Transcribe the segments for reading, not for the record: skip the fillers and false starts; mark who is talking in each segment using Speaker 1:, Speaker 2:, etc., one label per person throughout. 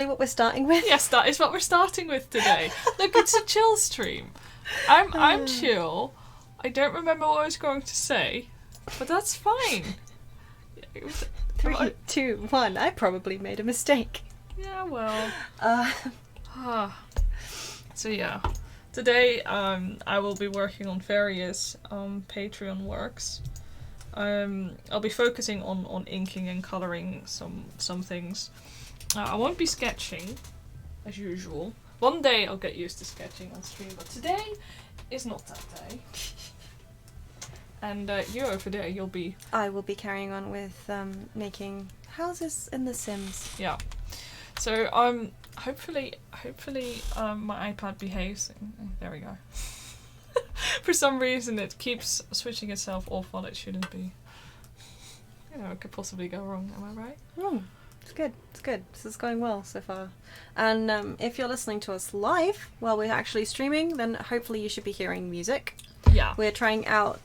Speaker 1: what we're starting with?
Speaker 2: Yes, that is what we're starting with today. Look, it's a chill stream. I'm chill. I don't remember what I was going to say, but that's fine. It was,
Speaker 1: 3, 2, 1. I probably made a mistake.
Speaker 2: Yeah, well. So yeah, today I will be working on various Patreon works. I'll be focusing on inking and colouring some things. I won't be sketching, as usual. One day I'll get used to sketching on stream, but today is not that day. And you over there, you'll be...
Speaker 1: I will be carrying on with making houses in The Sims.
Speaker 2: Yeah. So hopefully my iPad behaves. There we go. For some reason it keeps switching itself off while it shouldn't be. You know, it could possibly go wrong, am I right?
Speaker 1: It's good, it's good. This is going well so far. And if you're listening to us live while we're actually streaming, then hopefully you should be hearing music.
Speaker 2: Yeah.
Speaker 1: We're trying out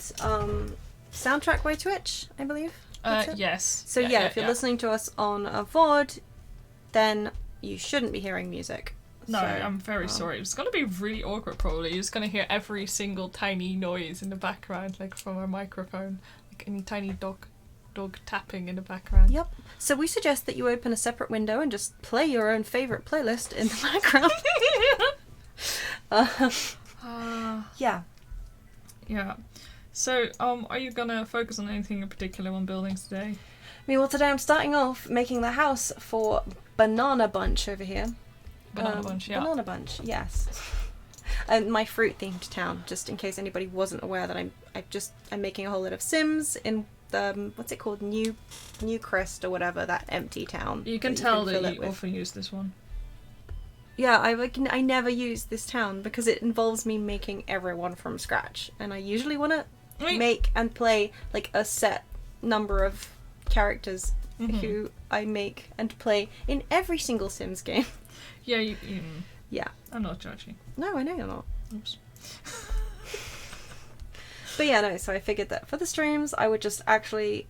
Speaker 1: Soundtrack by Twitch, I believe.
Speaker 2: Yes.
Speaker 1: So if you're listening to us on a VoD, then you shouldn't be hearing music.
Speaker 2: No,
Speaker 1: so,
Speaker 2: I'm very sorry. It's going to be really awkward probably. You're just going to hear every single tiny noise in the background, like from our microphone. Like any tiny dog tapping in the background.
Speaker 1: Yep. So we suggest that you open a separate window and just play your own favourite playlist in the background. Yeah.
Speaker 2: Yeah. So, are you going to focus on anything in particular on buildings today?
Speaker 1: I mean, well, today I'm starting off making the house for Banana Bunch over here.
Speaker 2: Banana Bunch, yeah.
Speaker 1: Banana Bunch, yes. And my fruit-themed town, just in case anybody wasn't aware that I'm making a whole lot of Sims in the, what's it called, New Crest or whatever, that empty town.
Speaker 2: You can tell that you often use this one.
Speaker 1: Yeah, I never use this town because it involves me making everyone from scratch, and I usually want to make and play like a set number of characters who I make and play in every single Sims game.
Speaker 2: Yeah,
Speaker 1: yeah.
Speaker 2: I'm not judging.
Speaker 1: No, I know you're not.
Speaker 2: Oops.
Speaker 1: But yeah, no, so I figured that for the streams I would just actually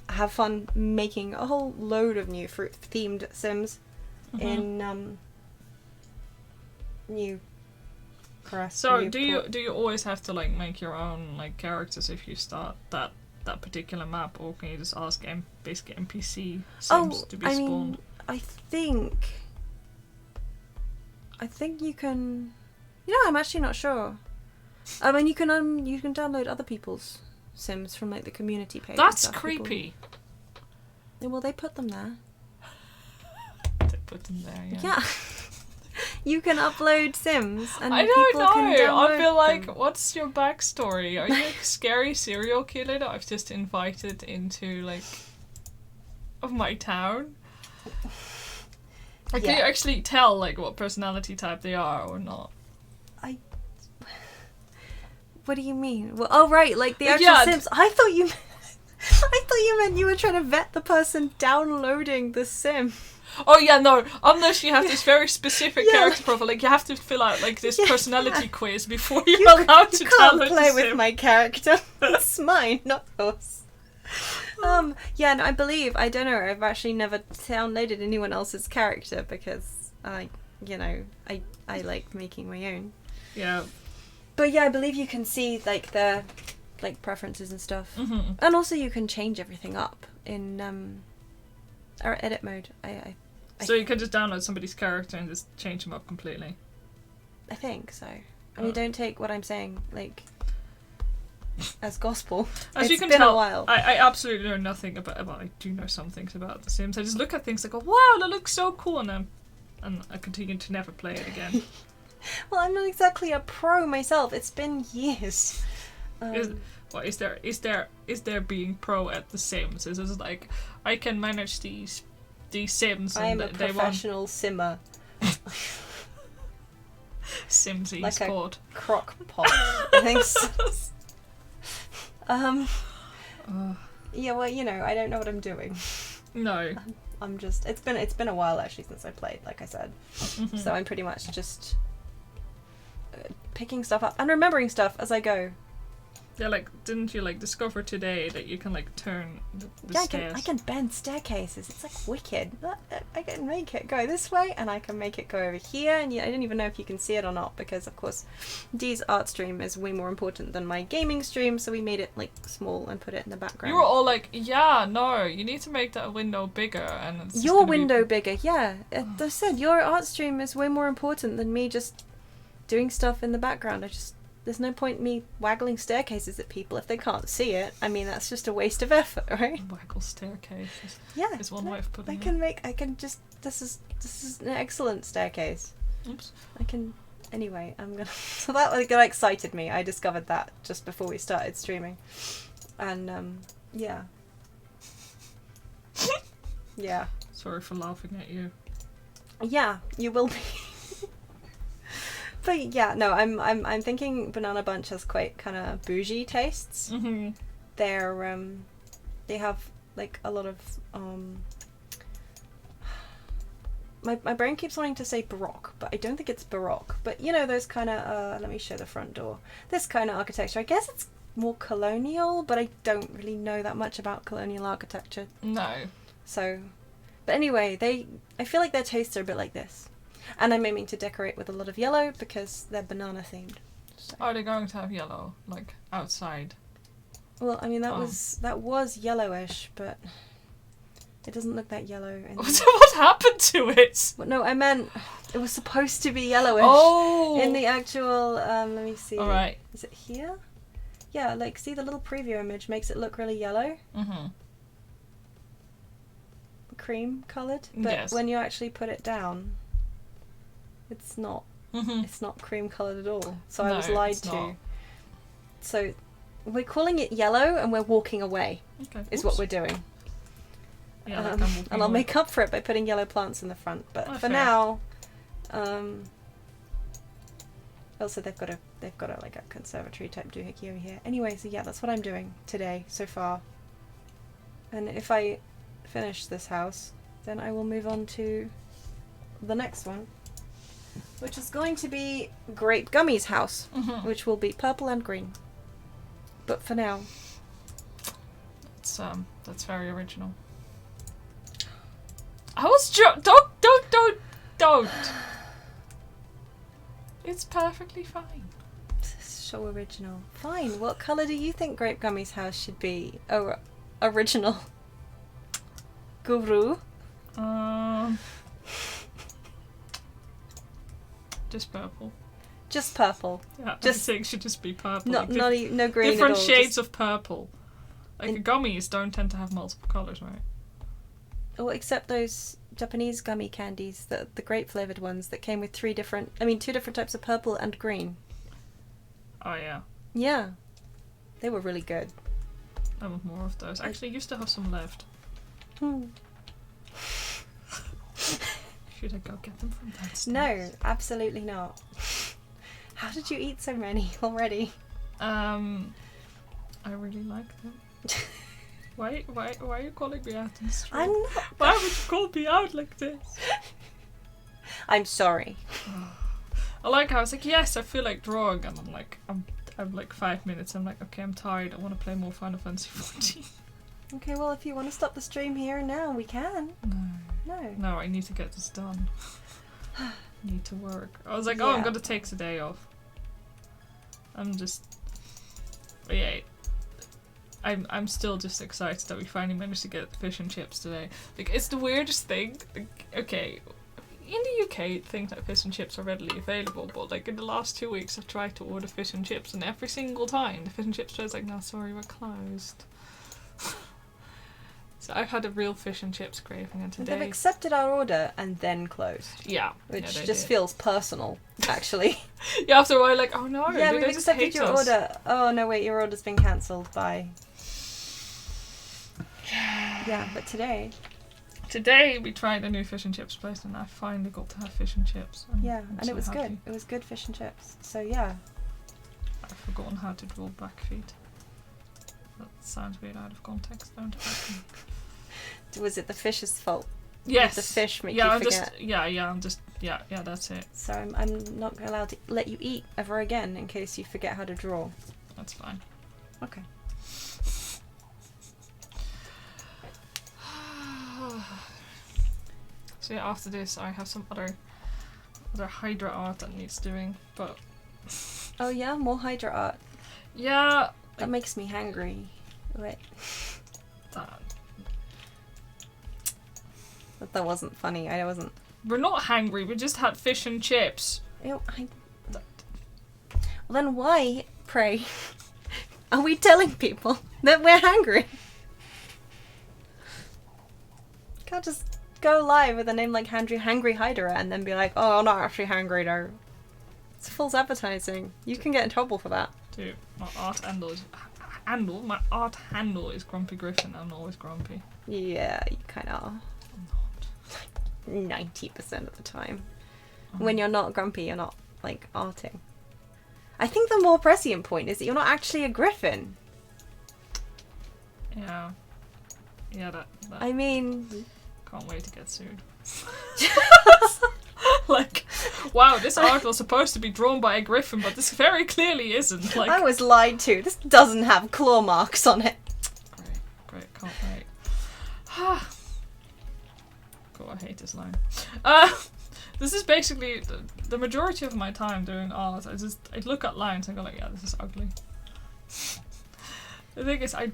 Speaker 1: have fun making a whole load of new fruit-themed Sims in New Crest.
Speaker 2: So do you always have to like make your own like characters if you start that particular map, or can you just ask basically NPC Sims to be spawned?
Speaker 1: I think you can. You know, I'm actually not sure. I mean, you can download other people's Sims from like the community page.
Speaker 2: That's creepy.
Speaker 1: Yeah, well, they put them there.
Speaker 2: They put them there, yeah.
Speaker 1: Yeah. You can upload Sims and
Speaker 2: I don't
Speaker 1: people can
Speaker 2: know.
Speaker 1: download
Speaker 2: I feel like,
Speaker 1: them.
Speaker 2: what's your backstory? Are you like a scary serial killer that I've just invited into like of my town? Like, can you actually tell like what personality type they are or not?
Speaker 1: What do you mean? Well, oh right, like the actual Sims. I thought you meant you were trying to vet the person downloading the Sim.
Speaker 2: Oh yeah, no. Unless you have this very specific character profile, like you have to fill out like this personality quiz before you're allowed to download the Sim.
Speaker 1: You can't play with my character. It's mine, not yours. Yeah, no, I don't know. I've actually never downloaded anyone else's character because I like making my own.
Speaker 2: Yeah.
Speaker 1: But yeah, I believe you can see like their like preferences and stuff, and also you can change everything up in our edit mode.
Speaker 2: So you can just download somebody's character and just change them up completely.
Speaker 1: I think so. I mean, don't take what I'm saying like as gospel.
Speaker 2: As you can
Speaker 1: been
Speaker 2: tell,
Speaker 1: a while.
Speaker 2: I absolutely know nothing about. I do know some things about The Sims. I just look at things and go, "Wow, that looks so cool," and I continue to never play it again.
Speaker 1: Well, I'm not exactly a pro myself. It's been years.
Speaker 2: Is there being pro at The Sims? Is it like I can manage these Sims?
Speaker 1: I am a professional simmer.
Speaker 2: Simsy
Speaker 1: like
Speaker 2: sport.
Speaker 1: A crock pot. I think so. Yeah, well, you know, I don't know what I'm doing.
Speaker 2: No.
Speaker 1: I'm just. It's been a while actually since I played, like I said. So I'm pretty much just picking stuff up and remembering stuff as I go.
Speaker 2: Yeah, like, didn't you, like, discover today that you can, like, turn the stairs?
Speaker 1: I can bend staircases. It's, like, wicked. I can make it go this way, and I can make it go over here, and I don't even know if you can see it or not, because, of course, Dee's art stream is way more important than my gaming stream, so we made it, like, small and put it in the background.
Speaker 2: You were all like, yeah, no, you need to make that window bigger, and it's
Speaker 1: your window bigger, yeah. I said, your art stream is way more important than me just doing stuff in the background. There's no point in me waggling staircases at people if they can't see it. I mean, that's just a waste of effort, right?
Speaker 2: Waggle staircase.
Speaker 1: Yeah.
Speaker 2: Is one way of putting
Speaker 1: it. This is an excellent staircase.
Speaker 2: Oops.
Speaker 1: Anyway, I'm gonna... So that excited me. I discovered that just before we started streaming. And, yeah. Yeah.
Speaker 2: Sorry for laughing at you.
Speaker 1: Yeah, you will be. But yeah, no, I'm thinking Banana Bunch has quite kind of bougie tastes.
Speaker 2: Mm-hmm.
Speaker 1: They have like a lot of my brain keeps wanting to say Baroque, but I don't think it's Baroque. But you know those kind of let me show the front door. This kind of architecture. I guess it's more colonial, but I don't really know that much about colonial architecture.
Speaker 2: No.
Speaker 1: So, but anyway, I feel like their tastes are a bit like this. And I'm aiming to decorate with a lot of yellow because they're banana themed. So.
Speaker 2: Are they going to have yellow, like outside?
Speaker 1: Well, I mean that was yellowish, but it doesn't look that yellow.
Speaker 2: What happened to it?
Speaker 1: Well, no, I meant it was supposed to be yellowish.
Speaker 2: Oh.
Speaker 1: In the actual, let me see.
Speaker 2: All right.
Speaker 1: Is it here? Yeah, like see the little preview image makes it look really yellow.
Speaker 2: Mm-hmm.
Speaker 1: Cream coloured, but
Speaker 2: yes.
Speaker 1: when you actually put it down. It's not.
Speaker 2: Mm-hmm.
Speaker 1: It's not cream coloured at all. So
Speaker 2: no,
Speaker 1: I was lied to.
Speaker 2: Not.
Speaker 1: So we're calling it yellow and we're walking away.
Speaker 2: Okay.
Speaker 1: Is what we're doing.
Speaker 2: Yeah,
Speaker 1: and I'll make up for it by putting yellow plants in the front. But for
Speaker 2: fair.
Speaker 1: now, also they've got a like a conservatory type doohickey over here. Anyway, so yeah, that's what I'm doing today so far. And if I finish this house, then I will move on to the next one. Which is going to be Grape Gummy's house, which will be purple and green. But for now,
Speaker 2: that's very original. I was don't. It's perfectly fine.
Speaker 1: This is so original. Fine. What colour do you think Grape Gummy's house should be? Oh, original. Guru.
Speaker 2: Just purple.
Speaker 1: Just purple.
Speaker 2: Yeah,
Speaker 1: just
Speaker 2: everything should just be purple.
Speaker 1: No,
Speaker 2: like
Speaker 1: no green
Speaker 2: different
Speaker 1: at all.
Speaker 2: shades of purple. Like gummies don't tend to have multiple colours, right?
Speaker 1: Oh, except those Japanese gummy candies, the grape flavoured ones that came with two different types of purple and green.
Speaker 2: Oh yeah.
Speaker 1: Yeah. They were really good.
Speaker 2: I want more of those. Actually, I used to have some left. Should I go get them from downstairs?
Speaker 1: No, absolutely not. How did you eat so many already?
Speaker 2: I really like them. Why are you calling me out in the street?
Speaker 1: I'm not.
Speaker 2: Why would you call me out like this?
Speaker 1: I'm sorry.
Speaker 2: I like how I was like, yes, I feel like drawing, and I'm like 5 minutes. I'm like, okay, I'm tired. I want to play more Final Fantasy 14.
Speaker 1: Okay, well, if you want to stop the stream here and now, we can.
Speaker 2: No, I need to get this done. Need to work. I was like,
Speaker 1: Yeah.
Speaker 2: oh, I'm gonna take the day off. I'm still just excited that we finally managed to get fish and chips today. Like, it's the weirdest thing. Like, okay, in the UK, things like fish and chips are readily available, but like in the last 2 weeks, I've tried to order fish and chips, and every single time, the fish and chips store is like, no, sorry, we're closed. So I've had a real fish and chips craving, and today...
Speaker 1: They've accepted our order and then closed.
Speaker 2: Yeah.
Speaker 1: Which
Speaker 2: yeah,
Speaker 1: just
Speaker 2: did.
Speaker 1: feels personal, actually.
Speaker 2: Yeah, after a while, like, oh no,
Speaker 1: Yeah,
Speaker 2: do
Speaker 1: we've
Speaker 2: they just
Speaker 1: accepted
Speaker 2: hate
Speaker 1: your
Speaker 2: us?
Speaker 1: order. Oh, no, wait, your order's been cancelled. Bye. Yeah, but today
Speaker 2: we tried a new fish and chips place, and I finally got to have fish and chips. And I'm
Speaker 1: and
Speaker 2: so
Speaker 1: it was
Speaker 2: happy.
Speaker 1: good. It was good fish and chips. So, yeah.
Speaker 2: I've forgotten how to draw back feet. That sounds weird out of context, don't it?
Speaker 1: Was it the fish's fault?
Speaker 2: Yes.
Speaker 1: Did the fish make
Speaker 2: yeah,
Speaker 1: you
Speaker 2: I'm
Speaker 1: forget?
Speaker 2: yeah, that's it.
Speaker 1: So I'm not allowed to let you eat ever again in case you forget how to draw.
Speaker 2: That's fine.
Speaker 1: Okay.
Speaker 2: So yeah, after this I have some other Hydra art that needs doing, but
Speaker 1: Oh yeah, more Hydra art.
Speaker 2: yeah,
Speaker 1: That makes me hangry. Wait. That wasn't funny. I wasn't.
Speaker 2: We're not hangry. We just had fish and chips.
Speaker 1: Well, then why, pray, are we telling people that we're hungry? Can't just go live with a name like Hangry Hydra and then be like, oh, I'm not actually hungry though. It's false advertising. You can get in trouble for that.
Speaker 2: Dude, my art handle is Grumpy Griffin. I'm always grumpy.
Speaker 1: Yeah, you kind of are.
Speaker 2: I'm not.
Speaker 1: 90% of the time. When you're not grumpy, you're not, like, arting. I think the more prescient point is that you're not actually a griffin.
Speaker 2: Yeah. Yeah, that
Speaker 1: I mean...
Speaker 2: Can't wait to get sued. Like, wow, this art was supposed to be drawn by a griffin, but this very clearly isn't. Like,
Speaker 1: I was lied to. This doesn't have claw marks on it.
Speaker 2: Great, can't wait. God, I hate this line. This is basically the majority of my time doing art. I look at lines and go like, yeah, this is ugly. The thing is, I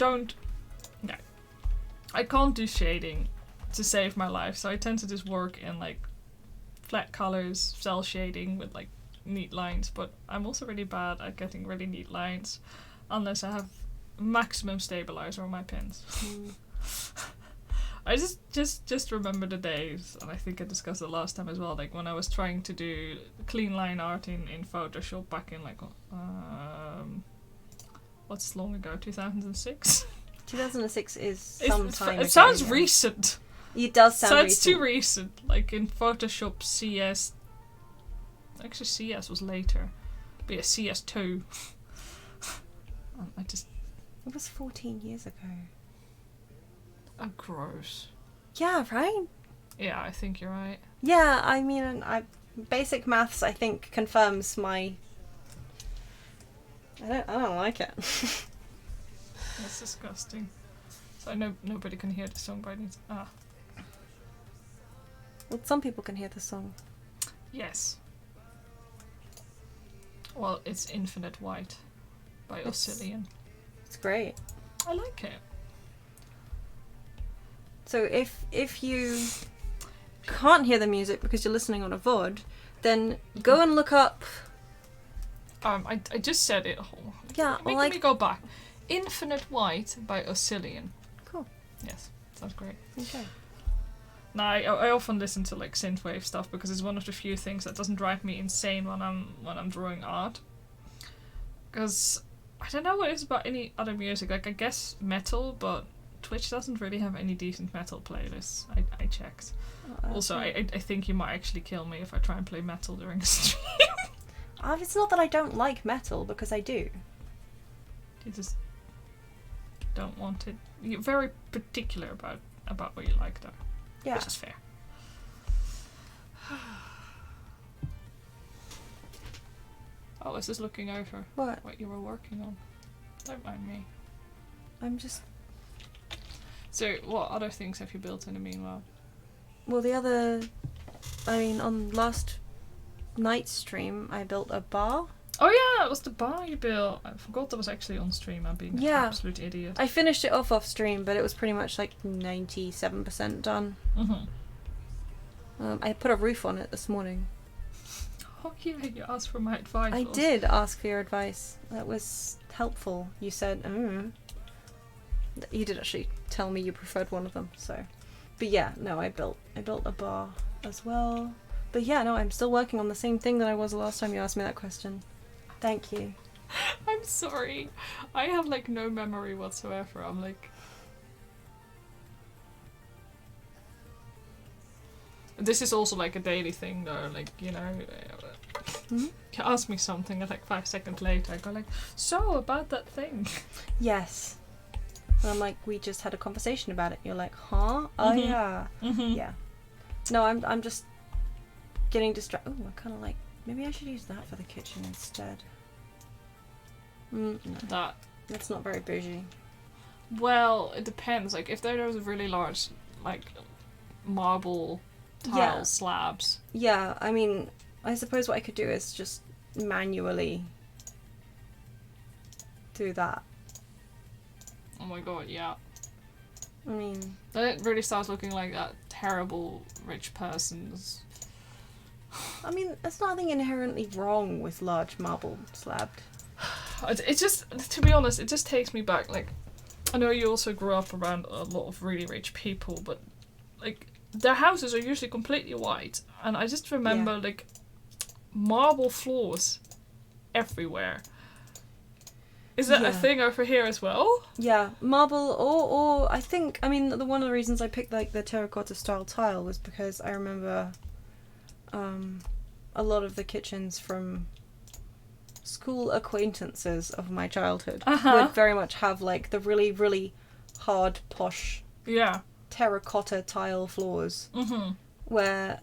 Speaker 2: can't do shading to save my life, so I tend to just work in like flat colors, cell shading with like neat lines, but I'm also really bad at getting really neat lines unless I have maximum stabilizer on my pens. I just remember the days, and I think I discussed it last time as well, like when I was trying to do clean line art in Photoshop back in like what's long ago, 2006?
Speaker 1: 2006 is some time ago.
Speaker 2: It sounds recent.
Speaker 1: It does sound recent.
Speaker 2: So it's too recent. Like in Photoshop CS... Actually CS was later. But yeah, CS2.
Speaker 1: It was 14 years ago.
Speaker 2: Oh, gross.
Speaker 1: Yeah, right?
Speaker 2: Yeah, I think you're right.
Speaker 1: Yeah, I mean, basic maths, I think, confirms my... I don't like it.
Speaker 2: That's disgusting. So I know nobody can hear the song, but I need to...
Speaker 1: Well, some people can hear the song.
Speaker 2: Yes. Well, it's Infinite White by Oscillion.
Speaker 1: It's great.
Speaker 2: I like it.
Speaker 1: So if you can't hear the music because you're listening on a VoD, then go and look up...
Speaker 2: I just said it.
Speaker 1: Yeah,
Speaker 2: Let me go back. Infinite White by Oscillion.
Speaker 1: Cool.
Speaker 2: Yes, sounds great.
Speaker 1: Okay.
Speaker 2: Now, I often listen to like synthwave stuff because it's one of the few things that doesn't drive me insane when I'm drawing art. Because I don't know what it is about any other music. Like I guess metal, but Twitch doesn't really have any decent metal playlists. I checked. Also, I think you might actually kill me if I try and play metal during a stream.
Speaker 1: It's not that I don't like metal, because I do.
Speaker 2: You just don't want it. You're very particular about what you like, though.
Speaker 1: Yeah.
Speaker 2: Which is fair. I was just looking over what you were working on. Don't mind me.
Speaker 1: I'm just...
Speaker 2: So, what other things have you built in the meanwhile?
Speaker 1: Well, on last night's stream, I built a bar.
Speaker 2: Oh yeah, it was the bar you built. I forgot that was actually on stream. I'm being an absolute idiot.
Speaker 1: I finished it off stream, but it was pretty much like 97% done.
Speaker 2: Mm-hmm.
Speaker 1: I put a roof on it this morning.
Speaker 2: Oh yeah, you asked for my advice.
Speaker 1: I did ask for your advice. That was helpful. You said, You did actually tell me you preferred one of them, so... But yeah, no, I built a bar as well. But yeah, no, I'm still working on the same thing that I was the last time you asked me that question. Thank you.
Speaker 2: I'm sorry. I have like no memory whatsoever. I'm like... This is also like a daily thing though, like, you know... You ask me something and like 5 seconds later I go like, so about that thing.
Speaker 1: Yes. And I'm like, we just had a conversation about it. You're like, huh? Oh yeah.
Speaker 2: Mm-hmm.
Speaker 1: Yeah. No, I'm just getting distracted. Oh, I kind of like, maybe I should use that for the kitchen instead. No.
Speaker 2: That
Speaker 1: That's not very bougie.
Speaker 2: Well, it depends. Like, if there was a really large, like, marble tile slabs.
Speaker 1: Yeah, I mean, I suppose what I could do is just manually do that.
Speaker 2: Oh my god, yeah.
Speaker 1: I mean...
Speaker 2: Then it really starts looking like that terrible rich person's...
Speaker 1: I mean, there's nothing inherently wrong with large marble slabbed.
Speaker 2: It just, to be honest, it just takes me back, like, I know you also grew up around a lot of really rich people, but, like, their houses are usually completely white, and I just remember, like, marble floors everywhere. Is that a thing over here as well?
Speaker 1: Yeah, marble, or I think, I mean, one of the reasons I picked, like, the terracotta style tile was because I remember a lot of the kitchens from school acquaintances of my childhood would very much have, like, the really, really hard, posh terracotta tile floors, where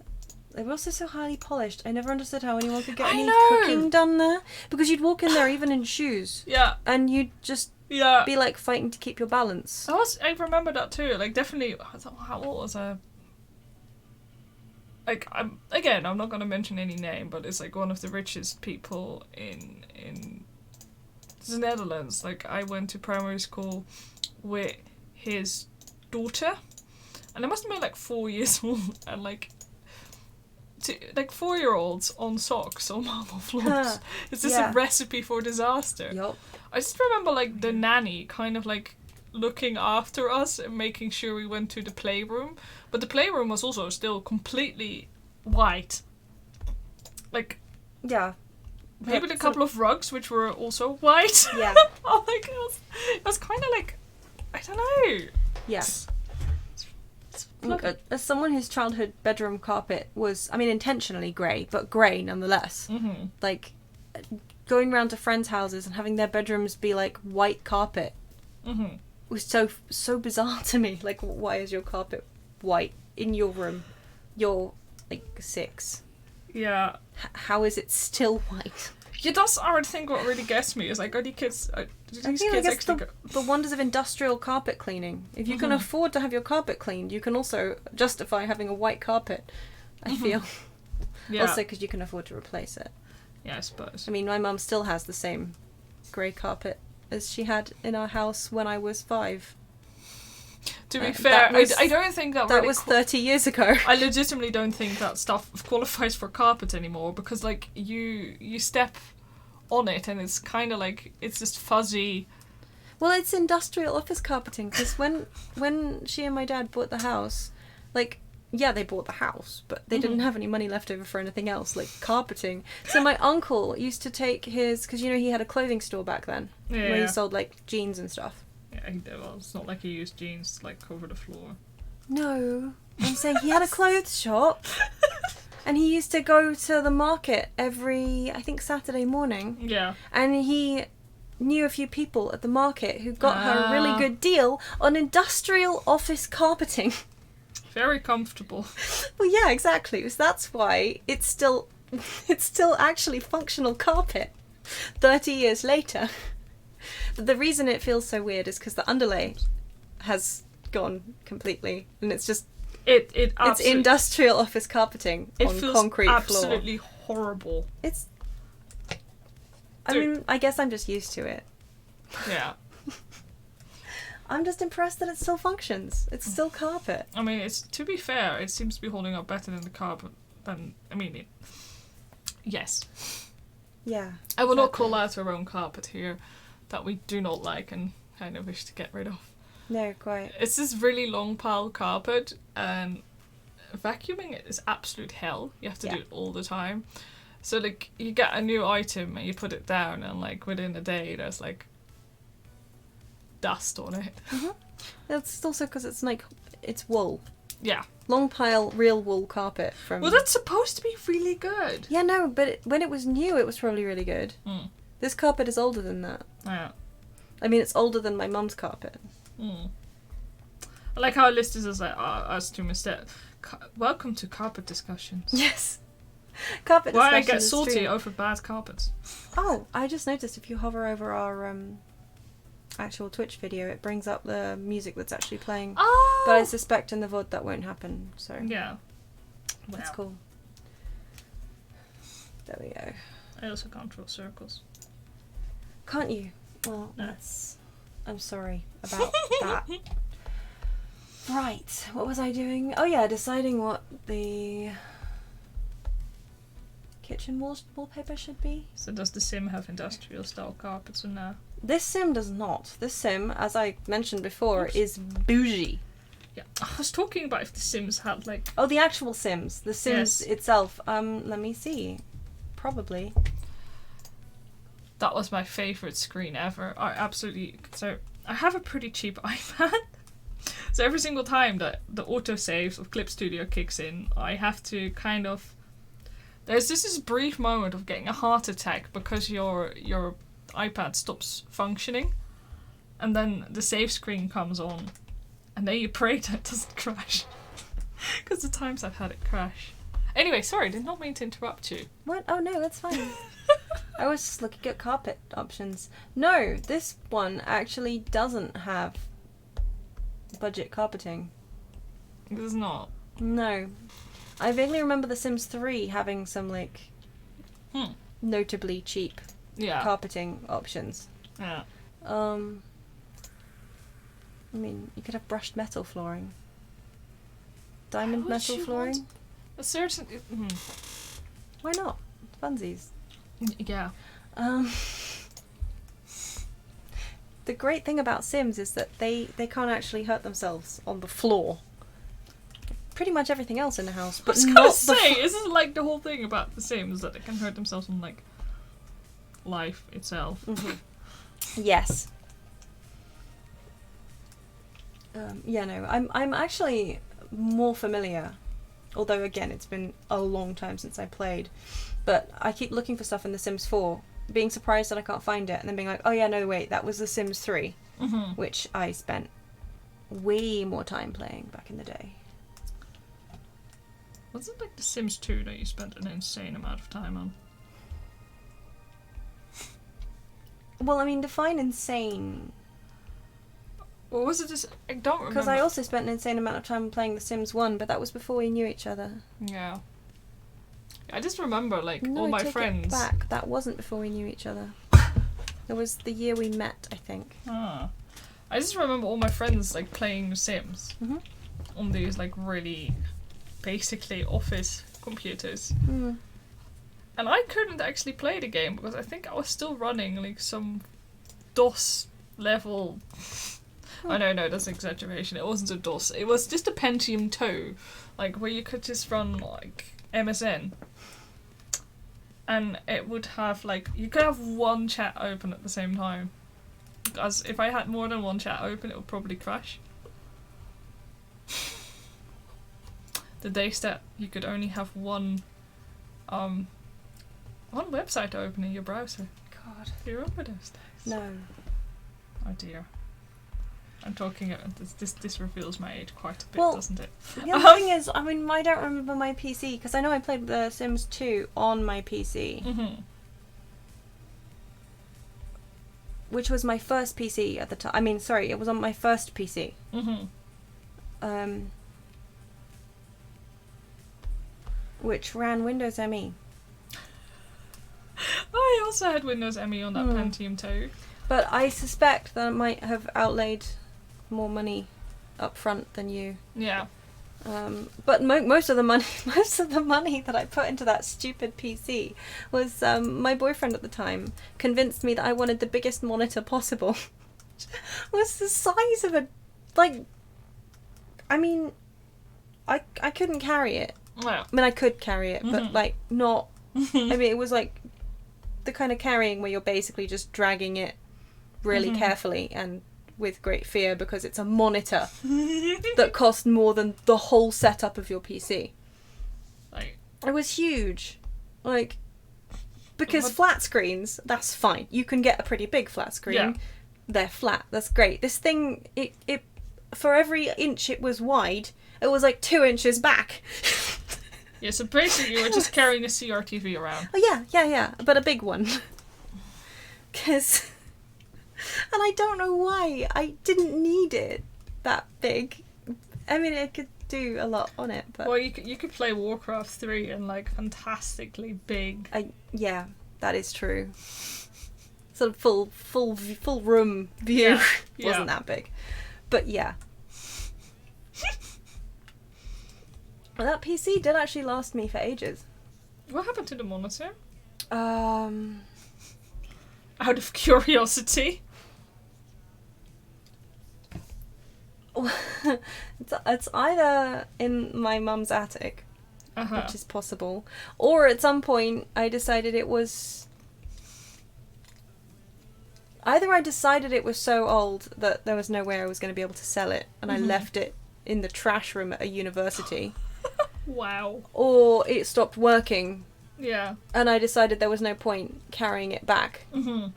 Speaker 1: they were also so highly polished. I never understood how anyone could get any cooking done there, because you'd walk in there even in shoes, and you'd just be like fighting to keep your balance.
Speaker 2: I remember that too. Like, definitely. How old was I? Like, I'm not gonna mention any name, but it's like one of the richest people in the Netherlands. Like, I went to primary school with his daughter, and I must have been like 4 years old, and like 4-year-olds on socks on marble floors. It's just a recipe for disaster.
Speaker 1: Yup.
Speaker 2: I just remember, like, the nanny kind of, like, looking after us and making sure we went to the playroom. But the playroom was also still completely white. Like... Yeah. Maybe a couple of rugs, which were also white.
Speaker 1: Yeah.
Speaker 2: Oh my god. It was kind of like... I don't know.
Speaker 1: Yes. As someone whose childhood bedroom carpet was, I mean, intentionally grey, but grey nonetheless. Like, going round to friends' houses and having their bedrooms be like white carpet was so bizarre to me. Like, why is your carpet white in your room? You're like 6.
Speaker 2: Yeah.
Speaker 1: How is it still white?
Speaker 2: Yeah, that's I think what really gets me is like, are these kids?
Speaker 1: The wonders of industrial carpet cleaning. If you can afford to have your carpet cleaned, you can also justify having a white carpet. I feel. Yeah. Also, because you can afford to replace it.
Speaker 2: Yeah, I suppose.
Speaker 1: I mean, my mum still has the same grey carpet as she had in our house when I was 5.
Speaker 2: To be fair, I don't think that really
Speaker 1: was 30 years ago.
Speaker 2: I legitimately don't think that stuff qualifies for carpet anymore, because like you step on it and it's kind of like it's just fuzzy.
Speaker 1: Well, it's industrial office carpeting, because when she and my dad bought the house, like, yeah, they bought the house, but they didn't have any money left over for anything else, like carpeting. So my uncle used to take his, because, you know, he had a clothing store back then, where he sold, like, jeans and stuff.
Speaker 2: Yeah, well, it's not like he used jeans to, like, cover the floor.
Speaker 1: No, I'm saying he had a clothes shop, and he used to go to the market every, I think, Saturday morning.
Speaker 2: Yeah.
Speaker 1: And he knew a few people at the market who got her a really good deal on industrial office carpeting.
Speaker 2: Very comfortable.
Speaker 1: Well, yeah, exactly. So that's why it's still actually functional carpet 30 years later. But the reason it feels so weird is because the underlay has gone completely, and it's just it's industrial office carpeting on concrete floor.
Speaker 2: It feels absolutely horrible.
Speaker 1: I mean, I guess I'm just used to it.
Speaker 2: Yeah.
Speaker 1: I'm just impressed that it still functions. It's still carpet.
Speaker 2: I mean, to be fair, it seems to be holding up better than the carpet. Yes.
Speaker 1: Yeah.
Speaker 2: I will not call out our own carpet here that we do not like and kind of wish to get rid of.
Speaker 1: No, quite.
Speaker 2: It's this really long pile carpet, and vacuuming it is absolute hell. You have to do it all the time. So, like, you get a new item and you put it down, and, like, within a day there's, like, dust on it.
Speaker 1: It's also because it's wool.
Speaker 2: Yeah.
Speaker 1: Long pile, real wool carpet from...
Speaker 2: Well, that's supposed to be really good.
Speaker 1: Yeah, no, but when it was new, it was probably really good. This carpet is older than that.
Speaker 2: Yeah.
Speaker 1: I mean, it's older than my mum's carpet.
Speaker 2: I like how our listeners is like, us to mistake. Welcome to carpet discussions.
Speaker 1: Yes. Carpet discussions.
Speaker 2: Why I get salty over bad carpets.
Speaker 1: Oh, I just noticed if you hover over our actual Twitch video, it brings up the music that's actually playing.
Speaker 2: Oh!
Speaker 1: But I suspect in the VoD that won't happen, so...
Speaker 2: Yeah.
Speaker 1: That's cool. There we go.
Speaker 2: I also can't draw circles.
Speaker 1: Can't you? Well,
Speaker 2: No.
Speaker 1: that's... I'm sorry about that. Right, what was I doing? Oh yeah, deciding what the kitchen wallpaper should be.
Speaker 2: So does the sim have industrial style carpets or no?
Speaker 1: This sim does not. This sim, as I mentioned before,
Speaker 2: Oops.
Speaker 1: is bougie.
Speaker 2: Yeah, I was talking about if the Sims had like...
Speaker 1: Oh, the actual Sims. The Sims
Speaker 2: Yes.
Speaker 1: itself. Let me see. Probably.
Speaker 2: That was my favourite screen ever. I absolutely... So, I have a pretty cheap iPad. So every single time that the autosaves of Clip Studio kicks in, I have to kind of... There's just this brief moment of getting a heart attack because your iPad stops functioning. And then the save screen comes on. And then you pray that it doesn't crash. Because the times I've had it crash. Anyway, sorry, did not mean to interrupt you.
Speaker 1: What? Oh no, that's fine. I was just looking at carpet options. No, this one actually doesn't have budget carpeting.
Speaker 2: It is not.
Speaker 1: No. I vaguely remember The Sims 3 having some, like, notably cheap
Speaker 2: Yeah.
Speaker 1: carpeting options.
Speaker 2: Yeah.
Speaker 1: I mean, you could have brushed metal flooring. Diamond
Speaker 2: Why would
Speaker 1: metal
Speaker 2: you
Speaker 1: flooring?
Speaker 2: want a certain...
Speaker 1: Why not? Funsies.
Speaker 2: Yeah.
Speaker 1: The great thing about Sims is that they can't actually hurt themselves on the floor. Pretty much everything else in the house,
Speaker 2: I
Speaker 1: but
Speaker 2: was
Speaker 1: not
Speaker 2: gonna
Speaker 1: the
Speaker 2: say, isn't like the whole thing about the Sims that they can hurt themselves on like life itself?
Speaker 1: Mhm. Yes. Yeah, no, I'm actually more familiar, although again it's been a long time since I played, but I keep looking for stuff in The Sims 4, being surprised that I can't find it, and then being like, oh yeah, no wait, that was The Sims 3, which I spent way more time playing back in the day.
Speaker 2: Was it like The Sims 2 that you spent an insane amount of time on?
Speaker 1: Well, I mean, define insane.
Speaker 2: Or was it just... I don't remember.
Speaker 1: Because I also spent an insane amount of time playing The Sims 1, but that was before we knew each other.
Speaker 2: Yeah. I just remember, like,
Speaker 1: No,
Speaker 2: all
Speaker 1: I
Speaker 2: my
Speaker 1: take
Speaker 2: friends...
Speaker 1: it back. That wasn't before we knew each other. It was the year we met, I think.
Speaker 2: Ah. I just remember all my friends, like, playing The Sims.
Speaker 1: Mhm.
Speaker 2: On these, like, really... basically office computers.
Speaker 1: Mm.
Speaker 2: And I couldn't actually play the game because I think I was still running like some DOS level. Oh no, that's an exaggeration. It wasn't a DOS. It was just a Pentium 2, like where you could just run like MSN. And it would have like you could have one chat open at the same time. Because if I had more than one chat open, it would probably crash. The days that you could only have one website open in your browser. God, do you remember those days?
Speaker 1: No.
Speaker 2: Oh dear. I'm talking. This reveals my age quite a bit,
Speaker 1: Well,
Speaker 2: doesn't it?
Speaker 1: The other thing is, I mean, I don't remember my PC, because I know I played The Sims 2 on my PC,
Speaker 2: Mm-hmm.
Speaker 1: which was my first PC at the time. I mean, sorry, it was on my first PC.
Speaker 2: Mm-hmm.
Speaker 1: Which ran Windows ME.
Speaker 2: I also had Windows ME on that
Speaker 1: Hmm.
Speaker 2: Pentium 2.
Speaker 1: But I suspect that I might have outlaid more money up front than you.
Speaker 2: Yeah.
Speaker 1: But most of the money that I put into that stupid PC was my boyfriend at the time convinced me that I wanted the biggest monitor possible. Was the size of a, like, I mean, I couldn't carry it.
Speaker 2: Well.
Speaker 1: I mean, I could carry it, but
Speaker 2: Mhm.
Speaker 1: like not. I mean, it was like the kind of carrying where you're basically just dragging it really
Speaker 2: Mhm.
Speaker 1: carefully and with great fear because it's a monitor that cost more than the whole setup of your PC.
Speaker 2: Like,
Speaker 1: It was huge. Like, because
Speaker 2: What-
Speaker 1: flat screens, that's fine. You can get a pretty big flat screen.
Speaker 2: Yeah.
Speaker 1: They're flat. That's great. This thing, it for every inch it was wide, it was like 2 inches back.
Speaker 2: yeah, so basically you were just carrying a CRTV around.
Speaker 1: Oh yeah, but a big one. Because And I don't know why. I didn't need it that big. I mean, it could do a lot on it, but...
Speaker 2: Well, you could play Warcraft 3 in, like, fantastically big.
Speaker 1: Yeah, that is true. Sort of full room view wasn't that big. But yeah. Well, that PC did actually last me for ages.
Speaker 2: What happened to the monitor?
Speaker 1: Out
Speaker 2: of curiosity.
Speaker 1: It's either in my mum's attic,
Speaker 2: Uh-huh.
Speaker 1: which is possible, or at some point I decided it was... Either I decided it was so old that there was no way I was going to be able to sell it, and I left it in the trash room at a university.
Speaker 2: Wow.
Speaker 1: Or it stopped working,
Speaker 2: Yeah.
Speaker 1: and I decided there was no point carrying it back.
Speaker 2: Mm-hmm.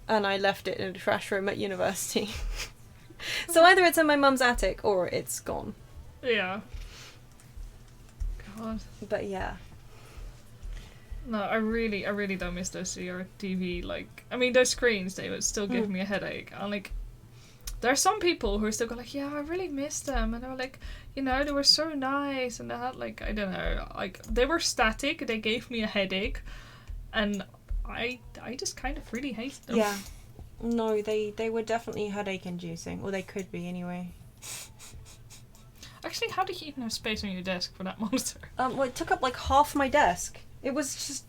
Speaker 1: And I left it in a trash room at university. So either it's in my mum's attic, or it's gone.
Speaker 2: Yeah. God.
Speaker 1: But yeah.
Speaker 2: No, I really don't miss those CRTV, like... I mean, those screens, they would still give me a headache. And, like... There are some people who are still like, yeah, I really miss them. And they were like, you know, they were so nice. And they had, like, I don't know, like, they were static. They gave me a headache. And I just kind of really hate them.
Speaker 1: Yeah. No, they were definitely headache-inducing. Or they could be, anyway.
Speaker 2: Actually, how did you even have space on your desk for that monitor?
Speaker 1: Well, it took up, like, half my desk. It was just...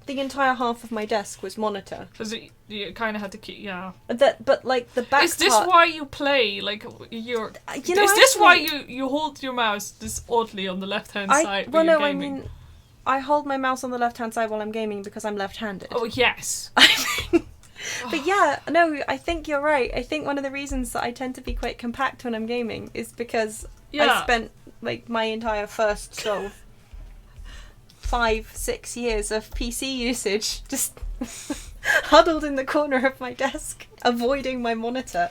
Speaker 1: The entire half of my desk was monitor.
Speaker 2: Because you kind of had to keep, yeah.
Speaker 1: But like, the back
Speaker 2: Is this
Speaker 1: part...
Speaker 2: why you play, like, you're...
Speaker 1: You know,
Speaker 2: is this why
Speaker 1: actually-
Speaker 2: you hold your mouse this oddly on the left-hand side when
Speaker 1: Well,
Speaker 2: you're
Speaker 1: no,
Speaker 2: gaming?
Speaker 1: I mean... I hold my mouse on the left-hand side while I'm gaming because I'm left-handed.
Speaker 2: Oh, yes.
Speaker 1: But yeah, no, I think you're right. I think one of the reasons that I tend to be quite compact when I'm gaming is because I spent, like, my entire first sort of 5-6 years of PC usage just huddled in the corner of my desk, avoiding my monitor.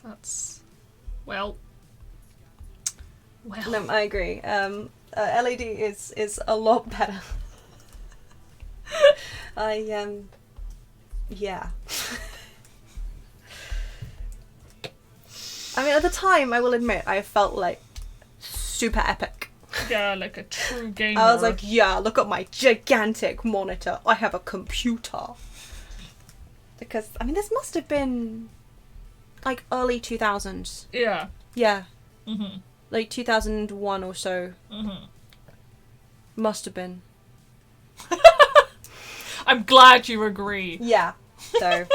Speaker 2: That's... Well...
Speaker 1: No, I agree. LED is a lot better. Yeah. I mean, at the time, I will admit, I felt like super epic.
Speaker 2: Yeah, like a true gamer.
Speaker 1: I was like, yeah, look at my gigantic monitor. I have a computer. Because, I mean, this must have been, like, early 2000s.
Speaker 2: Yeah.
Speaker 1: Yeah.
Speaker 2: Mm-hmm.
Speaker 1: Like, 2001 or so.
Speaker 2: Mm-hmm.
Speaker 1: Must have been.
Speaker 2: I'm glad you agree.
Speaker 1: Yeah. So,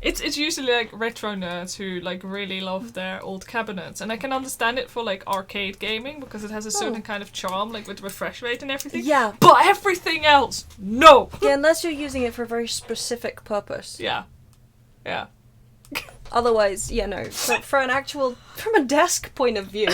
Speaker 2: It's usually, like, retro nerds who, like, really love their old cabinets. And I can understand it for, like, arcade gaming, because it has a certain kind of charm, like, with refresh rate and everything.
Speaker 1: yeah.
Speaker 2: But everything else, no!
Speaker 1: Yeah, unless you're using it for a very specific purpose.
Speaker 2: Yeah. Yeah.
Speaker 1: Otherwise, yeah, no. For an actual... From a desk point of view...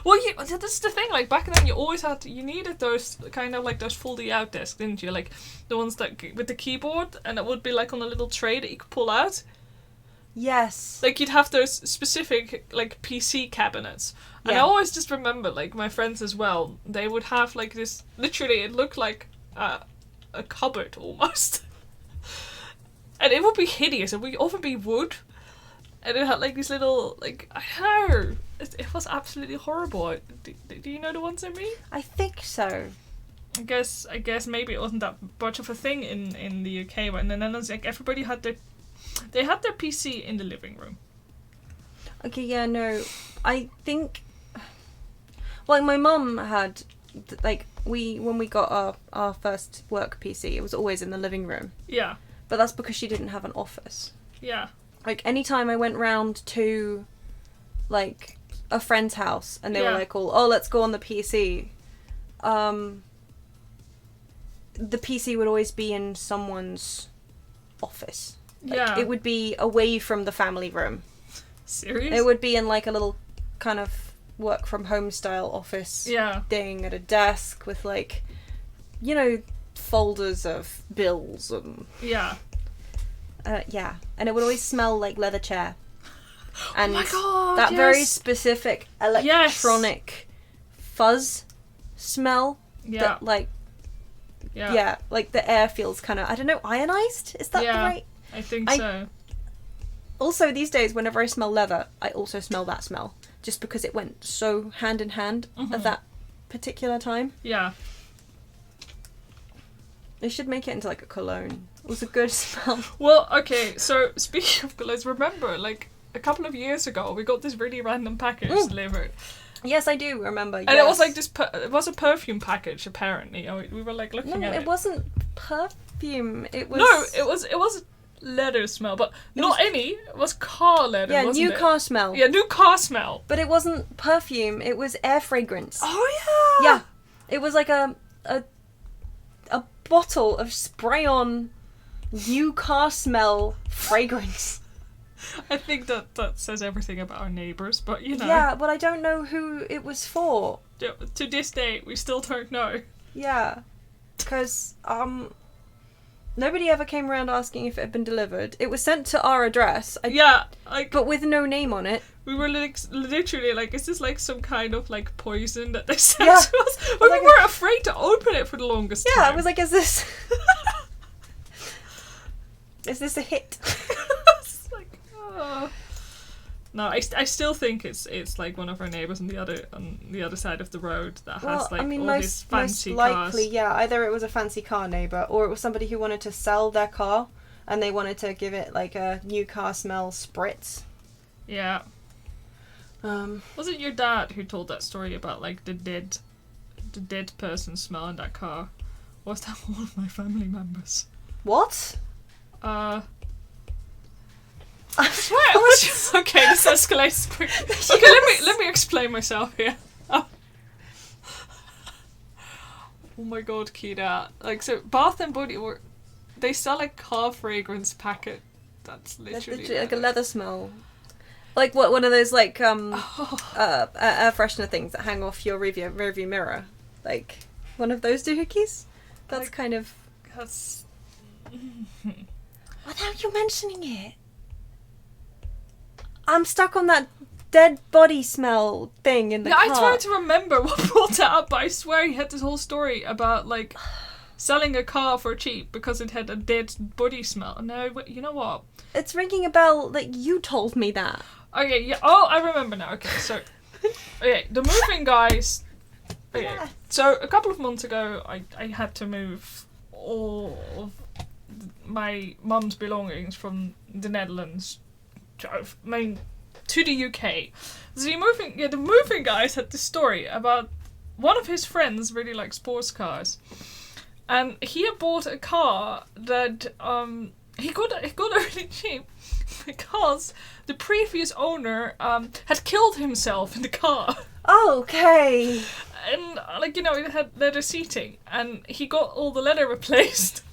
Speaker 2: Well, that's the thing, like, back then you needed those, kind of like those folding out desks, didn't you? Like, the ones that, with the keyboard, and it would be like on a little tray that you could pull out.
Speaker 1: Yes.
Speaker 2: Like, you'd have those specific, like, PC cabinets. And I always just remember, like, my friends as well, they would have, like, this, literally, it looked like a cupboard, almost. And it would be hideous, it would often be wood. And it had, like, these little, like, I don't know. It was absolutely horrible. Do you know the ones I mean?
Speaker 1: I think so.
Speaker 2: I guess maybe it wasn't that much of a thing in the UK, but in the Netherlands, like, everybody had their PC in the living room.
Speaker 1: Okay, yeah, no. I think... Well, my mum had... Like, when we got our first work PC, it was always in the living room.
Speaker 2: Yeah.
Speaker 1: But that's because she didn't have an office.
Speaker 2: Yeah.
Speaker 1: Like, anytime I went round to, like, a friend's house, and they were like, oh, let's go on the PC, the PC would always be in someone's office. Like, it would be away from the family room.
Speaker 2: Serious?
Speaker 1: It would be in, like, a little kind of work-from-home style office thing at a desk with, like, you know, folders of bills and...
Speaker 2: Yeah.
Speaker 1: Yeah, and it would always smell like leather chair. And
Speaker 2: oh my God,
Speaker 1: that very specific electronic fuzz smell that, like, Yeah, like the air feels kind of, I don't know, ionized? Is that the right?
Speaker 2: I think so.
Speaker 1: Also, these days, whenever I smell leather, I also smell that smell. Just because it went so hand in hand at that particular time.
Speaker 2: Yeah.
Speaker 1: They should make it into like a cologne. It was a good smell.
Speaker 2: Well, okay, so speaking of colognes, remember, like, a couple of years ago, we got this really random package delivered.
Speaker 1: Yes, I do remember.
Speaker 2: And it was like this, it was a perfume package, apparently. And we were like looking at it.
Speaker 1: No, it wasn't perfume. It was...
Speaker 2: No, it was leather smell, but not any. It was car leather,
Speaker 1: yeah,
Speaker 2: wasn't
Speaker 1: new
Speaker 2: it?
Speaker 1: car smell.
Speaker 2: Yeah, new car smell.
Speaker 1: But it wasn't perfume, it was air fragrance.
Speaker 2: Oh,
Speaker 1: yeah! Yeah. It was like a bottle of spray-on new car smell fragrance.
Speaker 2: I think that says everything about our neighbours, but you know.
Speaker 1: Yeah, but I don't know who it was for.
Speaker 2: To this day, we still don't know.
Speaker 1: Yeah. Because, nobody ever came around asking if it had been delivered. It was sent to our address. But with no name on it.
Speaker 2: We were literally like, is this like some kind of like poison that they sent
Speaker 1: Yeah.
Speaker 2: to us? But we were afraid to open it for the longest time.
Speaker 1: Yeah, I was like, is this... is this a hit?
Speaker 2: It's like, oh. No, I still think it's like one of our neighbours on the other side of the road that has like all these fancy
Speaker 1: most likely,
Speaker 2: cars.
Speaker 1: yeah. Either it was a fancy car neighbour, or it was somebody who wanted to sell their car, and they wanted to give it like a new car smell spritz.
Speaker 2: Yeah. Was it your dad who told that story about like the dead person smell in that car? Or was that one of my family members?
Speaker 1: What?
Speaker 2: Okay, this escalates quickly. Okay, let me explain myself here. Oh my god, Kira. Like, so Bath and Body they sell like car fragrance packet. That's literally
Speaker 1: like a leather smell. Like what? One of those like air freshener things that hang off your rearview mirror. Like one of those doohickeys. That's like, kind of.
Speaker 2: That's.
Speaker 1: Without you mentioning it. I'm stuck on that dead body smell thing in the car.
Speaker 2: I tried to remember what brought it up, but I swear he had this whole story about like selling a car for cheap because it had a dead body smell. No, you know what?
Speaker 1: It's ringing a bell that you told me that.
Speaker 2: Okay, yeah. Oh, I remember now. Okay, so okay, the moving guys. Okay, yeah. So a couple of months ago, I had to move all of my mum's belongings from the Netherlands to the UK. So the moving guys had this story about one of his friends really likes sports cars, and he had bought a car that he got really cheap because the previous owner had killed himself in the car.
Speaker 1: Okay.
Speaker 2: And like, you know, it had leather seating, and he got all the leather replaced.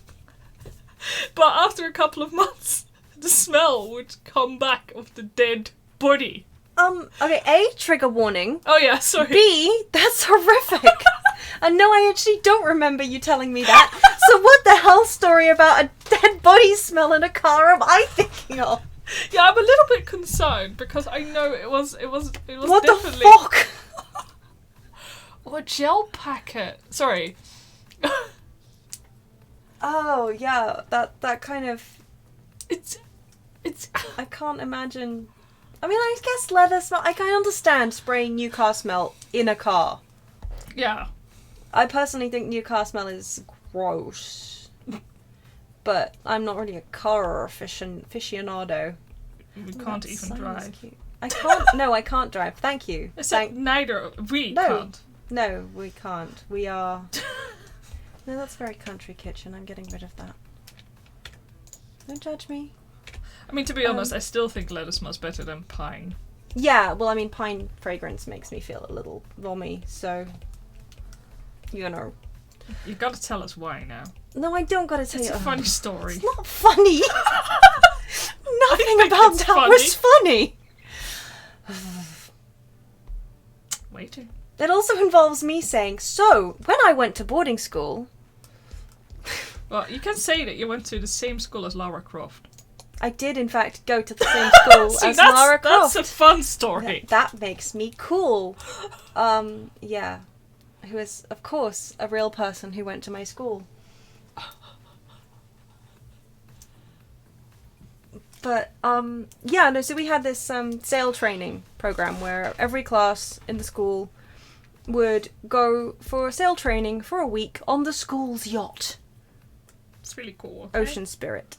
Speaker 2: But after a couple of months, the smell would come back of the dead body.
Speaker 1: Okay, A, trigger warning.
Speaker 2: Oh yeah, sorry.
Speaker 1: B, that's horrific. And no, I actually don't remember you telling me that. So what the hell story about a dead body smell in a car am I thinking of?
Speaker 2: Yeah, I'm a little bit concerned because I know it was
Speaker 1: what
Speaker 2: definitely...
Speaker 1: What the fuck?
Speaker 2: Or a gel packet. Sorry.
Speaker 1: Oh, yeah, that kind of...
Speaker 2: It's...
Speaker 1: I can't imagine... I mean, I guess leather smell... I can understand spraying new car smell in a car.
Speaker 2: Yeah.
Speaker 1: I personally think new car smell is gross. But I'm not really a car aficionado.
Speaker 2: We can't even drive.
Speaker 1: Cute. I can't... No, I can't drive. Thank you.
Speaker 2: Neither... We can't.
Speaker 1: No, we can't. We are... No, that's very country kitchen. I'm getting rid of that. Don't judge me.
Speaker 2: I mean, to be honest, I still think leather smells better than pine.
Speaker 1: Yeah, well, I mean, pine fragrance makes me feel a little vommy, so... You know.
Speaker 2: You gotta tell us why now.
Speaker 1: No, I don't gotta tell you.
Speaker 2: It's a funny story.
Speaker 1: It's not funny! Nothing about that was funny!
Speaker 2: Waiting.
Speaker 1: It also involves me saying, so, when I went to boarding school...
Speaker 2: Well, you can say that you went to the same school as Lara Croft.
Speaker 1: I did, in fact, go to the same school as Lara Croft.
Speaker 2: That's a fun story.
Speaker 1: That makes me cool. Yeah. Who is, of course, a real person who went to my school. But yeah, no. So we had this sail training program where every class in the school would go for sail training for a week on the school's yacht.
Speaker 2: It's really cool. Okay.
Speaker 1: Ocean Spirit.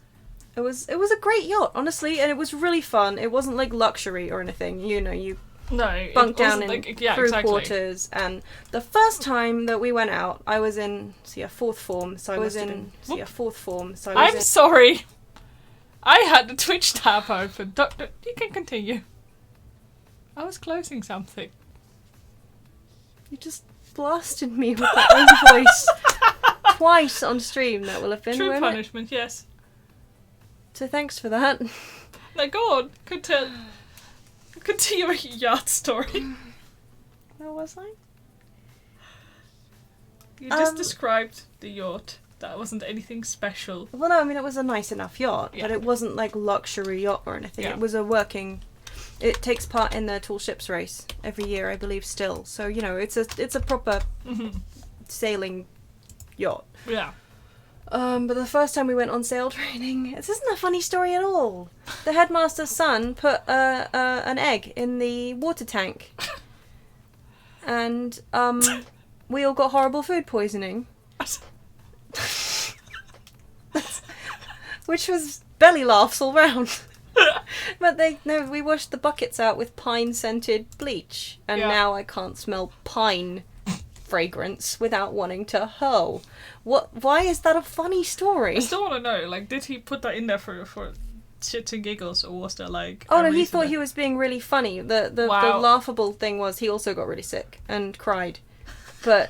Speaker 1: It was a great yacht, honestly, and it was really fun. It wasn't like luxury or anything. You know, you bunk down in crew quarters. And the first time that we went out, I was in fourth form. So I was in fourth form. So
Speaker 2: I'm sorry. I had the Twitch tab open. Doctor, you can continue. I was closing something.
Speaker 1: You just blasted me with that own voice twice on stream. That will have been
Speaker 2: true punishment. Yes.
Speaker 1: So thanks for that.
Speaker 2: Now go on. Continue your yacht story.
Speaker 1: Where was I?
Speaker 2: You just described the yacht. That wasn't anything special.
Speaker 1: Well, no, I mean, it was a nice enough yacht, but it wasn't like luxury yacht or anything. Yeah. It was a working... It takes part in the tall ships race every year, I believe, still. So, you know, it's a proper sailing yacht.
Speaker 2: Yeah.
Speaker 1: But the first time we went on sail training, this isn't a funny story at all. The headmaster's son put an egg in the water tank. And we all got horrible food poisoning. Which was belly laughs all round. But we washed the buckets out with pine-scented bleach. And now I can't smell pine fragrance without wanting to hurl. Why is that a funny story?
Speaker 2: I still want to know, like, did he put that in there for shits and giggles, or was there like...
Speaker 1: Oh no, he thought he was being really funny. The laughable thing was he also got really sick and cried. But,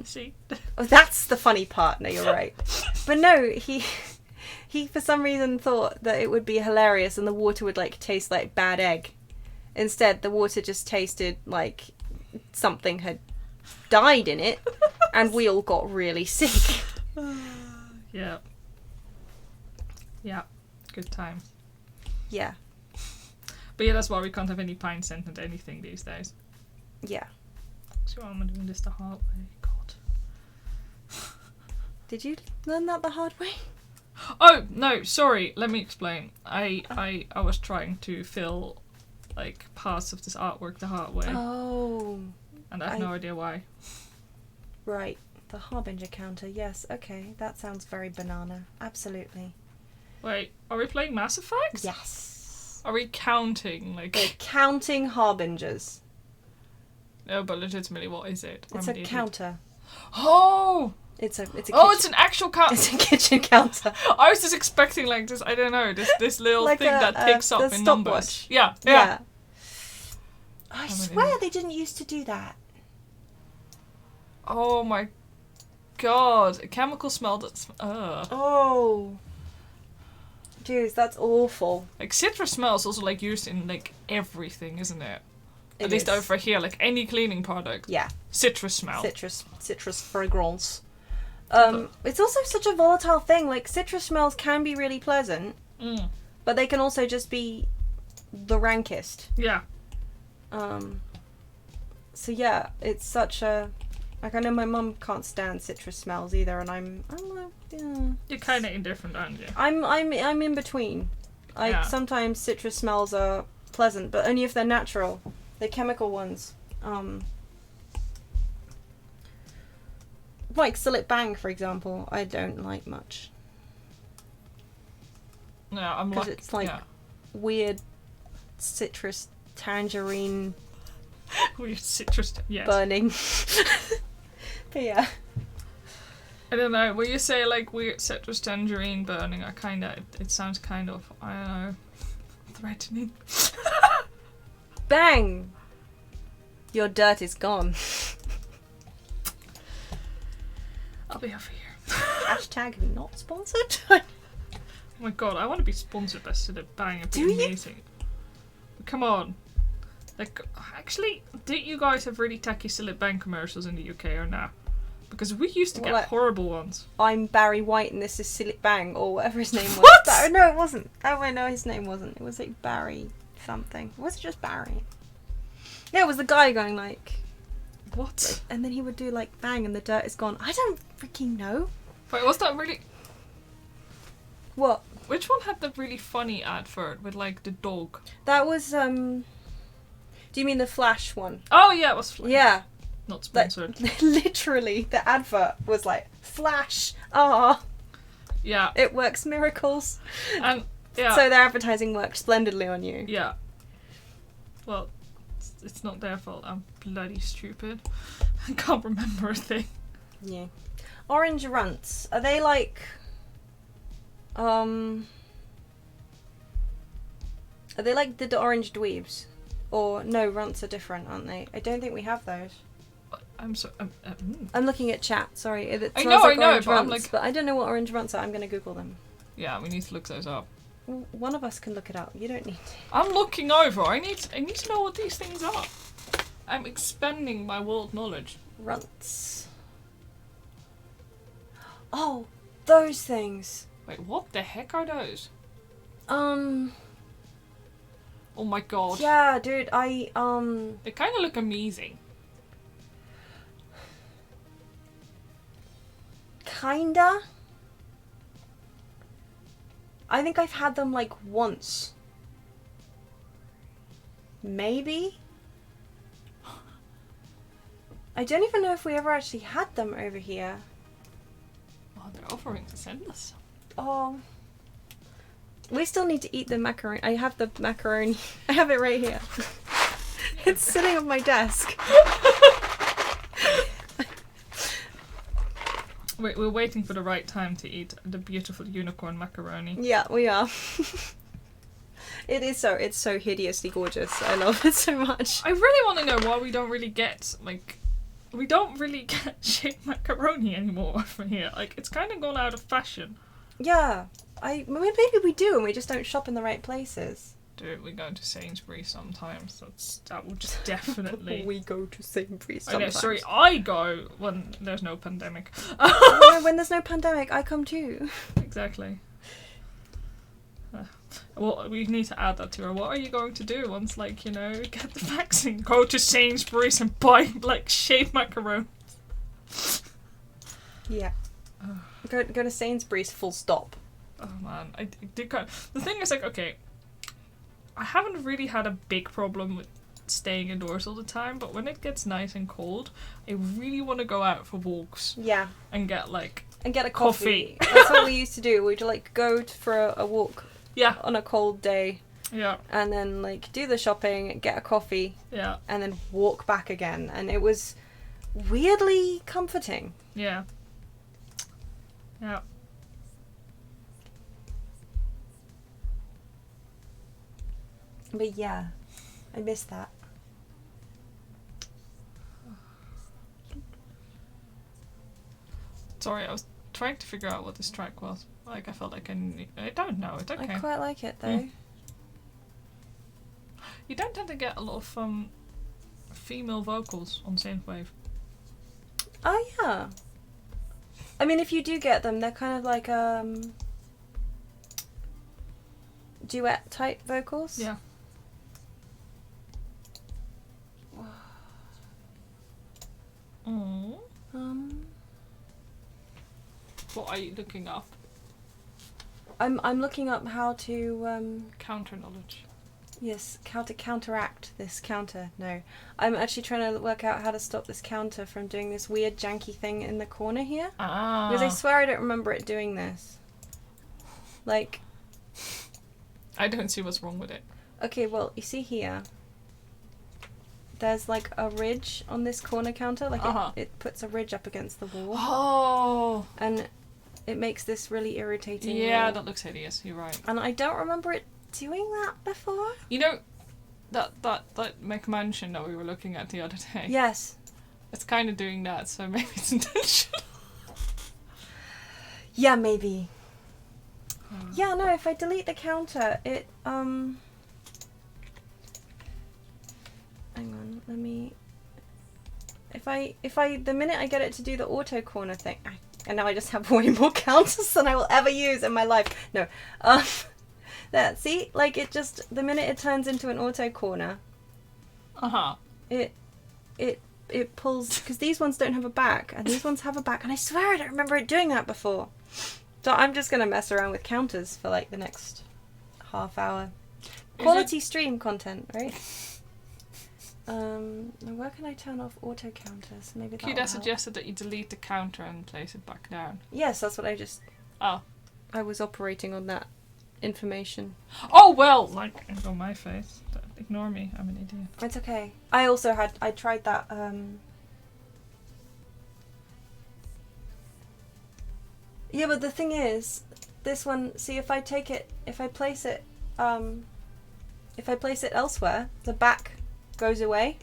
Speaker 2: See?
Speaker 1: That's the funny part. No, you're right. But no, he for some reason thought that it would be hilarious and the water would, like, taste like bad egg. Instead, the water just tasted like something had died in it, and we all got really sick.
Speaker 2: Yeah. Yeah. Good time.
Speaker 1: Yeah.
Speaker 2: But yeah, that's why we can't have any pine scented anything these days.
Speaker 1: Yeah.
Speaker 2: So I'm doing this the hard way. God.
Speaker 1: Did you learn that the hard way?
Speaker 2: Oh no, sorry. Let me explain. I was trying to fill like parts of this artwork the hard way.
Speaker 1: Oh.
Speaker 2: And I have no idea why.
Speaker 1: Right. The Harbinger counter. Yes. Okay. That sounds very banana. Absolutely.
Speaker 2: Wait. Are we playing Mass Effect?
Speaker 1: Yes.
Speaker 2: Are we counting like?
Speaker 1: We're counting Harbingers.
Speaker 2: No, but legitimately, what is it?
Speaker 1: It's a counter.
Speaker 2: Oh.
Speaker 1: It's a kitchen.
Speaker 2: It's an actual counter.
Speaker 1: It's a kitchen counter.
Speaker 2: I was just expecting like this. I don't know. This little
Speaker 1: like
Speaker 2: thing that picks up in numbers. Yeah.
Speaker 1: I swear they didn't used to do that.
Speaker 2: Oh my god. A chemical smell that's...
Speaker 1: Oh. Jeez, that's awful.
Speaker 2: Like, citrus smell is also, like, used in, like, everything, isn't it? At least
Speaker 1: is.
Speaker 2: over here, like, any cleaning product.
Speaker 1: Yeah.
Speaker 2: Citrus smell.
Speaker 1: Citrus fragrance. It's also such a volatile thing. Like, citrus smells can be really pleasant. But they can also just be the rankest.
Speaker 2: Yeah.
Speaker 1: So yeah, it's such a... Like, I know my mum can't stand citrus smells either, and I'm like, yeah.
Speaker 2: You're kind of indifferent, aren't you?
Speaker 1: I'm in between. Sometimes citrus smells are pleasant, but only if they're natural. The chemical ones, like Sillet Bang, for example, I don't like much.
Speaker 2: No, I'm like...
Speaker 1: Because it's like weird citrus tangerine...
Speaker 2: Weird citrus... Yes.
Speaker 1: Burning. But yeah.
Speaker 2: I don't know, when you say like weird citrus tangerine burning, it sounds kind of, I don't know, threatening.
Speaker 1: Bang! Your dirt is gone.
Speaker 2: I'll be over here.
Speaker 1: Hashtag not sponsored.
Speaker 2: Oh my god, I want to be sponsored by Sillet Bang. It'd be amazing. Come on. Like, actually, did you guys have really tacky Sillet Bang commercials in the UK or not? Because we used to get horrible ones. I'm Barry White and this is Sillet Bang, or whatever his name was.
Speaker 1: What? No, it wasn't. Oh, wait, no, his name wasn't. It was like Barry something. Was it just Barry? Yeah, it was the guy going like...
Speaker 2: What?
Speaker 1: And then he would do like bang and the dirt is gone. I don't freaking know.
Speaker 2: Wait, was that really...
Speaker 1: What?
Speaker 2: Which one had the really funny advert with like the dog?
Speaker 1: That was do you mean the Flash one?
Speaker 2: Oh yeah, it was Flash.
Speaker 1: Yeah.
Speaker 2: Not sponsored.
Speaker 1: Literally, the advert was like, Flash, ah.
Speaker 2: Yeah.
Speaker 1: It works miracles.
Speaker 2: And yeah.
Speaker 1: So their advertising worked splendidly on you.
Speaker 2: Yeah. Well, it's not their fault. I'm bloody stupid. I can't remember a thing.
Speaker 1: Yeah. Orange runts. Are they like... Are they like the orange dweebs? Or, no, runts are different, aren't they? I don't think we have those.
Speaker 2: I'm so...
Speaker 1: I'm looking at chat, sorry. It
Speaker 2: I
Speaker 1: smells
Speaker 2: know,
Speaker 1: like orange
Speaker 2: but I'm
Speaker 1: runts,
Speaker 2: like...
Speaker 1: but I don't know what orange runts are. I'm going to Google them.
Speaker 2: Yeah, we need to look those up.
Speaker 1: Well, one of us can look it up. You don't need to.
Speaker 2: I'm looking over. I need to know what these things are. I'm expanding my world knowledge.
Speaker 1: Runts. Oh, those things.
Speaker 2: Wait, what the heck are those?
Speaker 1: Oh
Speaker 2: my god.
Speaker 1: Yeah, dude,
Speaker 2: They kind of look amazing.
Speaker 1: Kinda. I think I've had them like once. Maybe? I don't even know if we ever actually had them over here.
Speaker 2: Oh, they're offering to send us.
Speaker 1: Oh. We still need to eat the macaroni. I have the macaroni. I have it right here. It's sitting on my desk.
Speaker 2: We're waiting for the right time to eat the beautiful unicorn macaroni.
Speaker 1: Yeah, we are. It's so hideously gorgeous. I love it so much.
Speaker 2: I really want to know why we don't really get, shaped macaroni anymore from here. Like, it's kind of gone out of fashion.
Speaker 1: Yeah. Maybe we do and we just don't shop in the right places.
Speaker 2: Dude, we go to Sainsbury's sometimes. That would just definitely...
Speaker 1: We go to Sainsbury's
Speaker 2: sometimes.
Speaker 1: sometimes.
Speaker 2: I go when there's no pandemic.
Speaker 1: No, when there's no pandemic, I come too.
Speaker 2: Exactly. Well, we need to add that to her. What are you going to do once, get the vaccine? Go to Sainsbury's and buy, shaved macaroni.
Speaker 1: Yeah. Go to Sainsbury's, full stop.
Speaker 2: Oh man, I did kind of... The thing is, okay, I haven't really had a big problem with staying indoors all the time, but when it gets nice and cold, I really want to go out for walks.
Speaker 1: Yeah.
Speaker 2: And get,
Speaker 1: And get a coffee. That's what we used to do. We'd, go for a walk.
Speaker 2: Yeah.
Speaker 1: On a cold day.
Speaker 2: Yeah.
Speaker 1: And then, do the shopping, get a coffee.
Speaker 2: Yeah.
Speaker 1: And then walk back again. And it was weirdly comforting.
Speaker 2: Yeah. Yeah.
Speaker 1: But yeah, I miss that.
Speaker 2: Sorry, I was trying to figure out what this track was. I felt like I don't know. It's okay.
Speaker 1: I quite like it though.
Speaker 2: You don't tend to get a lot of female vocals on synthwave.
Speaker 1: Oh yeah. I mean, if you do get them, they're kind of like duet type vocals.
Speaker 2: Yeah. What are you looking up?
Speaker 1: I'm looking up how to
Speaker 2: counter knowledge.
Speaker 1: Yes, how to counteract this counter. No, I'm actually trying to work out how to stop this counter from doing this weird janky thing in the corner here.
Speaker 2: Ah.
Speaker 1: Because I swear I don't remember it doing this.
Speaker 2: I don't see what's wrong with it.
Speaker 1: Okay, well, you see here. There's a ridge on this corner counter. It puts a ridge up against the wall.
Speaker 2: Oh.
Speaker 1: And it makes this really irritating.
Speaker 2: Yeah, that looks hideous. You're right.
Speaker 1: And I don't remember it doing that before.
Speaker 2: You know, that McMansion that we were looking at the other day.
Speaker 1: Yes.
Speaker 2: It's kind of doing that, so maybe it's intentional.
Speaker 1: Yeah, maybe. Yeah, no, if I delete the counter, it, hang on, let me... If I, the minute I get it to do the auto corner thing, and now I just have way more counters than I will ever use in my life. No, that, see? It just, the minute it turns into an auto corner, it pulls, because these ones don't have a back, and these ones have a back, and I swear I don't remember it doing that before. So I'm just gonna mess around with counters for like the next half hour. Quality stream content, right? Where can I turn off auto counters? Maybe that.
Speaker 2: Kida suggested that you delete the counter and place it back down.
Speaker 1: Yes, that's what I just.
Speaker 2: Oh.
Speaker 1: I was operating on that information.
Speaker 2: Oh well, like on my face. Ignore me. I'm an idiot.
Speaker 1: It's okay. I also I tried that. Yeah, but the thing is, this one. See, if I place it elsewhere, the back goes away.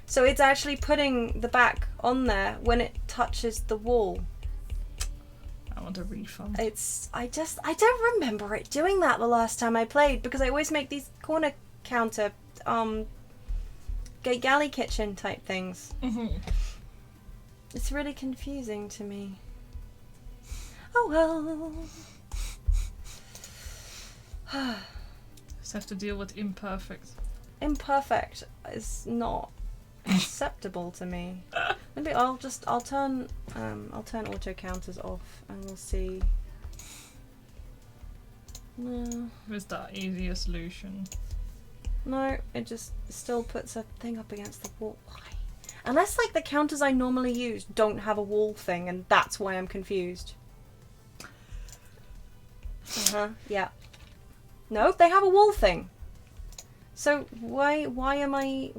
Speaker 1: So it's actually putting the back on there when it touches the wall.
Speaker 2: I want a refund.
Speaker 1: I don't remember it doing that the last time I played, because I always make these corner counter galley kitchen type things.
Speaker 2: Mm-hmm.
Speaker 1: It's really confusing to me. Oh well.
Speaker 2: Just have to deal with imperfect.
Speaker 1: Imperfect is not acceptable to me. Maybe I'll turn auto counters off and we'll see. No.
Speaker 2: Is that easier solution?
Speaker 1: No, it just still puts a thing up against the wall. Why? Unless like the counters I normally use don't have a wall thing, and that's why I'm confused. Yeah. No, they have a wall thing. So why am I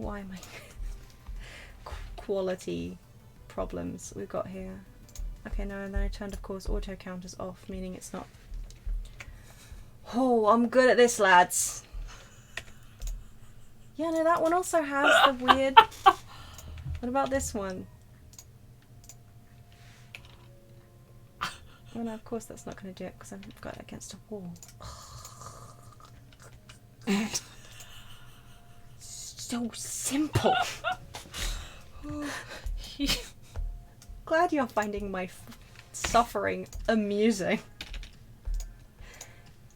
Speaker 1: quality problems we've got here? Okay, no, and then I turned, of course, auto counters off, meaning it's not. Oh, I'm good at this, lads. Yeah, no, that one also has the weird. What about this one? Well, no, of course that's not going to do it because I've got it against a wall. So simple. Glad you're finding my suffering amusing.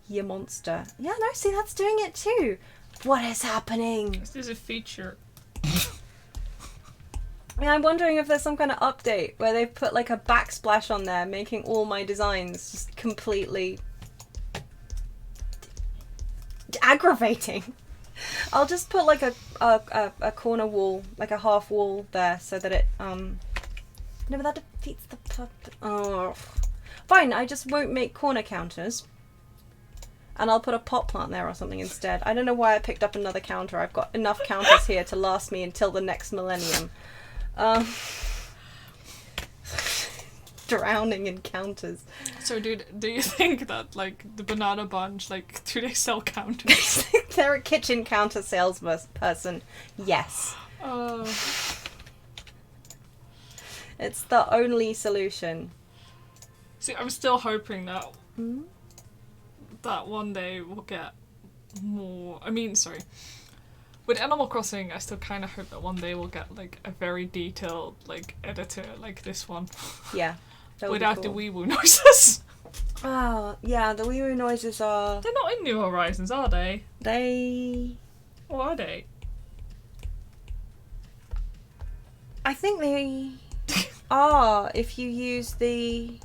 Speaker 1: You monster. Yeah, no, see, that's doing it too. What is happening?
Speaker 2: This is a feature.
Speaker 1: I mean, I'm wondering if there's some kind of update where they've put like a backsplash on there, making all my designs just completely aggravating. I'll just put like a corner wall, like a half wall there, so that it no, but that defeats the purpose. Oh, fine. I just won't make corner counters, and I'll put a pot plant there or something instead. I don't know why I picked up another counter. I've got enough counters here to last me until the next millennium. Drowning in counters.
Speaker 2: So, dude, do you think that, like, the Banana Bunch, like, do they sell counters?
Speaker 1: They're a kitchen counter salesperson. Yes.
Speaker 2: Oh.
Speaker 1: It's the only solution.
Speaker 2: See, I'm still hoping that that one day we'll get more. I mean, sorry. With Animal Crossing, I still kind of hope that one day we'll get, like, a very detailed, like, editor like this one.
Speaker 1: Yeah.
Speaker 2: Without
Speaker 1: cool.
Speaker 2: the wee-woo noises.
Speaker 1: Oh, yeah, the wee-woo noises are...
Speaker 2: They're not in New Horizons, are they?
Speaker 1: They...
Speaker 2: Or are they?
Speaker 1: I think they are, if you use the...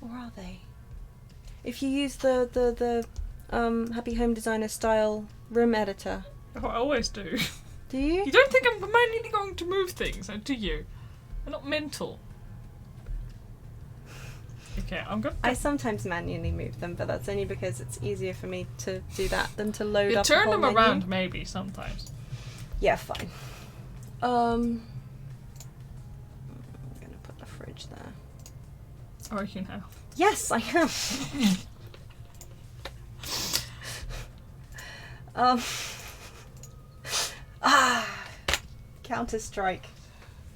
Speaker 1: Or are they? If you use the Happy Home Designer style room editor.
Speaker 2: Oh, I always do.
Speaker 1: Do you?
Speaker 2: You don't think I'm manually going to move things, do you? I'm not mental. Okay, I'm good.
Speaker 1: I sometimes manually move them, but that's only because it's easier for me to do that than to load
Speaker 2: you
Speaker 1: up.
Speaker 2: turn
Speaker 1: a whole
Speaker 2: them
Speaker 1: menu.
Speaker 2: around, maybe sometimes.
Speaker 1: Yeah, fine. I'm gonna put the fridge there.
Speaker 2: Are you now?
Speaker 1: Yes, I am. Counter Strike.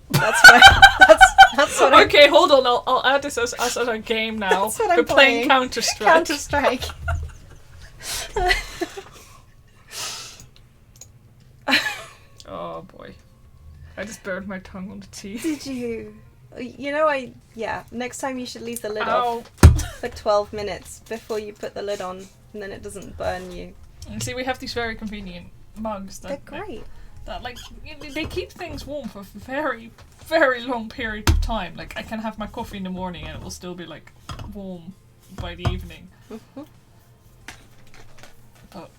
Speaker 1: That's what I'm...
Speaker 2: Okay, hold on. I'll add this as a game now.
Speaker 1: That's what I'm
Speaker 2: We're playing
Speaker 1: playing.
Speaker 2: Counter Strike.
Speaker 1: Counter Strike.
Speaker 2: Oh boy, I just burned my tongue on the tea.
Speaker 1: Did you? You know, next time you should leave the lid
Speaker 2: Ow.
Speaker 1: off for 12 minutes before you put the lid on, and then it doesn't burn you.
Speaker 2: And see, we have these very convenient mugs that
Speaker 1: They're great.
Speaker 2: That like they keep things warm for a very, very long period of time. Like I can have my coffee in the morning and it will still be like warm by the evening.
Speaker 1: Mm-hmm.
Speaker 2: But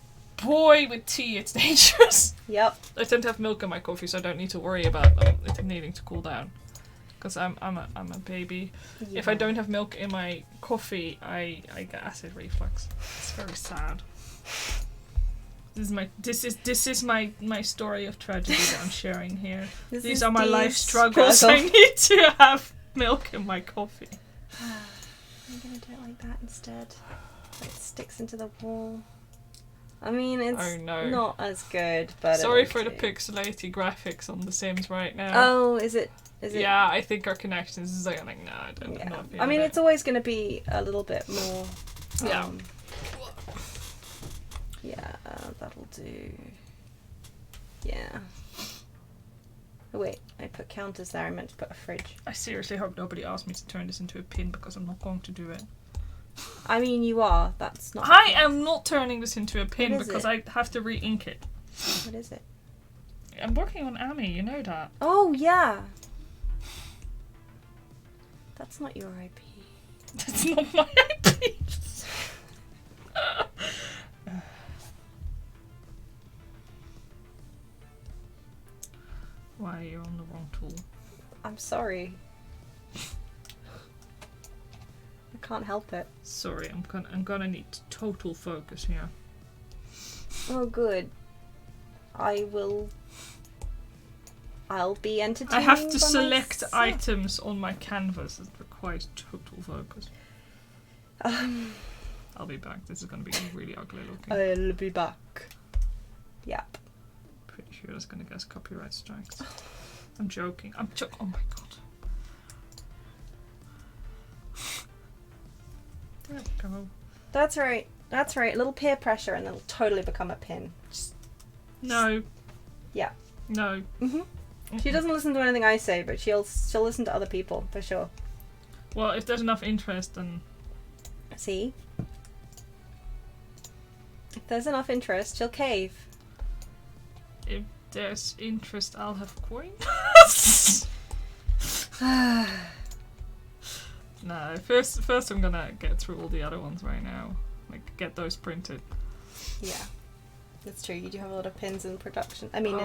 Speaker 2: boy, with tea, it's dangerous.
Speaker 1: Yep.
Speaker 2: I tend to have milk in my coffee, so I don't need to worry about it needing to cool down. Because I'm a baby.
Speaker 1: Yeah.
Speaker 2: If I don't have milk in my coffee, I get acid reflux. It's very sad. This is my story of tragedy that I'm sharing here. These are my life struggles. I need to have milk in my coffee.
Speaker 1: I'm gonna do it like that instead. It sticks into the wall. I mean, it's not as good, but
Speaker 2: sorry for the pixelated graphics on The Sims right now.
Speaker 1: Oh, is it?
Speaker 2: Yeah, I think our connection is like, no, I don't know.
Speaker 1: I mean, it's always going to be a little bit more. Yeah, that'll do. Yeah. Oh wait, I put counters there. I meant to put a fridge.
Speaker 2: I seriously hope nobody asked me to turn this into a pin because I'm not going to do it.
Speaker 1: I mean, you are. That's not.
Speaker 2: I am not turning this into a pin because I have to re-ink it.
Speaker 1: What is it?
Speaker 2: I'm working on Amy, you know that.
Speaker 1: Oh, yeah. That's not your IP.
Speaker 2: That's not my IP. Why are you on the wrong tool?
Speaker 1: I'm sorry. I can't help it.
Speaker 2: Sorry, I'm gonna need total focus here.
Speaker 1: Oh, good. I'll be entertaining.
Speaker 2: I have to select
Speaker 1: myself.
Speaker 2: items on my canvas that requires total focus. I'll be back. This is going to be really ugly looking.
Speaker 1: I'll be back. Yep.
Speaker 2: Pretty sure that's going to get us copyright strikes. I'm joking. Oh my god. There we go.
Speaker 1: That's right. That's right. A little peer pressure and it'll totally become a pin.
Speaker 2: No.
Speaker 1: Yeah.
Speaker 2: No.
Speaker 1: Mhm. She doesn't listen to anything I say, but she'll listen to other people for sure.
Speaker 2: Well, if there's enough interest, then.
Speaker 1: See? If there's enough interest, she'll cave.
Speaker 2: If there's interest, I'll have coins. No, first I'm gonna get through all the other ones right now. Like, get those printed.
Speaker 1: Yeah. That's true. You do have a lot of pins in production. I mean,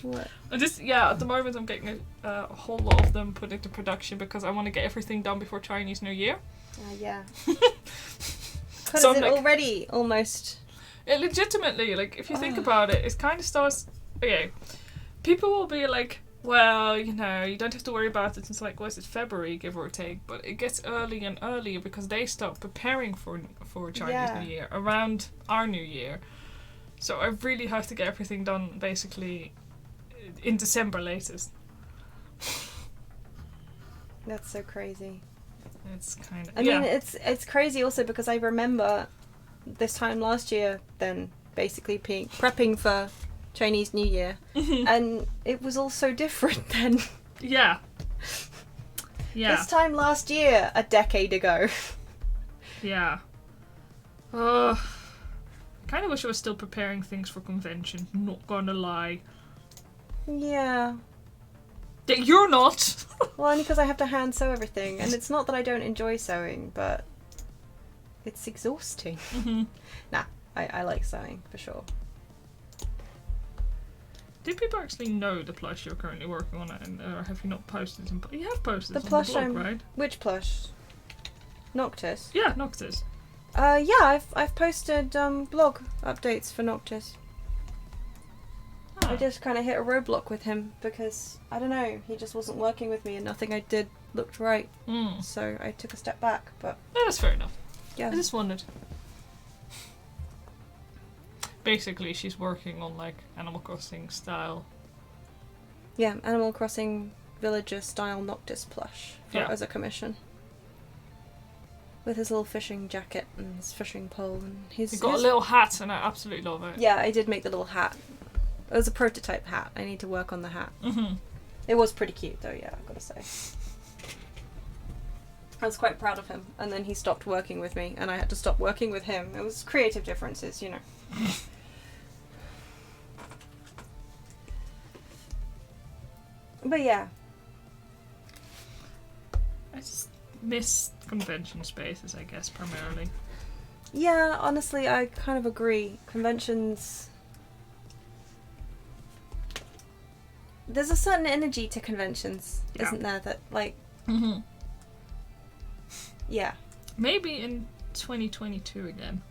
Speaker 1: what?
Speaker 2: At the moment I'm getting a whole lot of them put into production because I want to get everything done before Chinese New Year.
Speaker 1: Yeah. Because it's already almost...
Speaker 2: It legitimately, like, if you think about it, it kind of starts... Okay, people will be like, well, you know, you don't have to worry about it. It's like, what is it, February, give or take? But it gets earlier and earlier because they start preparing for Chinese New Year around our New Year. So I really have to get everything done basically in December latest.
Speaker 1: That's so crazy.
Speaker 2: It's kind of...
Speaker 1: I mean, it's crazy also because I remember this time last year then basically prepping for Chinese New Year and it was all so different then.
Speaker 2: Yeah.
Speaker 1: This time last year, a decade ago.
Speaker 2: Yeah. Kind of wish I was still preparing things for convention, not gonna lie.
Speaker 1: Yeah.
Speaker 2: You're not!
Speaker 1: Well, only because I have to hand sew everything, and it's not that I don't enjoy sewing, but it's exhausting.
Speaker 2: Mm-hmm.
Speaker 1: Nah, I like sewing, for sure.
Speaker 2: Do people actually know the plush you're currently working on, or have you not posted them? You have posted
Speaker 1: The
Speaker 2: on
Speaker 1: plush
Speaker 2: the blog, right?
Speaker 1: Which plush? Noctis?
Speaker 2: Yeah, Noctis.
Speaker 1: Yeah, I've posted blog updates for Noctis. I just kind of hit a roadblock with him because, I don't know, he just wasn't working with me and nothing I did looked right. So I took a step back, but...
Speaker 2: No, that's fair enough.
Speaker 1: Yeah.
Speaker 2: I just wondered. Basically, she's working on, like, Animal Crossing style.
Speaker 1: Yeah, Animal Crossing Villager style Noctis plush as a commission. With his little fishing jacket and his fishing pole and his...
Speaker 2: He's got a little hat and I absolutely love it.
Speaker 1: Yeah, I did make the little hat. It was a prototype hat. I need to work on the hat.
Speaker 2: Mm-hmm.
Speaker 1: It was pretty cute though, yeah, I've got to say. I was quite proud of him. And then he stopped working with me and I had to stop working with him. It was creative differences, you know. But yeah.
Speaker 2: miss convention spaces, I guess, primarily.
Speaker 1: Yeah, honestly, I kind of agree. Conventions... There's a certain energy to conventions, isn't there? That, like...
Speaker 2: Mm-hmm.
Speaker 1: Yeah.
Speaker 2: Maybe in 2022 again.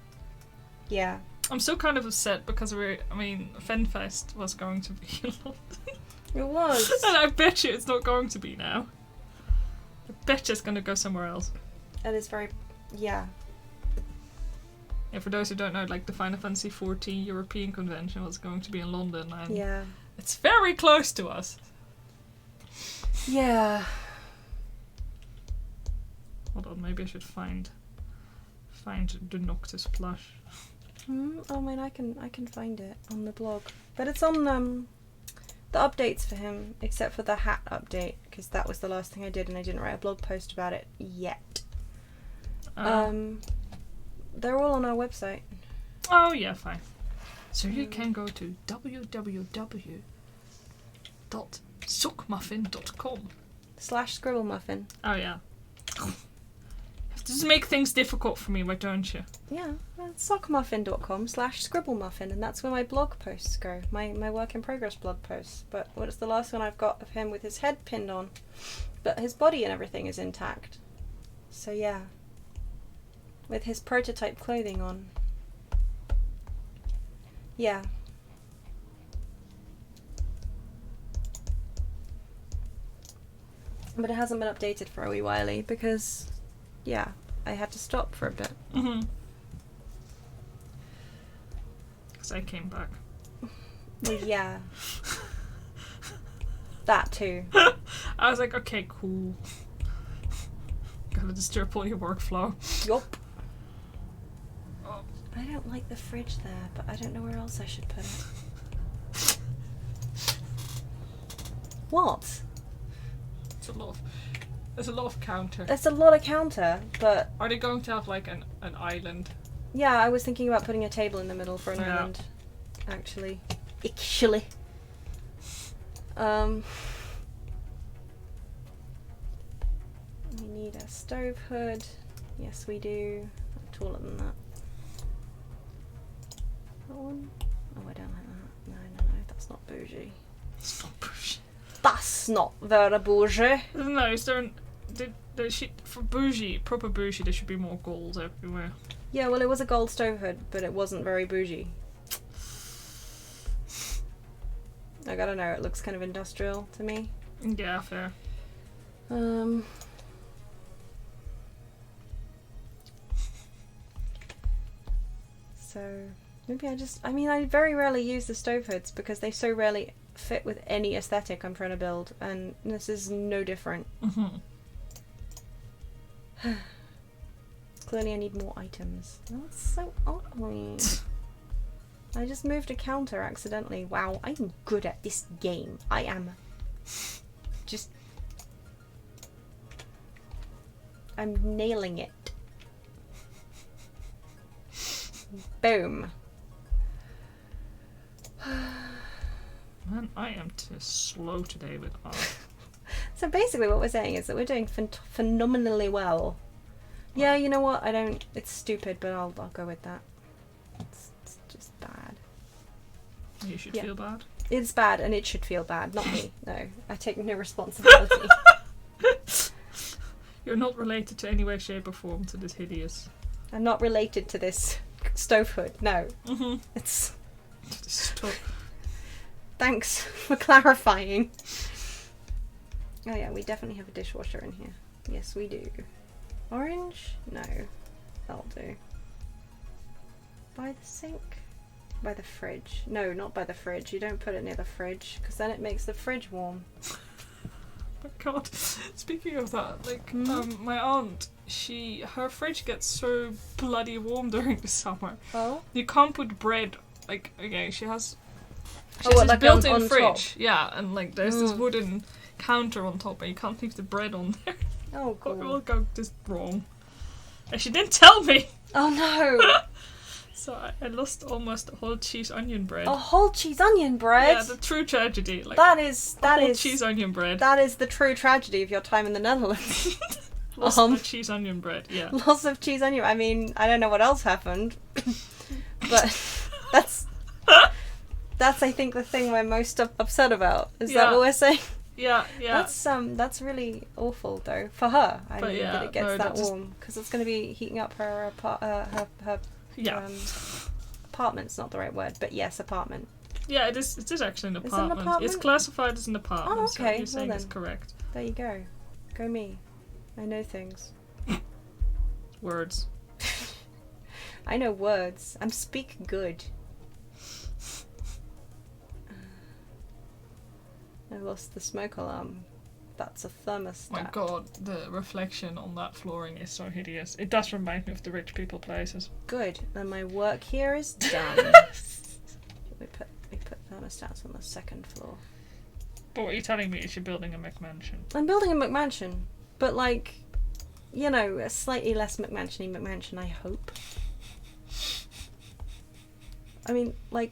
Speaker 1: Yeah.
Speaker 2: I'm still kind of upset because FenFest was going to be in London.
Speaker 1: It was.
Speaker 2: And I bet you it's not going to be now. I bet you it's going to go somewhere else.
Speaker 1: It is very... Yeah.
Speaker 2: Yeah, for those who don't know, like the Final Fantasy XIV European convention was going to be in London, and
Speaker 1: Yeah.
Speaker 2: it's very close to us.
Speaker 1: Yeah.
Speaker 2: Hold on, maybe I should find the Noctis plush.
Speaker 1: I can find it on the blog, but it's on the updates for him, except for the hat update, because that was the last thing I did, and I didn't write a blog post about it yet. They're all on our website.
Speaker 2: Oh yeah, fine. So you can go to
Speaker 1: www.sockmuffin.com/scribblemuffin.
Speaker 2: Oh yeah. Just make things difficult for me, why don't you?
Speaker 1: Yeah, sockmuffin.com/scribblemuffin, and that's where my blog posts go, my work in progress blog posts. But what's the last one I've got of him with his head pinned on, but his body and everything is intact. So yeah, with his prototype clothing on. Yeah. But it hasn't been updated for a wee while because, yeah, I had to stop for a bit.
Speaker 2: Mm-hmm. Because I came back.
Speaker 1: Well, yeah. That too.
Speaker 2: I was like, okay, cool. Gotta disturb all your workflow.
Speaker 1: Yup. I don't like the fridge there, but I don't know where else I should put it. What?
Speaker 2: There's a lot of counter.
Speaker 1: There's a lot of counter, but...
Speaker 2: Are they going to have like an island?
Speaker 1: Yeah, I was thinking about putting a table in the middle for an island. Actually. We need a stove hood. Yes, we do. Taller than that. That one? Oh, I don't like that. No, that's not bougie.
Speaker 2: It's not bougie.
Speaker 1: That's not very bougie.
Speaker 2: No, for bougie, proper bougie, there should be more gold everywhere.
Speaker 1: Yeah, well, it was a gold stove hood, but it wasn't very bougie. I gotta know, it looks kind of industrial to me.
Speaker 2: Yeah, fair.
Speaker 1: So, maybe I very rarely use the stove hoods because they so rarely fit with any aesthetic I'm trying to build, and this is no different.
Speaker 2: Mm-hmm.
Speaker 1: Clearly I need more items. That's so ugly. I just moved a counter accidentally. Wow, I'm good at this game. I am. I'm nailing it. Boom.
Speaker 2: Man, I am too slow today with art.
Speaker 1: So basically what we're saying is that we're doing phenomenally well. Yeah, you know what? It's stupid, but I'll go with that. It's just bad.
Speaker 2: You should feel bad?
Speaker 1: It's bad, and it should feel bad, not me. No, I take no responsibility.
Speaker 2: You're not related to any way, shape or form to this hideous.
Speaker 1: I'm not related to this stove hood, no.
Speaker 2: Mm-hmm.
Speaker 1: It's...
Speaker 2: Stop.
Speaker 1: Thanks for clarifying. Oh yeah, we definitely have a dishwasher in here. Yes, we do. Orange? No. That'll do. By the sink? By the fridge. No, not by the fridge. You don't put it near the fridge, because then it makes the fridge warm.
Speaker 2: Oh my god. Speaking of that, my aunt, her fridge gets so bloody warm during the summer.
Speaker 1: Oh?
Speaker 2: You can't put bread, she has
Speaker 1: like
Speaker 2: built-in
Speaker 1: on
Speaker 2: fridge.
Speaker 1: top?
Speaker 2: Yeah, and there's this wooden counter on top, and you can't leave the bread on there.
Speaker 1: Oh, cool.
Speaker 2: It will go just wrong. And she didn't tell me!
Speaker 1: Oh no!
Speaker 2: So I lost almost a whole cheese onion bread.
Speaker 1: A whole cheese onion bread?
Speaker 2: Yeah, the true tragedy.
Speaker 1: That is
Speaker 2: cheese onion bread.
Speaker 1: That is the true tragedy of your time in the Netherlands.
Speaker 2: Lots of cheese onion bread, yeah.
Speaker 1: Lots of cheese onion. I mean, I don't know what else happened, but that's I think the thing we're most upset about. Is that what we're saying?
Speaker 2: Yeah.
Speaker 1: That's really awful though for her. I mean, that it gets that warm because it's going to be heating up her apartment's not the right word, but yes, apartment.
Speaker 2: Yeah, it is. It is actually an apartment. It's classified as an apartment.
Speaker 1: Oh, okay.
Speaker 2: So you're saying it's correct.
Speaker 1: There you go. Go me. I know things.
Speaker 2: Words.
Speaker 1: I know words. I'm speak good. I lost the smoke alarm. That's a thermostat.
Speaker 2: My god, the reflection on that flooring is so hideous. It does remind me of the rich people places.
Speaker 1: Good. Then my work here is done. we put thermostats on the second floor.
Speaker 2: But what you're telling me is you're building a McMansion.
Speaker 1: I'm building a McMansion, but like, you know, a slightly less McMansion-y McMansion, I hope. I mean, like,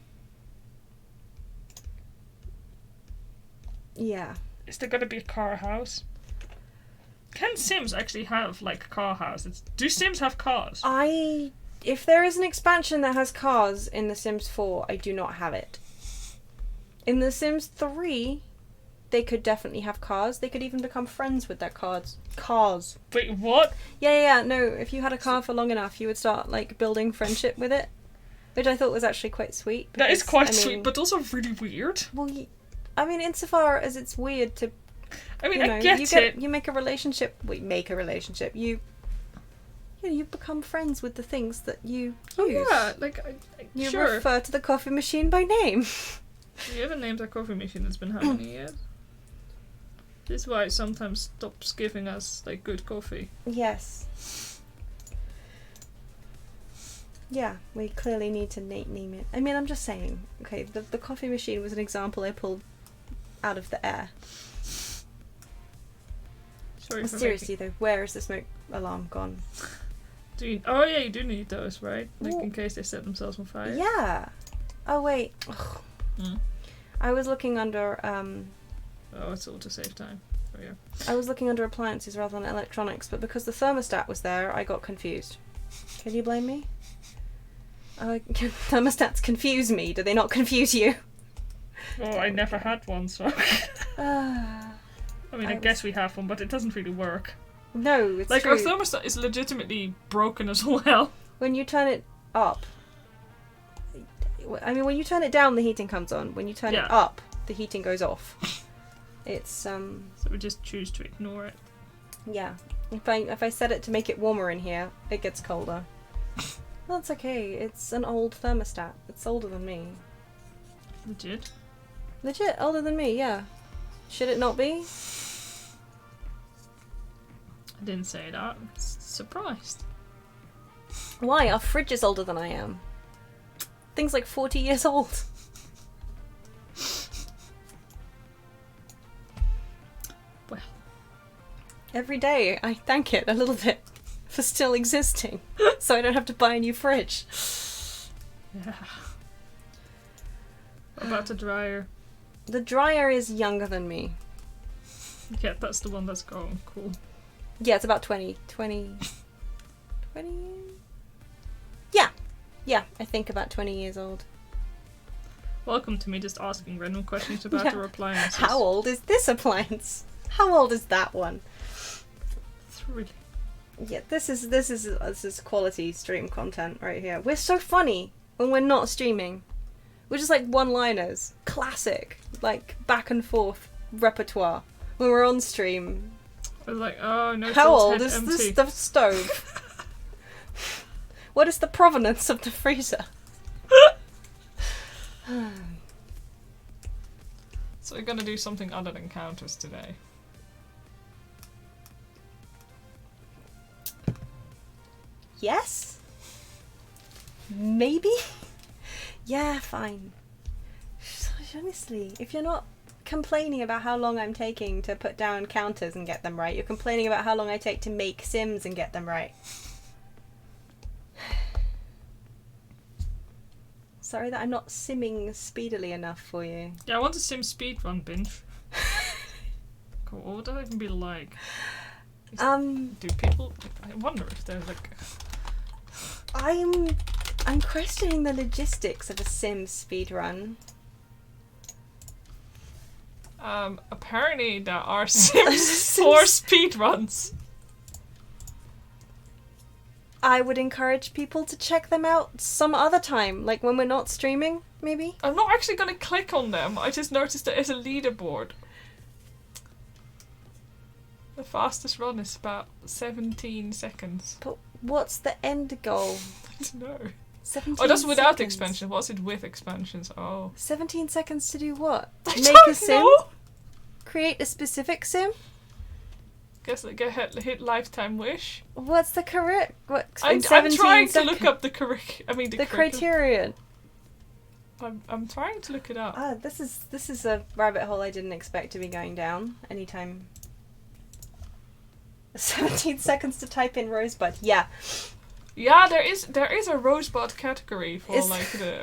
Speaker 1: yeah.
Speaker 2: Is there gonna be a car house? Can Sims actually have, like, car houses? Do Sims have cars?
Speaker 1: If there is an expansion that has cars in The Sims 4, I do not have it. In The Sims 3, they could definitely have cars. They could even become friends with their cars. Cars.
Speaker 2: Wait, what?
Speaker 1: Yeah. No, if you had a car for long enough, you would start, like, building friendship with it. Which I thought was actually quite sweet. Because,
Speaker 2: that is quite sweet, but also really weird.
Speaker 1: Well, I mean, insofar as it's weird to...
Speaker 2: I mean, I
Speaker 1: get
Speaker 2: it.
Speaker 1: You make a relationship... You become friends with the things that you use.
Speaker 2: Oh, yeah. Like,
Speaker 1: you
Speaker 2: sure.
Speaker 1: refer to the coffee machine by name.
Speaker 2: You haven't named our coffee machine. It's been how many years? This is why it sometimes stops giving us, like, good coffee.
Speaker 1: Yes. Yeah, we clearly need to name it. I mean, I'm just saying. Okay, the coffee machine was an example I pulled out of the air.
Speaker 2: Sorry for
Speaker 1: seriously though, where is the smoke alarm gone?
Speaker 2: You do need those, right? Like, in case they set themselves on fire.
Speaker 1: Yeah. Oh wait. I was looking under
Speaker 2: it's all to save time. Oh yeah.
Speaker 1: I was looking under appliances rather than electronics, but because the thermostat was there, I got confused. Can you blame me? Thermostats confuse me. Do they not confuse you?
Speaker 2: Well, I never had one, so... I guess we have one, but it doesn't really work.
Speaker 1: No, it's
Speaker 2: like,
Speaker 1: true.
Speaker 2: our thermostat is legitimately broken as well.
Speaker 1: When you turn it up... I mean, when you turn it down, the heating comes on. When you turn it up, the heating goes off. It's, So
Speaker 2: we just choose to ignore it.
Speaker 1: Yeah. If I set it to make it warmer in here, it gets colder. That's okay. It's an old thermostat. It's older than me.
Speaker 2: Legit?
Speaker 1: Legit, older than me, yeah. Should it not be?
Speaker 2: I didn't say that. I'm surprised.
Speaker 1: Why? Our fridge is older than I am. Things like 40 years old.
Speaker 2: Well.
Speaker 1: Every day I thank it a little bit for still existing, so I don't have to buy a new fridge.
Speaker 2: Yeah. What about the dryer?
Speaker 1: The dryer is younger than me.
Speaker 2: Yeah, that's the one that's going. Cool.
Speaker 1: Yeah, it's about 20. Yeah, I think about 20 years old.
Speaker 2: Welcome to me just asking random questions about our appliances.
Speaker 1: How old is this appliance? How old is that one?
Speaker 2: 3.
Speaker 1: Yeah, this is quality stream content right here. We're so funny when we're not streaming. We're just like one-liners. Classic. Like, back and forth repertoire. When we're on stream.
Speaker 2: I was like, oh, no.
Speaker 1: How old is the stove? What is the provenance of the freezer?
Speaker 2: So we're gonna do something other than counters today.
Speaker 1: Yes? Maybe? Yeah, fine. Honestly, if you're not complaining about how long I'm taking to put down counters and get them right, you're complaining about how long I take to make Sims and get them right. Sorry that I'm not simming speedily enough for you.
Speaker 2: Yeah, I want a Sim speedrun binge. God, what would that even be like? Do people? I wonder if they're like.
Speaker 1: I'm questioning the logistics of a Sims speedrun.
Speaker 2: Apparently there are Sims 4 speedruns.
Speaker 1: I would encourage people to check them out some other time, like when we're not streaming, maybe.
Speaker 2: I'm not actually going to click on them. I just noticed there is a leaderboard. The fastest run is about 17 seconds.
Speaker 1: But what's the end goal?
Speaker 2: I don't know.
Speaker 1: 17
Speaker 2: Oh, that's without
Speaker 1: seconds.
Speaker 2: expansion. What's it with expansions? Oh.
Speaker 1: 17 seconds to do what?
Speaker 2: I
Speaker 1: Make
Speaker 2: don't
Speaker 1: a sim?
Speaker 2: know.
Speaker 1: Create a specific sim?
Speaker 2: Guess like hit lifetime wish.
Speaker 1: What's the correct? What?
Speaker 2: I'm
Speaker 1: 17
Speaker 2: trying to
Speaker 1: seconds.
Speaker 2: look up the
Speaker 1: The criterion.
Speaker 2: I'm trying to look it up.
Speaker 1: Ah, this is a rabbit hole I didn't expect to be going down anytime. 17 seconds to type in Rosebud. Yeah.
Speaker 2: Yeah, there is a Rosebud category for
Speaker 1: Is-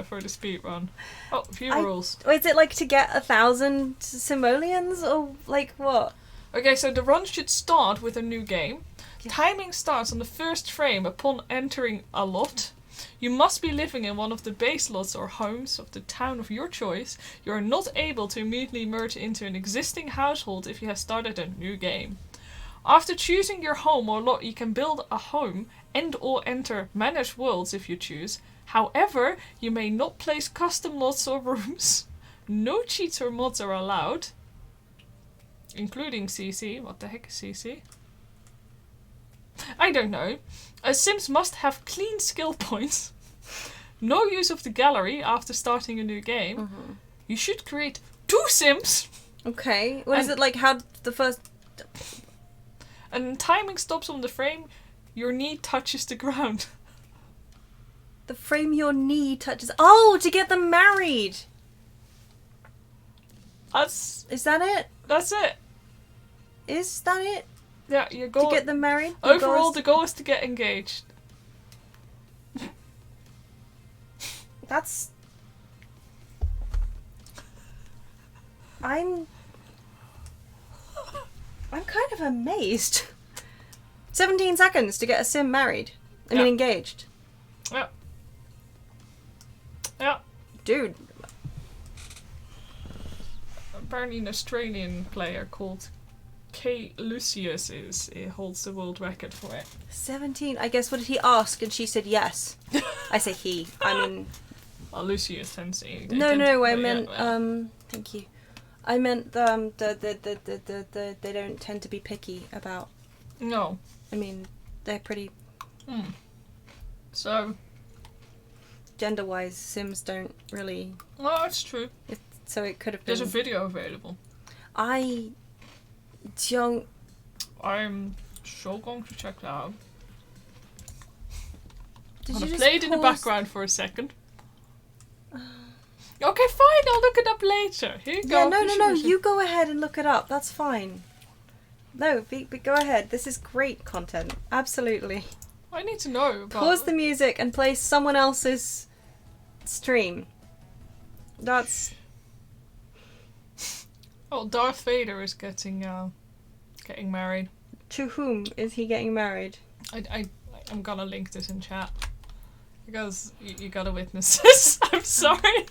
Speaker 2: for the speed run. Oh, few
Speaker 1: I-
Speaker 2: rules.
Speaker 1: Is it like to get 1,000 simoleons or like what?
Speaker 2: Okay, so the run should start with a new game.
Speaker 1: Yeah.
Speaker 2: Timing starts on the first frame upon entering a lot. You must be living in one of the base lots or homes of the town of your choice. You are not able to immediately merge into an existing household if you have started a new game. After choosing your home or lot, you can build a home and or enter managed worlds if you choose. However, you may not place custom lots or rooms. No cheats or mods are allowed. Including CC. What the heck is CC? I don't know. Sims must have clean skill points. No use of the gallery after starting a new game.
Speaker 1: Mm-hmm.
Speaker 2: You should create 2 Sims.
Speaker 1: Okay. What is it like? How the first?
Speaker 2: And timing stops on the frame your knee touches the ground.
Speaker 1: The frame your knee touches. Oh, to get them married.
Speaker 2: Is
Speaker 1: that it?
Speaker 2: That's it.
Speaker 1: Is that it?
Speaker 2: Yeah, your goal.
Speaker 1: To get them married? The
Speaker 2: Overall,
Speaker 1: goal is-
Speaker 2: the goal is to get engaged.
Speaker 1: That's... I'm kind of amazed. 17 seconds to get a sim married. I mean,
Speaker 2: Yeah.
Speaker 1: engaged.
Speaker 2: Yeah. Yeah.
Speaker 1: Dude.
Speaker 2: Apparently an Australian player called K. Lucius holds the world record for it.
Speaker 1: 17. I guess, what did he ask? And she said yes. I say he. I mean...
Speaker 2: Well, Lucius tends to...
Speaker 1: No, I
Speaker 2: yeah,
Speaker 1: meant...
Speaker 2: well.
Speaker 1: Thank you. I meant they don't tend to be picky about...
Speaker 2: No.
Speaker 1: I mean, they're pretty...
Speaker 2: So...
Speaker 1: Gender-wise, Sims don't really...
Speaker 2: Well, that's true.
Speaker 1: So it could have been...
Speaker 2: There's a video available.
Speaker 1: I don't...
Speaker 2: I'm so going to check that out.
Speaker 1: Did
Speaker 2: I'm
Speaker 1: you
Speaker 2: gonna
Speaker 1: just
Speaker 2: play it in the
Speaker 1: pause-
Speaker 2: background for a second. Okay, fine, I'll look it up later. Here you go.
Speaker 1: Yeah, no, you go ahead and look it up. That's fine. No, go ahead. This is great content. Absolutely.
Speaker 2: I need to know about...
Speaker 1: Pause the music and play someone else's stream. That's...
Speaker 2: Oh, Darth Vader is getting married.
Speaker 1: To whom is he getting married?
Speaker 2: I'm gonna link this in chat. Because you gotta witness this. I'm sorry.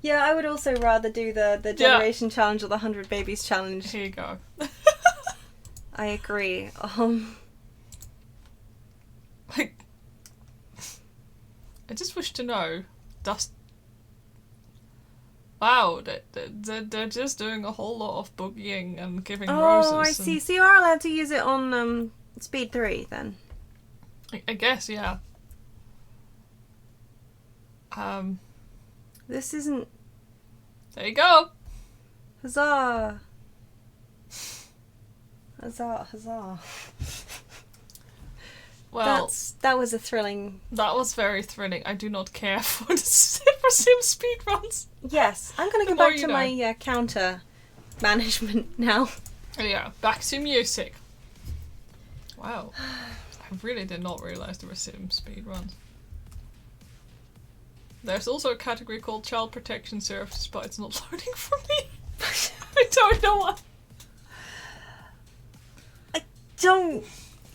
Speaker 1: Yeah, I would also rather do the generation challenge or the 100 babies challenge.
Speaker 2: Here you go.
Speaker 1: I agree.
Speaker 2: Like, I just wish to know, wow, they're just doing a whole lot of boogieing and giving roses.
Speaker 1: Oh, I see. So you are allowed to use it on speed 3 then?
Speaker 2: I guess, yeah.
Speaker 1: This isn't...
Speaker 2: There you go.
Speaker 1: Huzzah! Huzzah, huzzah.
Speaker 2: Well,
Speaker 1: That was a thrilling...
Speaker 2: that was very thrilling. I do not care for for Sim speedruns.
Speaker 1: Yes, I'm going to
Speaker 2: The
Speaker 1: go
Speaker 2: more
Speaker 1: back
Speaker 2: you
Speaker 1: to my counter management now.
Speaker 2: Oh, yeah, back to music. Wow. I really did not realise there were Sim speedruns. There's also a category called Child Protection Services, but it's not loading for me. I don't know why.
Speaker 1: don't.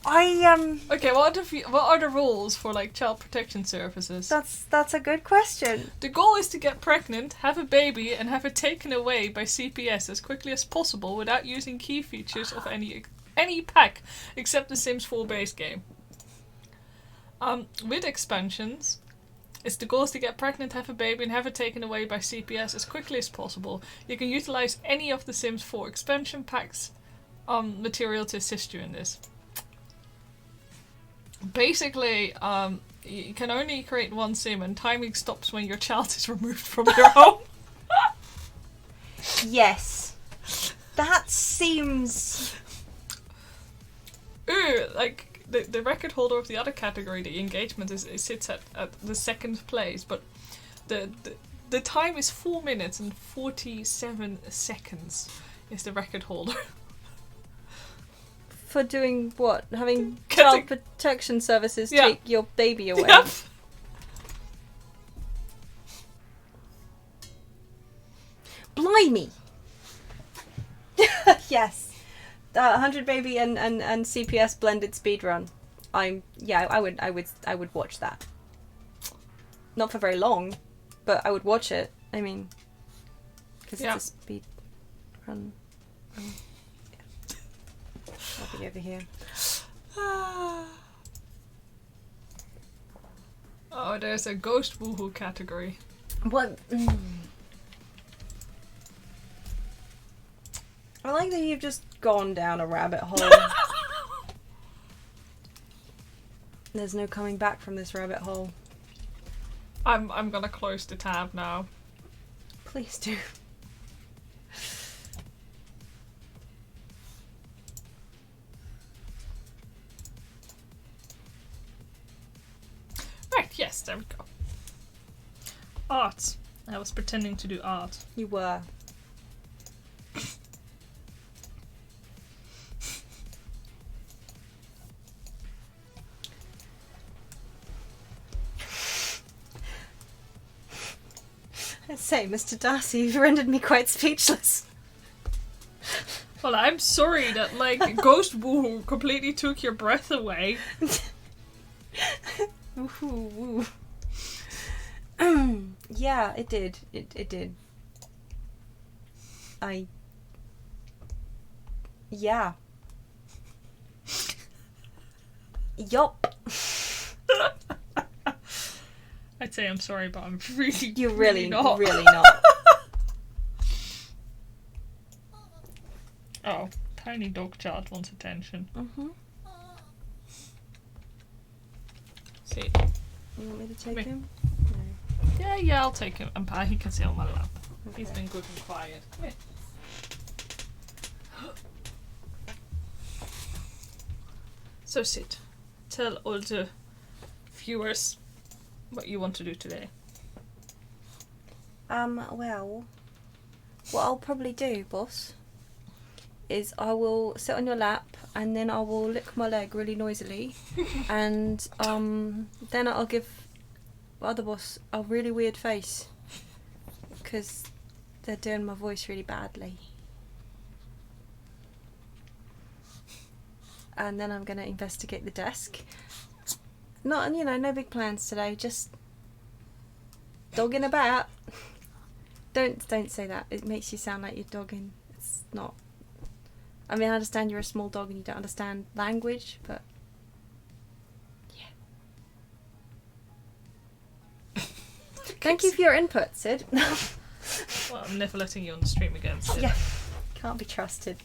Speaker 2: Okay, what are the rules for like child protection services?
Speaker 1: That's a good question.
Speaker 2: The goal is to get pregnant, have a baby, and have it taken away by CPS as quickly as possible without using key features of any pack except the Sims 4 base game. With expansions, the goal is to get pregnant, have a baby, and have it taken away by CPS as quickly as possible. You can utilize any of the Sims 4 expansion packs material to assist you in this. Basically, you can only create one sim and timing stops when your child is removed from your home.
Speaker 1: Yes. That seems...
Speaker 2: Ooh, like, the record holder of the other category, the engagement, sits at the second place, but the time is 4 minutes and 47 seconds is the record holder.
Speaker 1: For doing what? Having child protection services take your baby away?
Speaker 2: Yep.
Speaker 1: Blimey! Yes. 100 baby and CPS blended speedrun. I would watch that. Not for very long, but I would watch it. I mean, because it's a speed run. I'll be over here.
Speaker 2: Oh, there's a ghost woohoo category.
Speaker 1: What? I like that you've just gone down a rabbit hole. There's no coming back from this rabbit hole.
Speaker 2: I'm gonna close the tab now.
Speaker 1: Please do.
Speaker 2: Right, yes, there we go. Art. I was pretending to do art.
Speaker 1: You were. I say, Mr. Darcy, you've rendered me quite speechless.
Speaker 2: Well, I'm sorry that, like, Ghost Woohoo completely took your breath away.
Speaker 1: Woo. Yeah, it did. It did. Yeah. Yup.
Speaker 2: I'd say I'm sorry, but I'm really,
Speaker 1: You're really
Speaker 2: not.
Speaker 1: Really not.
Speaker 2: Oh, tiny dog child wants attention.
Speaker 1: Mm-hmm.
Speaker 2: See.
Speaker 1: You want me to take him?
Speaker 2: Yeah, I'll take him. He can sit on my lap.
Speaker 1: Okay.
Speaker 2: He's been good and quiet. Come here. So Sid, tell all the viewers what you want to do today.
Speaker 1: Well, what I'll probably do, boss, is I will sit on your lap and then I will lick my leg really noisily and then I'll give other boss a really weird face because they're doing my voice really badly. And then I'm going to investigate the desk. No big plans today, just dogging about. Don't say that. It makes you sound like you're dogging. It's not. I mean, I understand you're a small dog and you don't understand language, but yeah. Thank you for your input, Sid.
Speaker 2: Well, I'm never letting you on the stream again, Sid.
Speaker 1: Yeah, can't be trusted.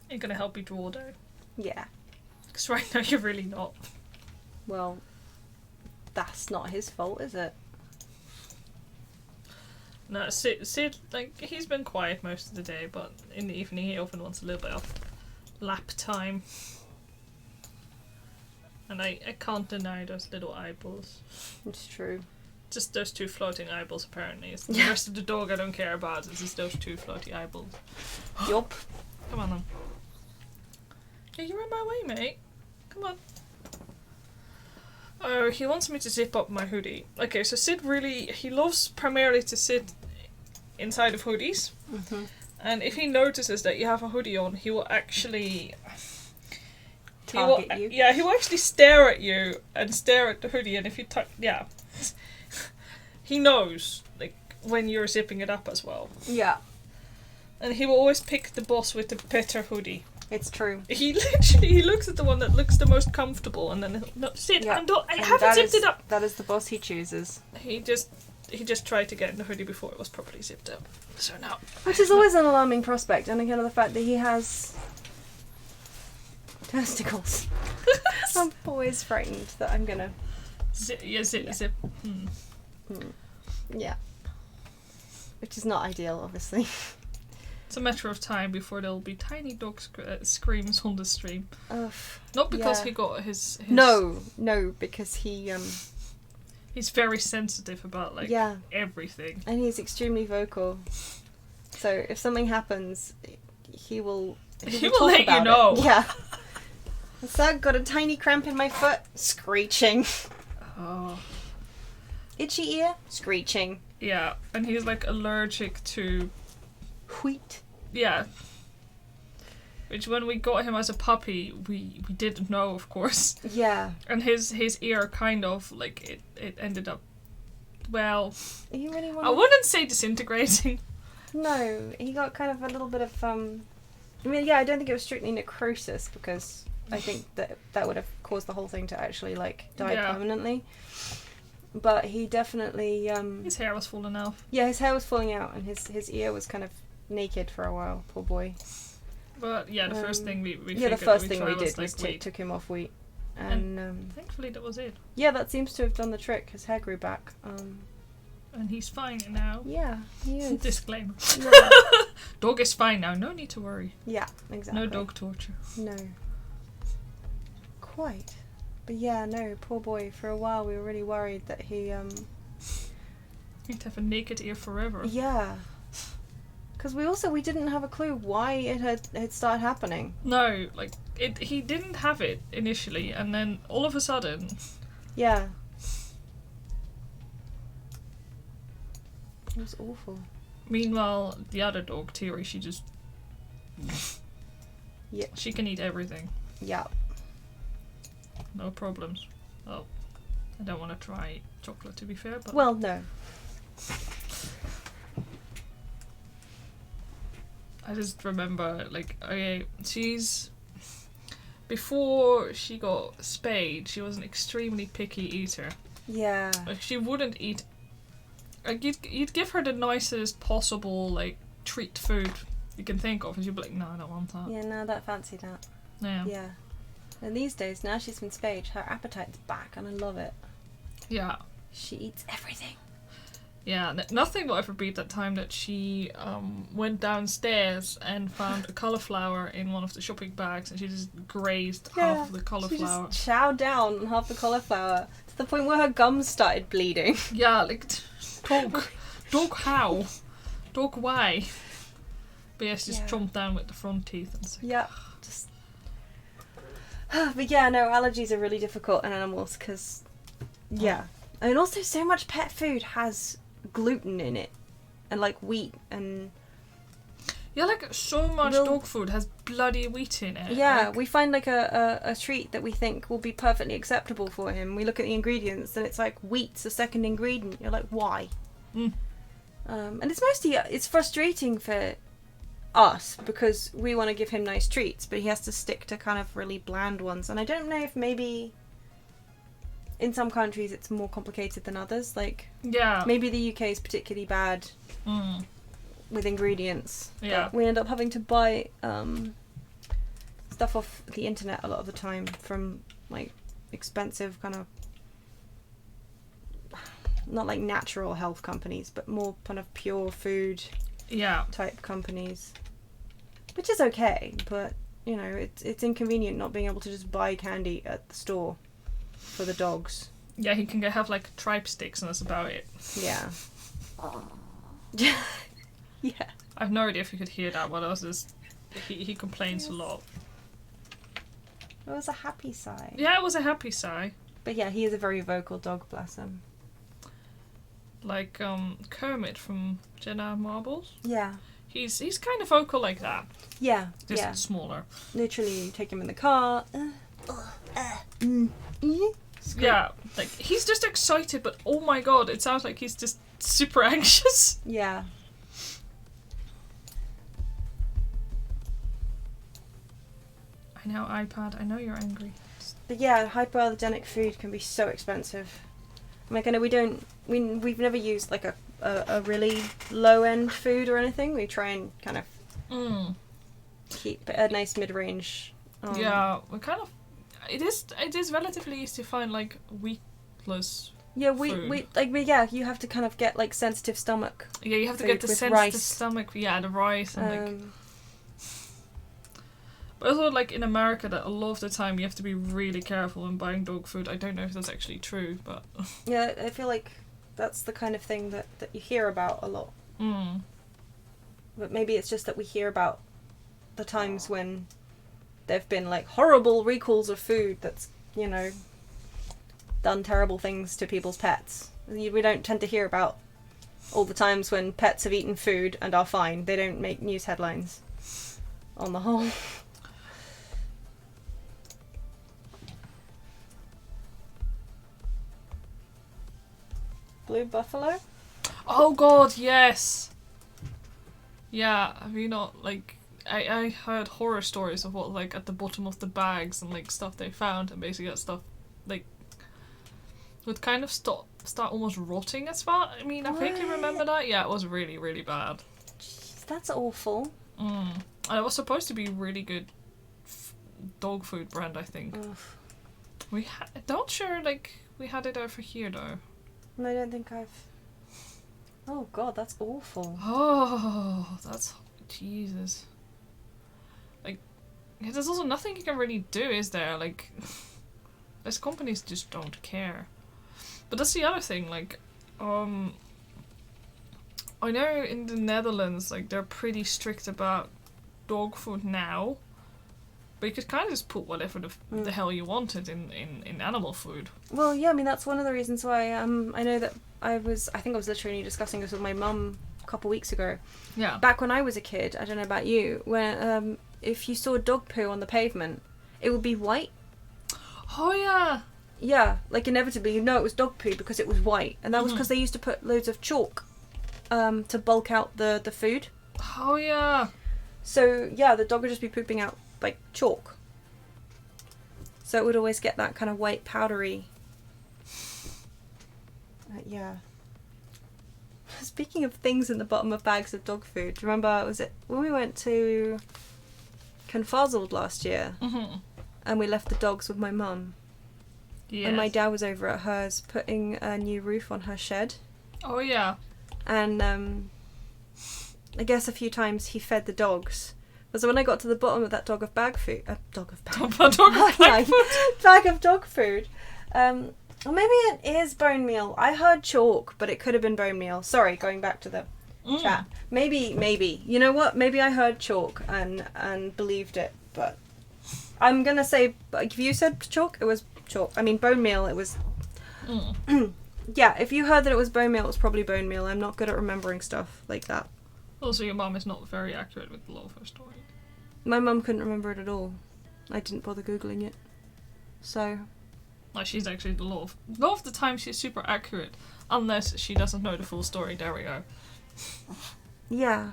Speaker 2: You're gonna help me draw though.
Speaker 1: Yeah.
Speaker 2: Because right now you're really not.
Speaker 1: Well, that's not his fault, is it?
Speaker 2: No, Sid, like, he's been quiet most of the day, but in the evening he often wants a little bit of lap time. And I can't deny those little eyeballs.
Speaker 1: It's true.
Speaker 2: Just those two floating eyeballs, apparently. It's the rest of the dog I don't care about. It's just those two floaty eyeballs.
Speaker 1: Yup.
Speaker 2: Come on, then. Yeah, you're in my way, mate. Come on. Oh, he wants me to zip up my hoodie. Okay, so Sid he loves primarily to sit inside of hoodies.
Speaker 1: Mm-hmm.
Speaker 2: And if he notices that you have a hoodie on, he will actually...
Speaker 1: Target you.
Speaker 2: Yeah, he will actually stare at you and stare at the hoodie, and if you yeah. He knows, like, when you're zipping it up as well.
Speaker 1: Yeah.
Speaker 2: And he will always pick the boss with the better hoodie.
Speaker 1: It's true.
Speaker 2: He looks at the one that looks the most comfortable, and then he'll, no, sit,
Speaker 1: Yeah.
Speaker 2: I haven't zipped it up.
Speaker 1: That is the boss he chooses.
Speaker 2: He just tried to get in the hoodie before it was properly zipped up. So now.
Speaker 1: Which is always an alarming prospect, and again, the fact that he has testicles. I'm always frightened that I'm gonna...
Speaker 2: Zip.
Speaker 1: Yeah. Which is not ideal, obviously.
Speaker 2: It's a matter of time before there'll be tiny dog screams on the stream.
Speaker 1: Ugh.
Speaker 2: Not because
Speaker 1: Yeah.
Speaker 2: he got his...
Speaker 1: No, because he...
Speaker 2: He's very sensitive about, like,
Speaker 1: Yeah.
Speaker 2: everything.
Speaker 1: And he's extremely vocal. So if something happens, he will
Speaker 2: He will
Speaker 1: talk
Speaker 2: let you
Speaker 1: about
Speaker 2: know.
Speaker 1: it. Yeah. So I got a tiny cramp in my foot. Screeching.
Speaker 2: Oh.
Speaker 1: Itchy ear. Screeching.
Speaker 2: Yeah, and he's, like, allergic to...
Speaker 1: Wheat.
Speaker 2: Yeah. Which, when we got him as a puppy, we didn't know, of course.
Speaker 1: Yeah.
Speaker 2: And his ear kind of, like, it ended up... Well...
Speaker 1: You really
Speaker 2: I
Speaker 1: want
Speaker 2: wouldn't say disintegrating.
Speaker 1: No, he got kind of a little bit of, I mean, yeah, I don't think it was strictly necrosis, because I think that would have caused the whole thing to actually, like, die
Speaker 2: Yeah.
Speaker 1: permanently. But he definitely,
Speaker 2: His hair was falling out.
Speaker 1: yeah, his hair was falling out, and his ear was kind of naked for a while, poor boy.
Speaker 2: But, yeah, the first thing we
Speaker 1: Yeah, the
Speaker 2: figured
Speaker 1: first
Speaker 2: we'd
Speaker 1: thing
Speaker 2: try
Speaker 1: we did
Speaker 2: like,
Speaker 1: was
Speaker 2: wheat.
Speaker 1: took him off wheat. And,
Speaker 2: Thankfully, that was it.
Speaker 1: yeah, that seems to have done the trick. His hair grew back.
Speaker 2: And he's fine now.
Speaker 1: Yeah, he is.
Speaker 2: Disclaimer.
Speaker 1: Yeah.
Speaker 2: Dog is fine now. No need to worry.
Speaker 1: Yeah, exactly.
Speaker 2: No dog torture.
Speaker 1: No. Quite. But yeah, no, poor boy. For a while we were really worried that he,
Speaker 2: He'd have a naked ear forever.
Speaker 1: yeah. Because we didn't have a clue why it had started happening.
Speaker 2: No, like, he didn't have it initially, and then all of a sudden...
Speaker 1: Yeah. It was awful.
Speaker 2: Meanwhile, the other dog, Teary, she just...
Speaker 1: Yeah.
Speaker 2: She can eat everything.
Speaker 1: Yeah.
Speaker 2: No problems. Oh, I don't want to try chocolate, to be fair, but...
Speaker 1: Well, no.
Speaker 2: I just remember, like, okay, she's... Before she got spayed, she was an extremely picky eater.
Speaker 1: Yeah.
Speaker 2: Like, she wouldn't eat... Like, you'd give her the nicest possible, like, treat food you can think of, and she'd be like, no, I don't want that.
Speaker 1: Yeah, no, that fancy that.
Speaker 2: Yeah.
Speaker 1: Yeah. And these days, now she's been spayed, her appetite's back, and I love it.
Speaker 2: Yeah.
Speaker 1: She eats everything.
Speaker 2: Yeah, nothing will ever beat that time that she went downstairs and found a cauliflower in one of the shopping bags, and she just grazed half of the cauliflower.
Speaker 1: She just chowed down on half the cauliflower to the point where her gums started bleeding.
Speaker 2: Yeah, like, dog how? Dog why? But yeah, she just chomped down with the front teeth and stuff.
Speaker 1: Yeah, just... But yeah, no, allergies are really difficult in animals, because... Yeah. And also, so much pet food has gluten in it. And, like, wheat and...
Speaker 2: Yeah, like, so much dog food has bloody wheat in it.
Speaker 1: Yeah,
Speaker 2: like...
Speaker 1: we find, like, a treat that we think will be perfectly acceptable for him. We look at the ingredients, and it's like, wheat's a second ingredient. You're like, why?
Speaker 2: Mm.
Speaker 1: And it's mostly... It's frustrating for us, because we want to give him nice treats, but he has to stick to kind of really bland ones. And I don't know if maybe... In some countries it's more complicated than others. Like,
Speaker 2: yeah,
Speaker 1: maybe the UK is particularly bad with ingredients.
Speaker 2: Yeah.
Speaker 1: But we end up having to buy stuff off the internet a lot of the time from, like, expensive kind of... Not like natural health companies, but more kind of pure food type companies. Which is okay, but, you know, it's inconvenient not being able to just buy candy at the store for the dogs.
Speaker 2: Yeah, he can have, like, tripe sticks, and that's about it.
Speaker 1: Yeah. Yeah.
Speaker 2: I've no idea if you could hear that, but he complains a lot.
Speaker 1: It was a happy sigh.
Speaker 2: Yeah, it was a happy sigh.
Speaker 1: But yeah, he is a very vocal dog, bless him.
Speaker 2: Like, Kermit from Jenna Marbles.
Speaker 1: Yeah.
Speaker 2: He's kind of vocal like that.
Speaker 1: Yeah,
Speaker 2: Just smaller.
Speaker 1: Literally, you take him in the car.
Speaker 2: Yeah, like he's just excited, but oh my god, it sounds like he's just super anxious.
Speaker 1: Yeah.
Speaker 2: I know, iPad. I know you're angry.
Speaker 1: But yeah, hypoallergenic food can be so expensive. Like I know we've never used like a really low end food or anything. We try and kind of keep a nice mid range.
Speaker 2: Yeah, we kind of. It is relatively easy to find like wheatless.
Speaker 1: Yeah, you have to kind of get like sensitive stomach.
Speaker 2: Yeah, you have to get the sensitive
Speaker 1: rice.
Speaker 2: stomach. Yeah, the rice and like. But also, like in America, that a lot of the time you have to be really careful when buying dog food. I don't know if that's actually true, but
Speaker 1: yeah, I feel like that's the kind of thing that you hear about a lot. But maybe it's just that we hear about the times when there've been like horrible recalls of food that's, you know, done terrible things to people's pets. We don't tend to hear about all the times when pets have eaten food and are fine. They don't make news headlines on the whole. Blue buffalo?
Speaker 2: Oh god, yes! Yeah, have you not, like, I heard horror stories of what, like, at the bottom of the bags and, like, stuff they found, and basically that stuff, like, would kind of start almost rotting as far. I mean, I think you remember that? Yeah, it was really, really bad.
Speaker 1: Jeez, that's awful.
Speaker 2: And it was supposed to be really good dog food brand, I think.
Speaker 1: Oof.
Speaker 2: Don't sure, like, we had it over here, though.
Speaker 1: I don't think I've... Oh god, that's awful.
Speaker 2: Oh, that's... Jesus. Like, yeah, there's also nothing you can really do, is there? Like, those companies just don't care. But that's the other thing, like, I know in the Netherlands, like, they're pretty strict about dog food now. But you could kind of just put whatever the hell you wanted in animal food.
Speaker 1: Well, yeah, I mean, that's one of the reasons why I know that I think I was literally discussing this with my mum a couple weeks ago.
Speaker 2: Yeah.
Speaker 1: Back when I was a kid, I don't know about you, when if you saw dog poo on the pavement, it would be white.
Speaker 2: Oh, yeah.
Speaker 1: Yeah, like inevitably you know it was dog poo because it was white. And that was because they used to put loads of chalk to bulk out the food.
Speaker 2: Oh, yeah.
Speaker 1: So, yeah, the dog would just be pooping out like chalk, so it would always get that kind of white powdery. Yeah. Speaking of things in the bottom of bags of dog food, remember, was it when we went to Confazled last year and we left the dogs with my mum?
Speaker 2: Yes.
Speaker 1: And my dad was over at hers putting a new roof on her shed.
Speaker 2: Oh, yeah.
Speaker 1: And I guess a few times he fed the dogs. So when I got to the bottom of that bag of dog food, or maybe it is bone meal. I heard chalk, but it could have been bone meal. Sorry, going back to the chat. Maybe. You know what? Maybe I heard chalk and believed it, but I'm gonna say, like, if you said chalk, it was chalk. I mean, bone meal, it was... Yeah, if you heard that it was bone meal, it was probably bone meal. I'm not good at remembering stuff like that.
Speaker 2: Also, your mum is not very accurate with a lot of her story.
Speaker 1: My mum couldn't remember it at all. I didn't bother Googling it. So...
Speaker 2: Like, she's actually a lot of the time she's super accurate, unless she doesn't know the full story. There we go.
Speaker 1: Yeah.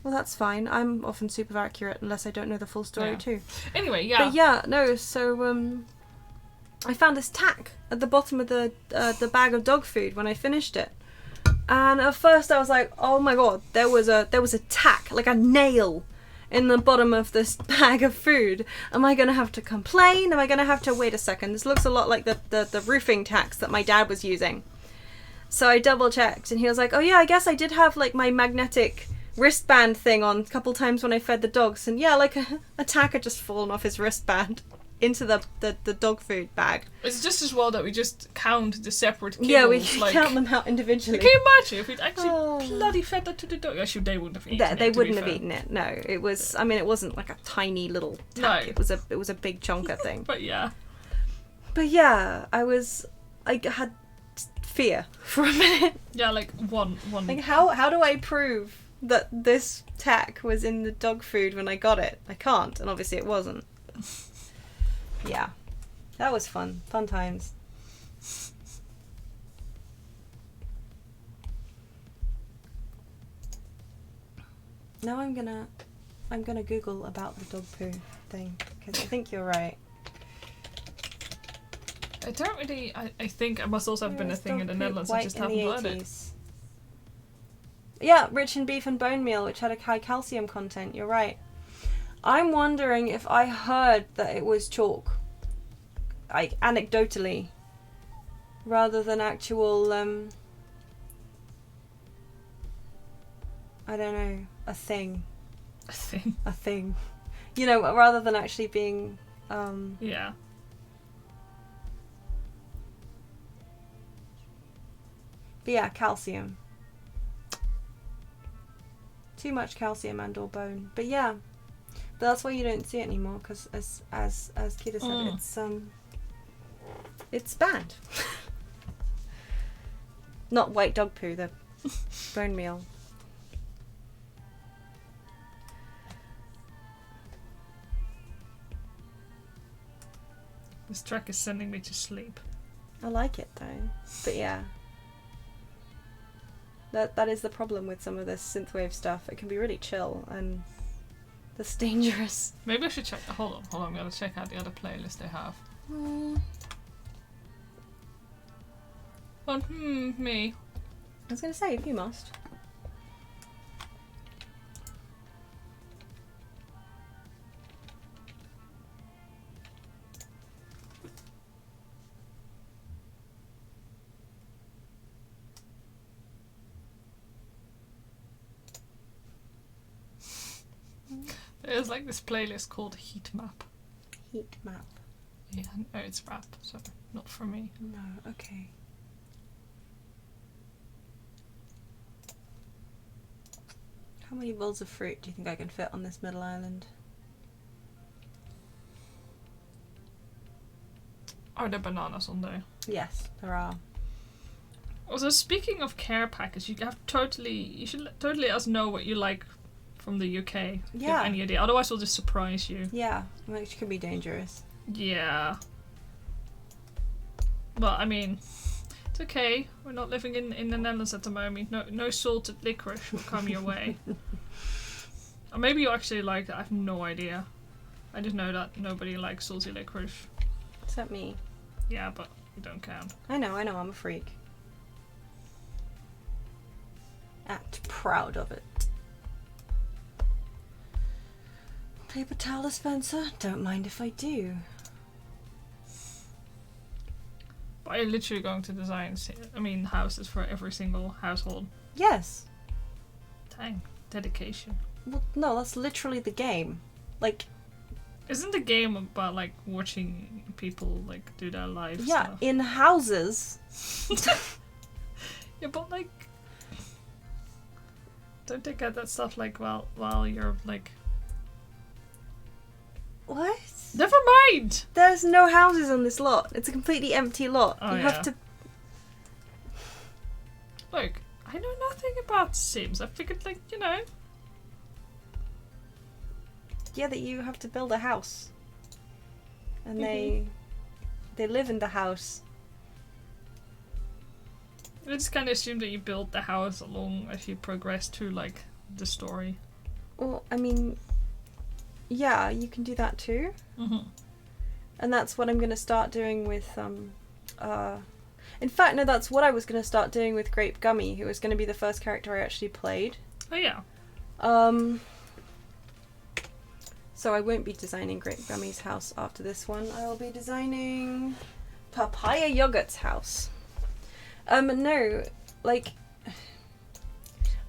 Speaker 1: Well, that's fine. I'm often super accurate unless I don't know the full story too.
Speaker 2: Anyway, yeah.
Speaker 1: But yeah, no, so I found this tack at the bottom of the bag of dog food when I finished it. And at first I was like, oh my god, there was a tack, like a nail in the bottom of this bag of food. Am I going to have to complain? Am I going to have to... Wait a second, this looks a lot like the roofing tacks that my dad was using. So I double checked and he was like, oh yeah, I guess I did have like my magnetic wristband thing on a couple times when I fed the dogs. And yeah, like a tack had just fallen off his wristband into the dog food bag.
Speaker 2: It's just as well that we just count the separate kibbles.
Speaker 1: Yeah, we
Speaker 2: like,
Speaker 1: count them out individually.
Speaker 2: Can you imagine if we'd actually bloody fed that to the dog? Actually, they wouldn't have eaten it.
Speaker 1: They wouldn't have eaten it. No, it was. I mean, it wasn't like a tiny little tack.
Speaker 2: No.
Speaker 1: It was a big chonker thing.
Speaker 2: But yeah,
Speaker 1: I had fear for a minute.
Speaker 2: Yeah, like one.
Speaker 1: Like how do I prove that this tack was in the dog food when I got it. I can't, and obviously it wasn't. Yeah. That was fun. Fun times. Now I'm gonna Google about the dog poo thing, because I think you're right.
Speaker 2: I don't really... I think it must also have been a thing in the Netherlands. I just haven't heard it.
Speaker 1: Yeah, rich in beef and bone meal, which had a high calcium content. You're right. I'm wondering if I heard that it was chalk, like anecdotally, rather than actual, I don't know, a thing.
Speaker 2: A thing?
Speaker 1: A thing. You know, rather than actually being,
Speaker 2: Yeah.
Speaker 1: But yeah, calcium. Too much calcium and or bone. But yeah, but that's why you don't see it anymore, because as Kita said, it's banned. Not white dog poo, the bone meal.
Speaker 2: This track is sending me to sleep.
Speaker 1: I like it though. But yeah. That is the problem with some of this synthwave stuff. It can be really chill and that's dangerous.
Speaker 2: Maybe I should check. Hold on. I'm gonna check out the other playlist they have. Me.
Speaker 1: I was gonna say, if you must.
Speaker 2: There's like this playlist called Heat Map.
Speaker 1: Heat Map.
Speaker 2: Yeah, no, it's rap, so not for me.
Speaker 1: No, okay. How many bowls of fruit do you think I can fit on this middle island?
Speaker 2: Are there bananas on there?
Speaker 1: Yes, there are.
Speaker 2: Also, speaking of care package, you should totally let us know what you like from the UK. If you have any idea. Otherwise, we'll just surprise you.
Speaker 1: Yeah, which could be dangerous.
Speaker 2: Yeah. But I mean, it's okay. We're not living in the Netherlands at the moment. No salted licorice will come your way. Or maybe you actually like it. I have no idea. I just know that nobody likes salty licorice.
Speaker 1: Except me.
Speaker 2: Yeah, but you don't count.
Speaker 1: I know. I'm a freak. Act proud of it. Paper towel dispenser? Don't mind if I do.
Speaker 2: But are you literally going to design, houses for every single household?
Speaker 1: Yes.
Speaker 2: Dang, dedication.
Speaker 1: Well, no, that's literally the game. Like,
Speaker 2: isn't the game about like watching people like do their life stuff?
Speaker 1: Yeah, in houses.
Speaker 2: Yeah, but like, don't they get that stuff like while you're like?
Speaker 1: What?
Speaker 2: Never mind!
Speaker 1: There's no houses on this lot. It's a completely empty lot.
Speaker 2: Oh,
Speaker 1: you have to...
Speaker 2: Look, I know nothing about Sims. I figured, like, you know...
Speaker 1: Yeah, that you have to build a house. And they live in the house.
Speaker 2: I just kind of assume that you build the house along as you progress through, like, the story.
Speaker 1: Well, I mean... Yeah, you can do that too. And that's what I'm going to start doing with, in fact, no, that's what I was going to start doing with Grape Gummy, who was going to be the first character I actually played.
Speaker 2: Oh, yeah.
Speaker 1: So I won't be designing Grape Gummy's house after this one. I will be designing Papaya Yogurt's house. No, like,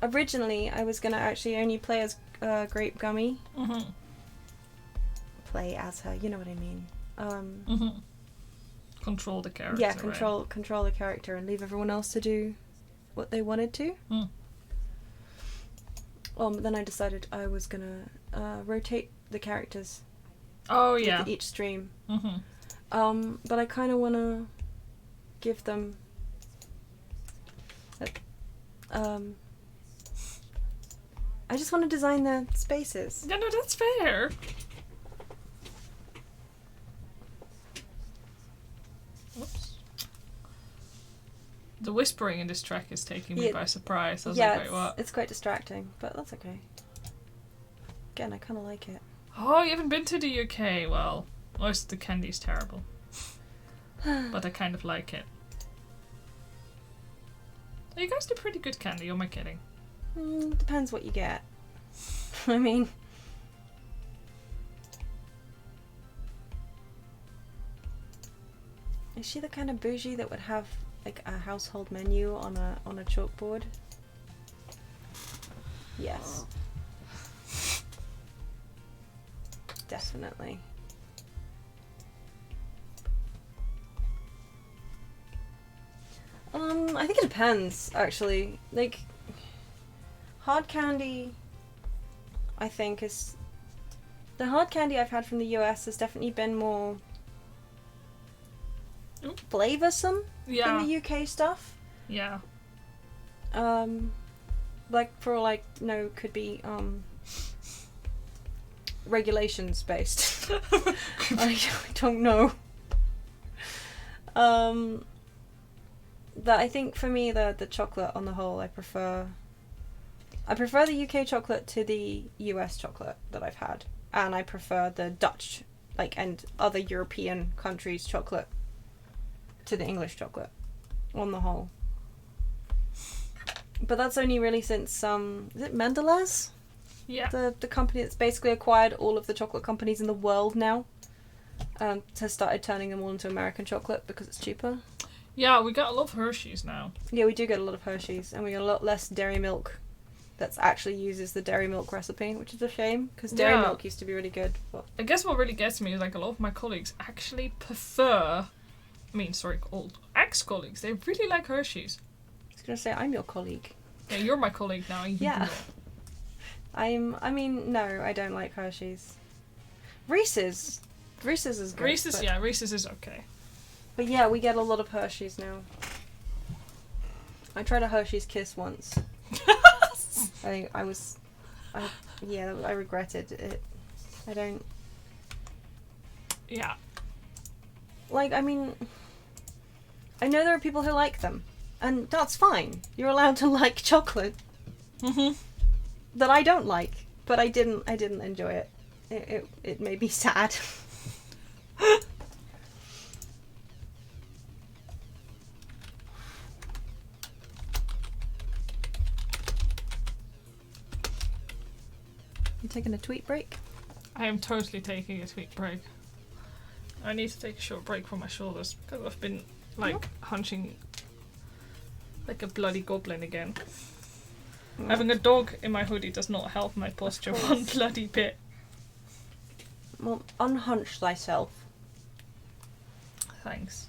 Speaker 1: originally I was going to actually only play as Grape Gummy. Play as her, you know what I mean.
Speaker 2: Control the character.
Speaker 1: Yeah, control the character and leave everyone else to do what they wanted to. But then I decided I was gonna rotate the characters.
Speaker 2: Oh yeah.
Speaker 1: With each stream. But I kind of wanna give them. I just want to design the spaces.
Speaker 2: Yeah, no, that's fair. Whoops. The whispering in this track is taking me by surprise. I was like, wait, what?
Speaker 1: It's quite distracting, but that's okay. Again, I kind of like it.
Speaker 2: Oh, you haven't been to the UK? Well, most of the candy's terrible. But I kind of like it. You guys do pretty good candy, or am I kidding?
Speaker 1: Depends what you get. I mean... Is she the kind of bougie that would have like a household menu on a chalkboard? Yes. Definitely. I think it depends, actually. Like, hard candy, I think, is... The hard candy I've had from the US has definitely been more flavoursome than the UK stuff.
Speaker 2: Yeah.
Speaker 1: Like, for, like, no, could be, regulations based. I don't know. That I think for me the chocolate on the whole I prefer the UK chocolate to the US chocolate that I've had, and I prefer the Dutch and other European countries' chocolate to the English chocolate on the whole. But that's only really since is it Mendelez?
Speaker 2: Yeah.
Speaker 1: The company that's basically acquired all of the chocolate companies in the world now, has started turning them all into American chocolate because it's cheaper.
Speaker 2: Yeah, we got a lot of Hershey's now.
Speaker 1: Yeah, we do get a lot of Hershey's, and we get a lot less dairy milk that actually uses the dairy milk recipe, which is a shame, because dairy milk used to be really good. But
Speaker 2: I guess what really gets me is like a lot of my colleagues actually prefer, old ex-colleagues, they really like Hershey's.
Speaker 1: I was going to say, I'm your colleague.
Speaker 2: Yeah, you're my colleague now.
Speaker 1: Yeah. No, I don't like Hershey's. Reese's is good.
Speaker 2: Reese's is okay.
Speaker 1: But yeah, we get a lot of Hershey's now. I tried a Hershey's Kiss once. I regretted it. I don't...
Speaker 2: Yeah.
Speaker 1: Like, I mean... I know there are people who like them. And that's fine. You're allowed to like chocolate.
Speaker 2: Mm-hmm.
Speaker 1: That I don't like. But I didn't enjoy it. It made me sad. You taking a tweet break?
Speaker 2: I am totally taking a tweet break. I need to take a short break from my shoulders because I've been hunching like a bloody goblin again. Having a dog in my hoodie does not help my posture one bloody bit.
Speaker 1: Well, unhunch thyself.
Speaker 2: Thanks.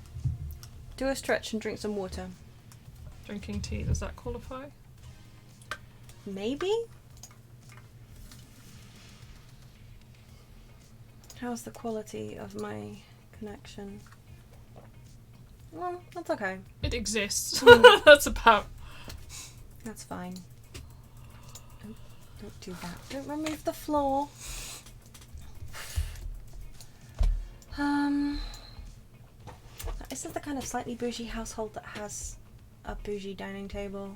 Speaker 1: Do a stretch and drink some water.
Speaker 2: Drinking tea, does that qualify?
Speaker 1: Maybe? How's the quality of my connection? Well, that's okay.
Speaker 2: It exists.
Speaker 1: That's fine. Don't do that. Don't remove the floor. Is this the kind of slightly bougie household that has a bougie dining table?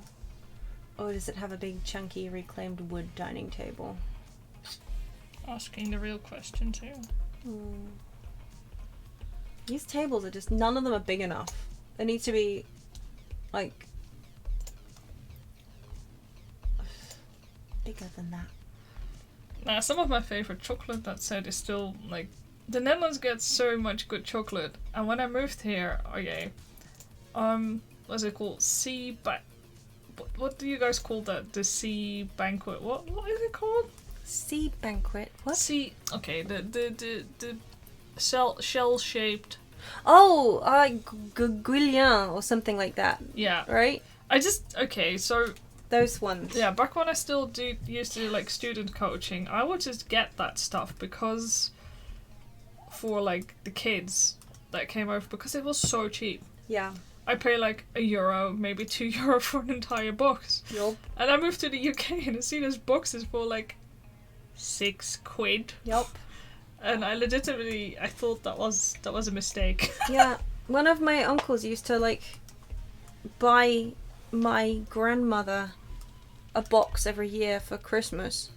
Speaker 1: Or does it have a big chunky reclaimed wood dining table?
Speaker 2: Asking the real questions here.
Speaker 1: These tables are just, none of them are big enough. They need to be, like, bigger than that.
Speaker 2: Now, some of my favourite chocolate, that said, is still, like, the Netherlands gets so much good chocolate, and when I moved here, what's it called? What do you guys call that? The sea banquet? What is it called?
Speaker 1: Sea banquet? What?
Speaker 2: The shell-shaped.
Speaker 1: Oh, Guilin or something like that.
Speaker 2: Yeah.
Speaker 1: Right?
Speaker 2: So
Speaker 1: those ones.
Speaker 2: Yeah, back when I still used to do like student coaching, I would just get that stuff because for like the kids that came over because it was so cheap.
Speaker 1: Yeah.
Speaker 2: I pay like €1, maybe €2 for an entire box.
Speaker 1: Yup.
Speaker 2: And I moved to the UK and I've seen those boxes for like £6.
Speaker 1: Yup.
Speaker 2: And I thought that was a mistake.
Speaker 1: Yeah. One of my uncles used to like buy my grandmother a box every year for Christmas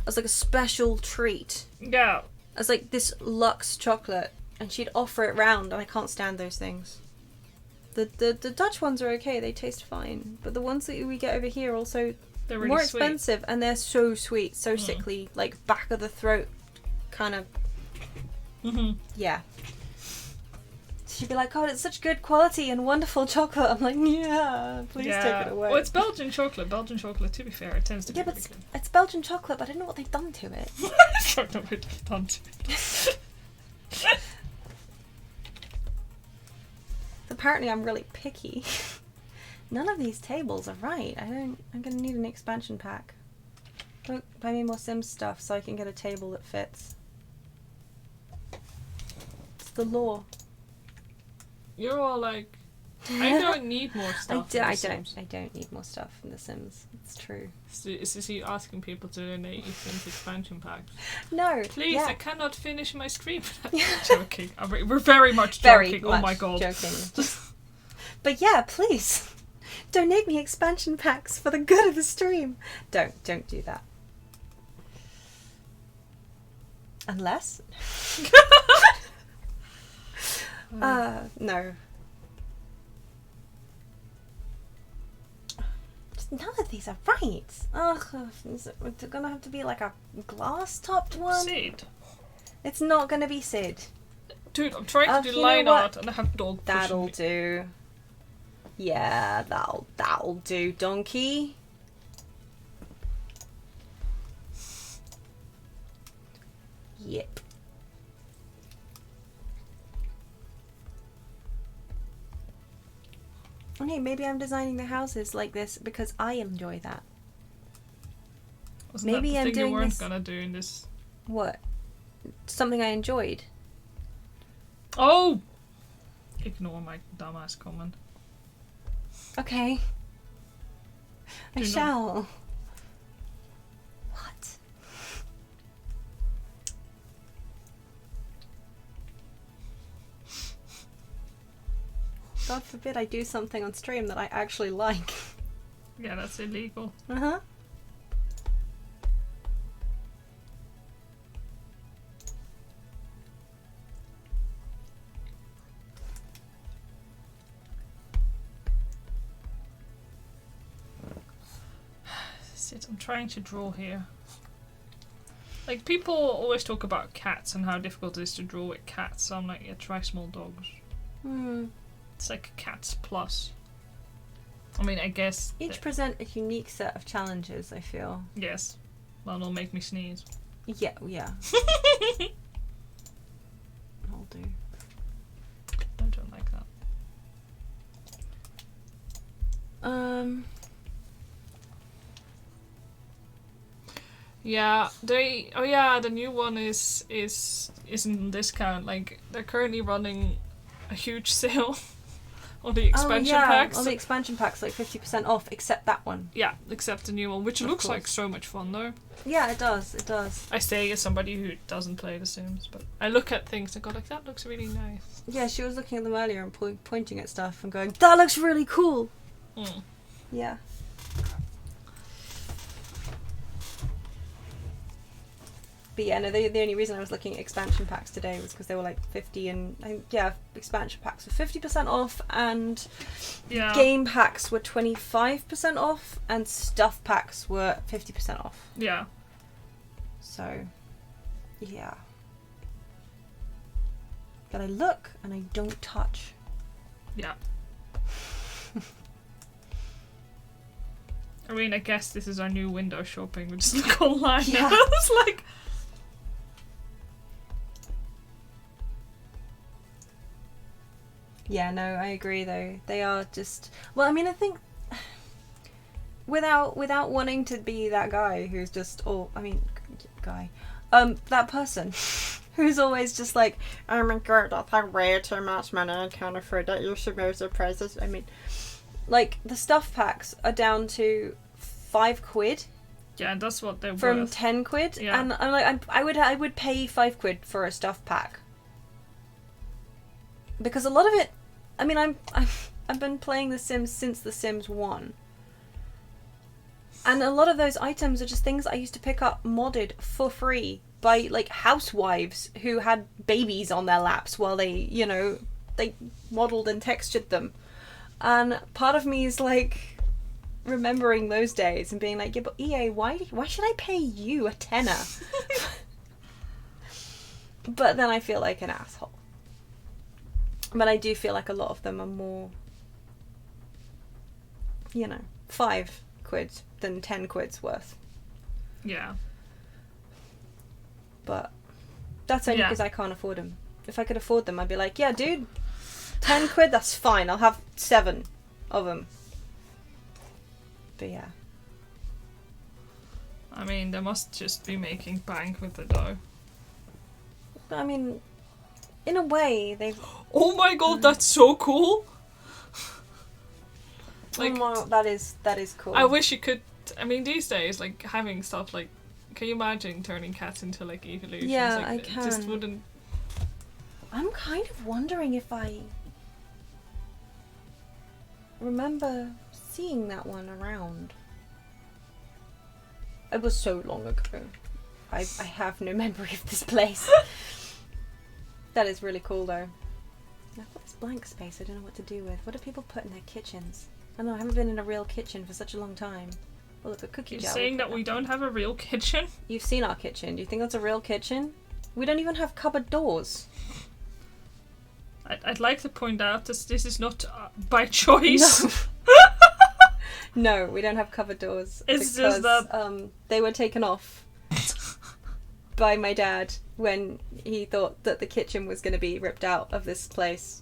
Speaker 1: as like a special treat.
Speaker 2: Yeah.
Speaker 1: As like this luxe chocolate, and she'd offer it round, and I can't stand those things. The Dutch ones are okay, they taste fine, but the ones that we get over here also
Speaker 2: They're really
Speaker 1: more
Speaker 2: sweet.
Speaker 1: expensive, and they're so sweet, so sickly, like back of the throat kind of. Yeah. She'd be like, "Oh, it's such good quality and wonderful chocolate." I'm like, "Yeah, please take it away."
Speaker 2: Well, it's Belgian chocolate. Belgian chocolate, to be fair, it tends to be
Speaker 1: but
Speaker 2: really good.
Speaker 1: it's Belgian chocolate, but I don't know what they've done to it.
Speaker 2: I don't know what they've done to it.
Speaker 1: Apparently, I'm really picky. None of these tables are right. I'm gonna need an expansion pack. Look, buy me more Sims stuff so I can get a table that fits. It's the law.
Speaker 2: You're all like, I don't need more stuff.
Speaker 1: I don't need more stuff in The Sims. It's true.
Speaker 2: Is this you asking people to donate you Sims expansion packs?
Speaker 1: No.
Speaker 2: Please,
Speaker 1: yeah.
Speaker 2: I cannot finish my stream. Joking. We're very much joking.
Speaker 1: Very
Speaker 2: Oh my
Speaker 1: much
Speaker 2: god.
Speaker 1: joking. But yeah, please. Donate me expansion packs for the good of the stream. Don't do that. Unless no. Just none of these are right. Ugh, is it gonna have to be like a glass-topped one?
Speaker 2: Sid.
Speaker 1: It's not gonna be Sid.
Speaker 2: Dude, I'm trying to do
Speaker 1: you know
Speaker 2: line
Speaker 1: what?
Speaker 2: art and I have dog pushing
Speaker 1: That'll
Speaker 2: me.
Speaker 1: do. Yeah, that'll do, donkey. Yep. Okay, maybe I'm designing the houses like this because I enjoy that.
Speaker 2: Wasn't
Speaker 1: Maybe
Speaker 2: that the
Speaker 1: I'm
Speaker 2: thing you
Speaker 1: doing
Speaker 2: weren't
Speaker 1: this-
Speaker 2: gonna do in this?
Speaker 1: What? Something I enjoyed.
Speaker 2: Oh! Ignore my dumbass comment.
Speaker 1: Okay. I
Speaker 2: Do not-
Speaker 1: shall. What? God forbid I do something on stream that I actually like.
Speaker 2: Yeah, that's illegal.
Speaker 1: Uh-huh.
Speaker 2: Sid, I'm trying to draw here. Like, people always talk about cats and how difficult it is to draw with cats. So I'm like, yeah, try small dogs.
Speaker 1: Hmm.
Speaker 2: It's like cats plus. I mean, I guess.
Speaker 1: Each present a unique set of challenges, I feel.
Speaker 2: Yes. Well, it'll make me sneeze.
Speaker 1: Yeah. I'll do.
Speaker 2: I don't like that. Yeah, the new one is in discount. Like, they're currently running a huge sale on the expansion packs.
Speaker 1: On the expansion packs, like 50% off, except that one.
Speaker 2: Yeah, except the new one, which
Speaker 1: Of
Speaker 2: looks
Speaker 1: course.
Speaker 2: like so much fun though.
Speaker 1: Yeah, it does. It does.
Speaker 2: I say as somebody who doesn't play The Sims, but I look at things and go like, that looks really nice.
Speaker 1: Yeah, she was looking at them earlier and pointing at stuff and going, "That looks really cool."
Speaker 2: Mm.
Speaker 1: Yeah. But yeah, no, the only reason I was looking at expansion packs today was because they were like 50 and, expansion packs were 50% off and
Speaker 2: Yeah.
Speaker 1: game packs were 25% off and stuff packs were 50% off.
Speaker 2: Yeah.
Speaker 1: So, yeah. But I look and I don't touch.
Speaker 2: Yeah. I mean, I guess this is our new window shopping. We just look online
Speaker 1: Yeah.
Speaker 2: now. It's like...
Speaker 1: Yeah, no, I agree though. They are just... Well, I mean, I think... Without wanting to be that guy who's just... guy. That person who's always just like, oh my god, that's like way too much money, I can't afford that, you should raise the prices. I mean, like, the stuff packs are down to £5
Speaker 2: Yeah, and that's what they're
Speaker 1: from
Speaker 2: worth.
Speaker 1: £10,
Speaker 2: Yeah.
Speaker 1: and I'm like, I would pay £5 for a stuff pack, because a lot of it, I mean, I've been playing The Sims since The Sims 1, and a lot of those items are just things I used to pick up modded for free by like housewives who had babies on their laps while they modeled and textured them, and part of me is like remembering those days and being like, yeah, but EA, why should I pay you a tenner? But then I feel like an asshole. But I do feel like a lot of them are more, £5 than £10 worth.
Speaker 2: Yeah.
Speaker 1: But that's only because I can't afford them. If I could afford them, I'd be like, yeah, dude, £10, that's fine. I'll have 7 of them. But yeah.
Speaker 2: I mean, they must just be making bank with the dough.
Speaker 1: I mean, in a way, they've...
Speaker 2: Oh my god, that's so cool! Like,
Speaker 1: oh, that is cool.
Speaker 2: I wish you could... I mean, these days, like, having stuff like... Can you imagine turning cats into, like, evolutions?
Speaker 1: Yeah,
Speaker 2: like,
Speaker 1: I
Speaker 2: it just
Speaker 1: can.
Speaker 2: wouldn't...
Speaker 1: I'm kind of wondering if I remember seeing that one around. It was so long ago. I have no memory of this place. That is really cool, though. I've got this blank space I don't know what to do with. What do people put in their kitchens? I don't know, I haven't been in a real kitchen for such a long time. Oh, look, a cookie
Speaker 2: You're
Speaker 1: jar.
Speaker 2: saying that we don't have a real kitchen?
Speaker 1: You've seen our kitchen. Do you think that's a real kitchen? We don't even have cupboard doors.
Speaker 2: I'd like to point out that this is not by choice.
Speaker 1: No, we don't have cupboard doors.
Speaker 2: It's
Speaker 1: because,
Speaker 2: just that...
Speaker 1: they were taken off by my dad when he thought that the kitchen was going to be ripped out of this place.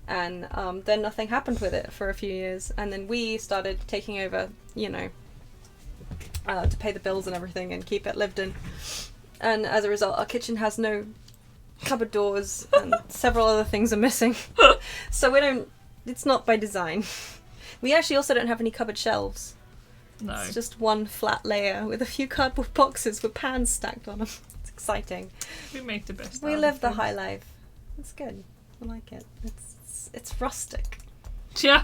Speaker 1: And then nothing happened with it for a few years. And then we started taking over, to pay the bills and everything and keep it lived in. And as a result, our kitchen has no cupboard doors and several other things are missing. So it's not by design. We actually also don't have any cupboard shelves.
Speaker 2: No.
Speaker 1: It's just one flat layer with a few cardboard boxes with pans stacked on them. It's exciting.
Speaker 2: We make the best.
Speaker 1: We live the high life. It's good. I like it. It's rustic.
Speaker 2: Yeah.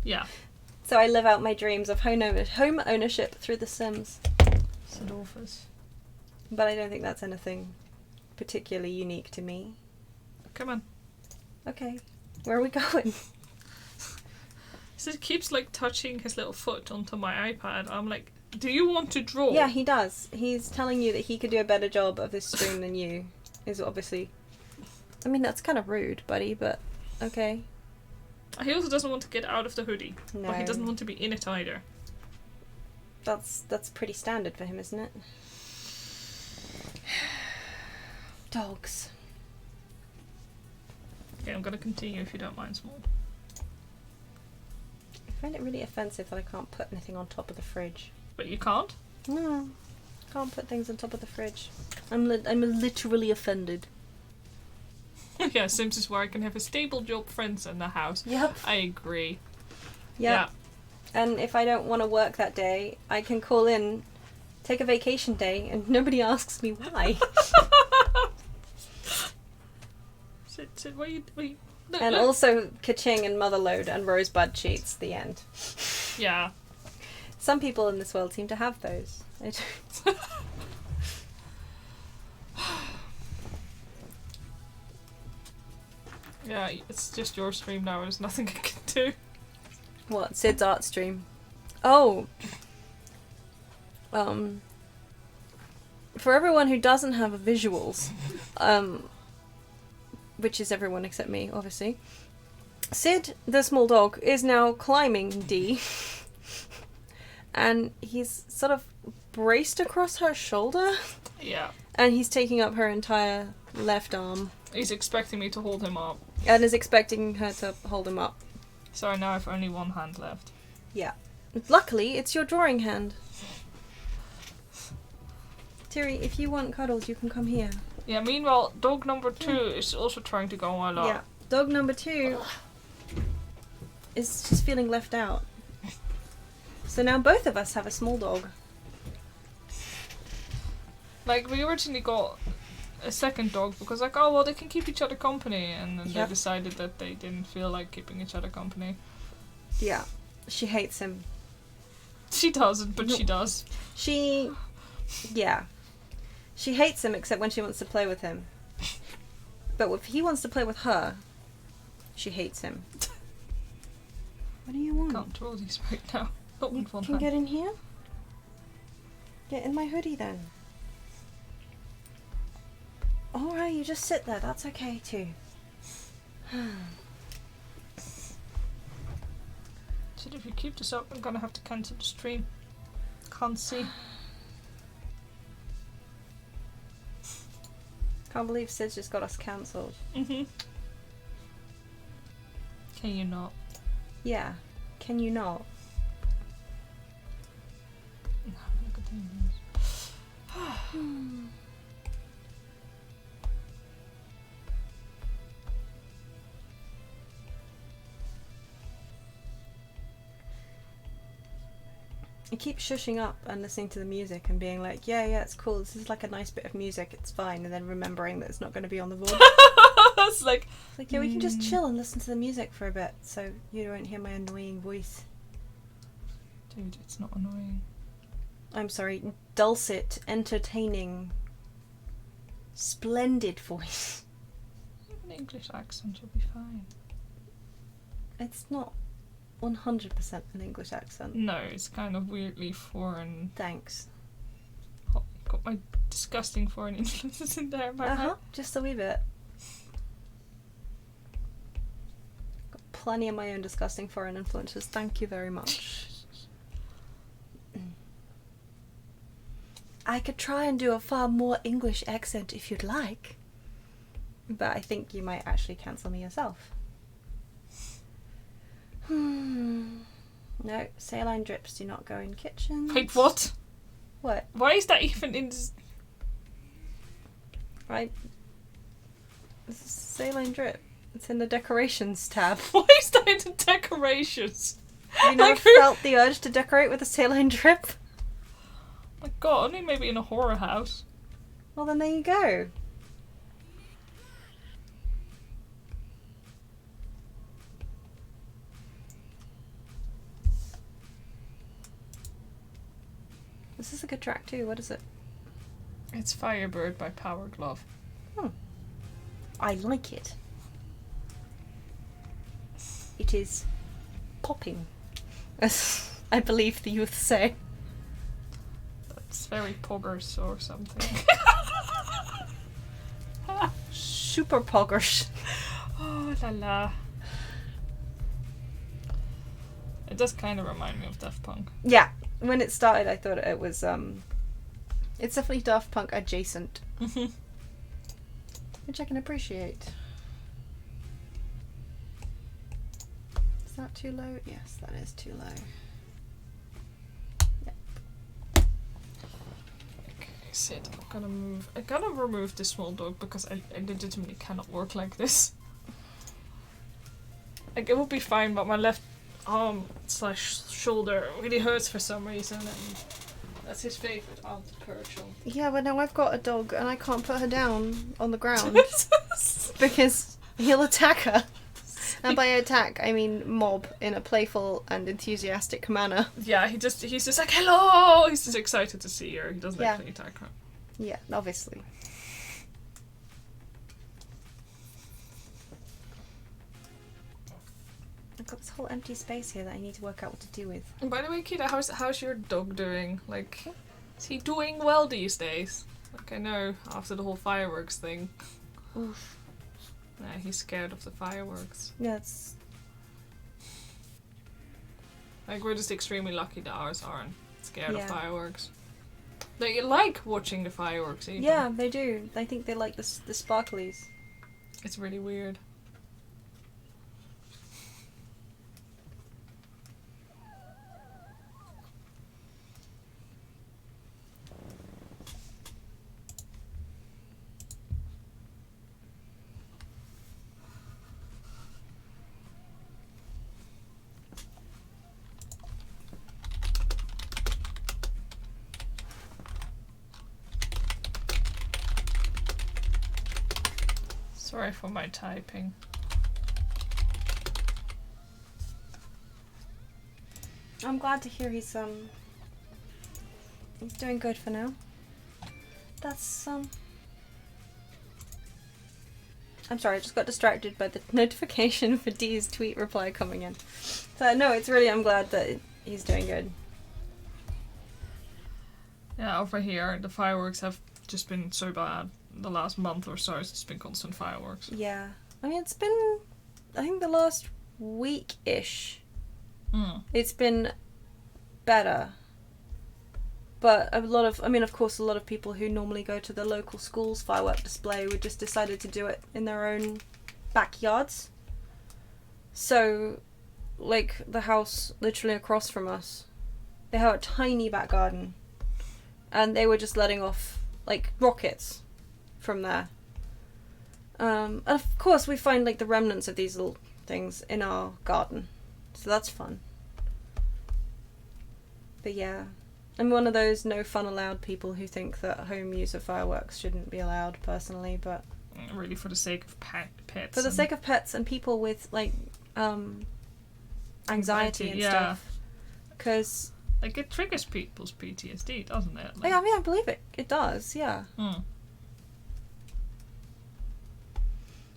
Speaker 2: Yeah.
Speaker 1: So I live out my dreams of home ownership through The Sims.
Speaker 2: Sadorfus.
Speaker 1: But I don't think that's anything particularly unique to me.
Speaker 2: Come on.
Speaker 1: Okay. Where are we going?
Speaker 2: So it keeps like touching his little foot onto my iPad. I'm like, do you want to draw?
Speaker 1: Yeah, he does. He's telling you that he could do a better job of this stream than you. Is obviously... I mean, that's kind of rude, buddy, but okay.
Speaker 2: He also doesn't want to get out of the hoodie.
Speaker 1: No.
Speaker 2: But he doesn't want to be in it either.
Speaker 1: That's pretty standard for him, isn't it? Dogs.
Speaker 2: Okay, I'm gonna continue if you don't mind, Small.
Speaker 1: I find it really offensive that I can't put anything on top of the fridge.
Speaker 2: But you can't?
Speaker 1: No, can't put things on top of the fridge. I'm literally offended.
Speaker 2: Yeah, Sims is where I can have a stable job, friends in the house.
Speaker 1: Yep.
Speaker 2: I agree.
Speaker 1: Yep.
Speaker 2: Yeah.
Speaker 1: And if I don't want to work that day, I can call in, take a vacation day, and nobody asks me why.
Speaker 2: Sit, wait. Look,
Speaker 1: And
Speaker 2: look.
Speaker 1: also Kaching and Motherload and Rosebud cheats, the end.
Speaker 2: Yeah.
Speaker 1: Some people in this world seem to have those. I don't.
Speaker 2: Yeah, it's just your stream now. There's nothing I can do.
Speaker 1: What? Sid's art stream. Oh. For everyone who doesn't have visuals, which is everyone except me, obviously, Sid, the small dog, is now climbing D. And he's sort of braced across her shoulder.
Speaker 2: Yeah.
Speaker 1: And he's taking up her entire left arm.
Speaker 2: He's expecting me to hold him up.
Speaker 1: And is expecting her to hold him up.
Speaker 2: So now I've only one hand left.
Speaker 1: Yeah. Luckily, it's your drawing hand. Terry, if you want cuddles, you can come here.
Speaker 2: Yeah, meanwhile, dog number 2 is also trying to go a lot.
Speaker 1: Yeah. Dog number 2 is just feeling left out. So now both of us have a small dog.
Speaker 2: Like, we originally got a second dog because, like, oh, well, they can keep each other company. And then they decided that they didn't feel like keeping each other company.
Speaker 1: Yeah. She hates him.
Speaker 2: She doesn't, but she does.
Speaker 1: Yeah. She hates him except when she wants to play with him. But if he wants to play with her, she hates him. What do you want?
Speaker 2: Can't do all these right now.
Speaker 1: You can get in here? Get in my hoodie then. Alright, you just sit there. That's okay too.
Speaker 2: So if you keep this up, I'm gonna have to cancel the stream. Can't see.
Speaker 1: Can't believe Sid's just got us cancelled.
Speaker 2: Mhm. Can you not?
Speaker 1: Yeah. Can you not?
Speaker 2: Look at these.
Speaker 1: I keep shushing up and listening to the music and being like, yeah, it's cool. This is like a nice bit of music. It's fine. And then remembering that it's not going to be on the VoD.
Speaker 2: It's like,
Speaker 1: yeah, we can just chill and listen to the music for a bit so you don't hear my annoying voice.
Speaker 2: Dude, it's not annoying.
Speaker 1: I'm sorry, dulcet, entertaining, splendid voice.
Speaker 2: You have an English accent, you'll be fine.
Speaker 1: It's not 100% an English accent.
Speaker 2: No, it's kind of weirdly foreign.
Speaker 1: Thanks.
Speaker 2: Oh, got my disgusting foreign influences in there.
Speaker 1: Just a wee bit. Got plenty of my own disgusting foreign influences. Thank you very much. I could try and do a far more English accent if you'd like. But I think you might actually cancel me yourself. No, saline drips do not go in kitchens.
Speaker 2: Wait, what?
Speaker 1: What?
Speaker 2: Why is that even in this?
Speaker 1: Right. This is saline drip. It's in the decorations tab.
Speaker 2: Why is that in the decorations?
Speaker 1: Have you never felt the urge to decorate with a saline drip?
Speaker 2: My god, only maybe in a horror house.
Speaker 1: Well, then there you go. This is a good track too. What is it?
Speaker 2: It's Firebird by Powerglove.
Speaker 1: I like it. It is popping, as I believe the youth say.
Speaker 2: That's very poggers or something.
Speaker 1: Super poggers.
Speaker 2: Oh la la. It does kind of remind me of Daft Punk.
Speaker 1: Yeah, when it started I thought it was, it's definitely Daft Punk adjacent. Which I can appreciate. Is that too low? Yes, that is too low. Yep.
Speaker 2: Okay, Sid, I'm gonna remove this small dog because I legitimately cannot work like this. Like, it will be fine, but my left arm / shoulder really hurts for some reason, and that's his favourite aunt Churchill.
Speaker 1: Yeah, but now I've got a dog and I can't put her down on the ground because he'll attack her. And by attack, I mean mob in a playful and enthusiastic manner.
Speaker 2: Yeah, he's just like, hello! He's just excited to see her. He doesn't actually attack her.
Speaker 1: Yeah, obviously. I've got this whole empty space here that I need to work out what to do with.
Speaker 2: And by the way, Kita, how's your dog doing? Like, is he doing well these days? Like, I know, after the whole fireworks thing.
Speaker 1: Oof.
Speaker 2: Yeah, he's scared of the fireworks.
Speaker 1: Yeah, it's...
Speaker 2: Like, we're just extremely lucky that ours aren't scared
Speaker 1: Yeah.
Speaker 2: of fireworks. They like watching the fireworks even.
Speaker 1: Yeah, they do. I think they like the sparklies.
Speaker 2: It's really weird. Sorry for my typing.
Speaker 1: I'm glad to hear he's doing good for now. That's I'm sorry, I just got distracted by the notification for Dee's tweet reply coming in. So no, it's really, I'm glad that he's doing good.
Speaker 2: Yeah, over here the fireworks have just been so bad. The last month or so it's just been constant fireworks.
Speaker 1: Yeah. I mean, it's been, I think the last week-ish, it's been better. But a lot of, I mean, of course, a lot of people who normally go to the local school's firework display would just decided to do it in their own backyards. So, like, the house literally across from us, they have a tiny back garden. And they were just letting off, like, rockets from there. And of course, we find, like, the remnants of these little things in our garden. So that's fun. But yeah. I'm one of those no fun allowed people who think that home use of fireworks shouldn't be allowed, personally, but...
Speaker 2: Really for the sake of pets.
Speaker 1: For the sake of pets and people with, like, anxiety and stuff. Because...
Speaker 2: Like, it triggers people's PTSD, doesn't it? Like...
Speaker 1: Yeah, I mean, I believe it does, yeah.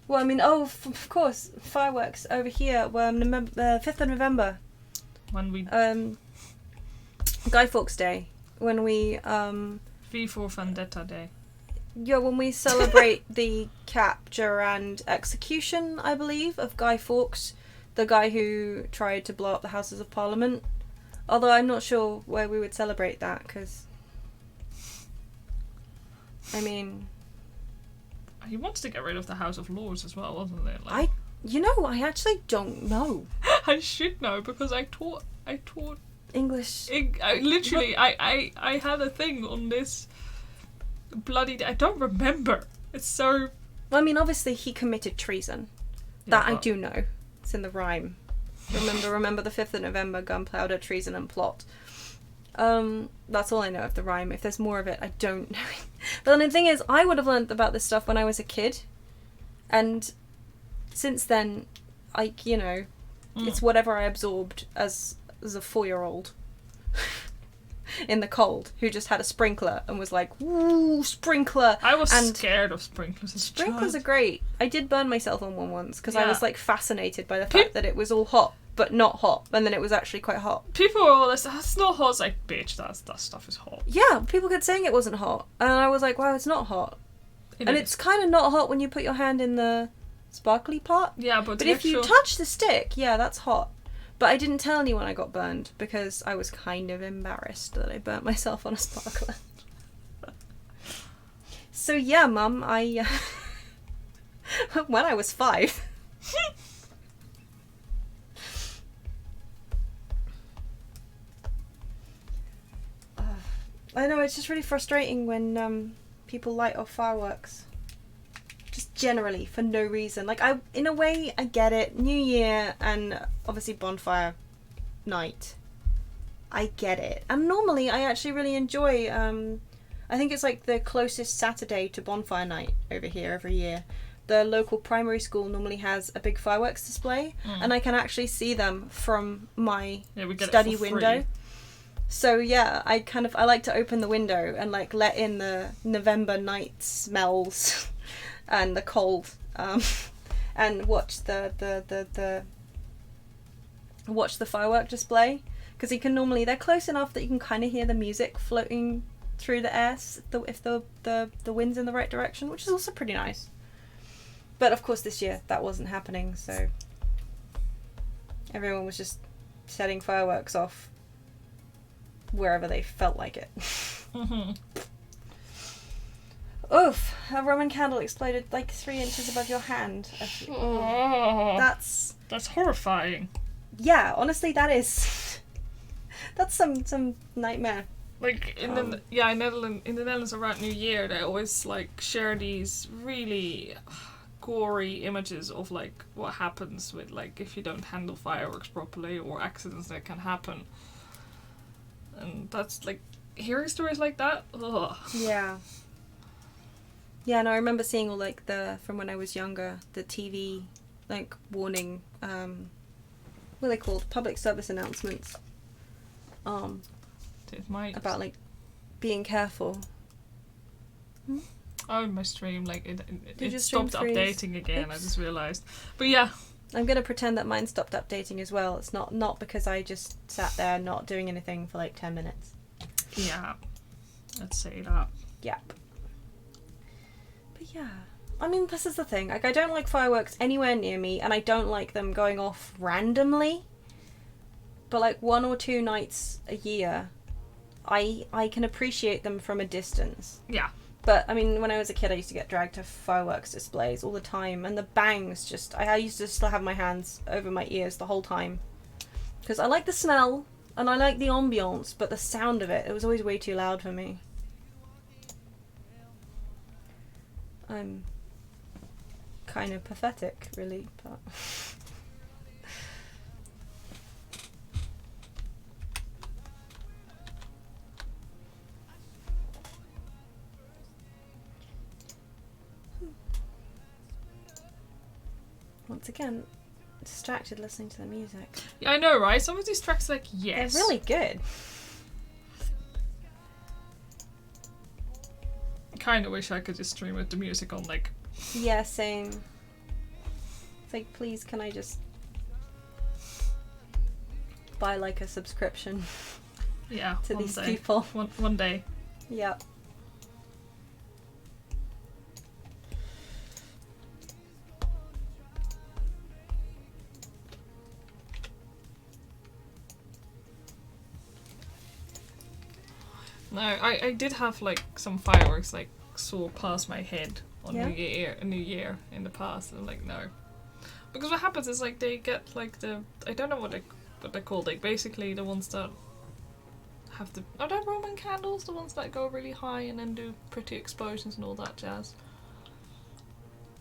Speaker 1: Well, I mean, of course, fireworks over here were 5th of November.
Speaker 2: When we...
Speaker 1: Guy Fawkes Day. When we,
Speaker 2: V for Vendetta Day.
Speaker 1: Yeah, when we celebrate the capture and execution, I believe, of Guy Fawkes, the guy who tried to blow up the Houses of Parliament. Although I'm not sure where we would celebrate that, because... I mean...
Speaker 2: He wants to get rid of the House of Lords as well, wasn't it? Like...
Speaker 1: I actually don't know.
Speaker 2: I should know, because I taught
Speaker 1: English.
Speaker 2: I had a thing on this bloody... I don't remember. It's so...
Speaker 1: Well, I mean, obviously he committed treason. That I do know. It's in the rhyme. Remember the 5th of November, gunpowder, treason and plot. That's all I know of the rhyme. If there's more of it, I don't know. But the thing is, I would have learned about this stuff when I was a kid. And since then, it's whatever I absorbed as a 4-year-old in the cold who just had a sprinkler and was like, "Woo, sprinkler!"
Speaker 2: I was scared of sprinklers.
Speaker 1: Sprinklers are great. I did burn myself on one once because I was like fascinated by the fact that it was all hot but not hot, and then it was actually quite hot.
Speaker 2: People were all this, "That's not hot." It's like, bitch, that stuff is hot.
Speaker 1: Yeah, people kept saying it wasn't hot, and I was like, wow, it's not hot. It's kind of not hot when you put your hand in the sparkly part.
Speaker 2: Yeah, but
Speaker 1: if you touch the stick, yeah, that's hot. But I didn't tell anyone I got burned because I was kind of embarrassed that I burnt myself on a sparkler. So yeah, Mum, I when I was 5. I know, it's just really frustrating when people light off fireworks. Just generally, for no reason. Like, in a way, I get it. New Year and obviously bonfire night. I get it. And normally, I actually really enjoy, I think it's like the closest Saturday to bonfire night over here every year. The local primary school normally has a big fireworks display, and I can actually see them from my study window. So yeah, I like to open the window and like let in the November night smells and the cold, and watch the firework display, because you can they're close enough that you can kind of hear the music floating through the air if the wind's in the right direction, which is also pretty nice. But of course this year that wasn't happening, so everyone was just setting fireworks off wherever they felt like it. Oof, a Roman candle exploded like 3 inches above your hand. That's
Speaker 2: horrifying.
Speaker 1: Yeah, honestly, that's some nightmare.
Speaker 2: Like in the Netherlands around New Year, they always like share these really gory images of like what happens with like if you don't handle fireworks properly or accidents that can happen. And that's like hearing stories like that. Ugh.
Speaker 1: Yeah. Yeah, and I remember seeing all like from when I was younger, the TV like warning, what are they called? Public service announcements. About like being careful.
Speaker 2: Oh, my stream, like it
Speaker 1: stream
Speaker 2: stopped
Speaker 1: freeze?
Speaker 2: updating again.
Speaker 1: Oops.
Speaker 2: I just realised. But yeah.
Speaker 1: I'm gonna pretend that mine stopped updating as well. It's not because I just sat there not doing anything for like 10 minutes.
Speaker 2: Yeah. Let's say that.
Speaker 1: Yep. But yeah. I mean, this is the thing. Like, I don't like fireworks anywhere near me, and I don't like them going off randomly. But like 1 or 2 nights a year, I can appreciate them from a distance.
Speaker 2: Yeah.
Speaker 1: But, I mean, when I was a kid, I used to get dragged to fireworks displays all the time. And the bangs just... I used to still have my hands over my ears the whole time. Because I like the smell, and I like the ambiance, but the sound of it was always way too loud for me. I'm kind of pathetic, really, but... Once again, distracted listening to the music.
Speaker 2: Yeah, I know, right? Some of these tracks, like, yes.
Speaker 1: They're really good.
Speaker 2: I kind of wish I could just stream with the music on, like...
Speaker 1: Yeah, same. It's like, please, can I just buy, like, a subscription
Speaker 2: Yeah,
Speaker 1: to these
Speaker 2: day.
Speaker 1: people?
Speaker 2: One day.
Speaker 1: Yeah.
Speaker 2: No, I did have like some fireworks like soar past my head on
Speaker 1: Yeah?
Speaker 2: New Year in the past, and I'm like, no, because what happens is like they get like I don't know what they're called, like basically the ones that have are they Roman candles, the ones that go really high and then do pretty explosions and all that jazz.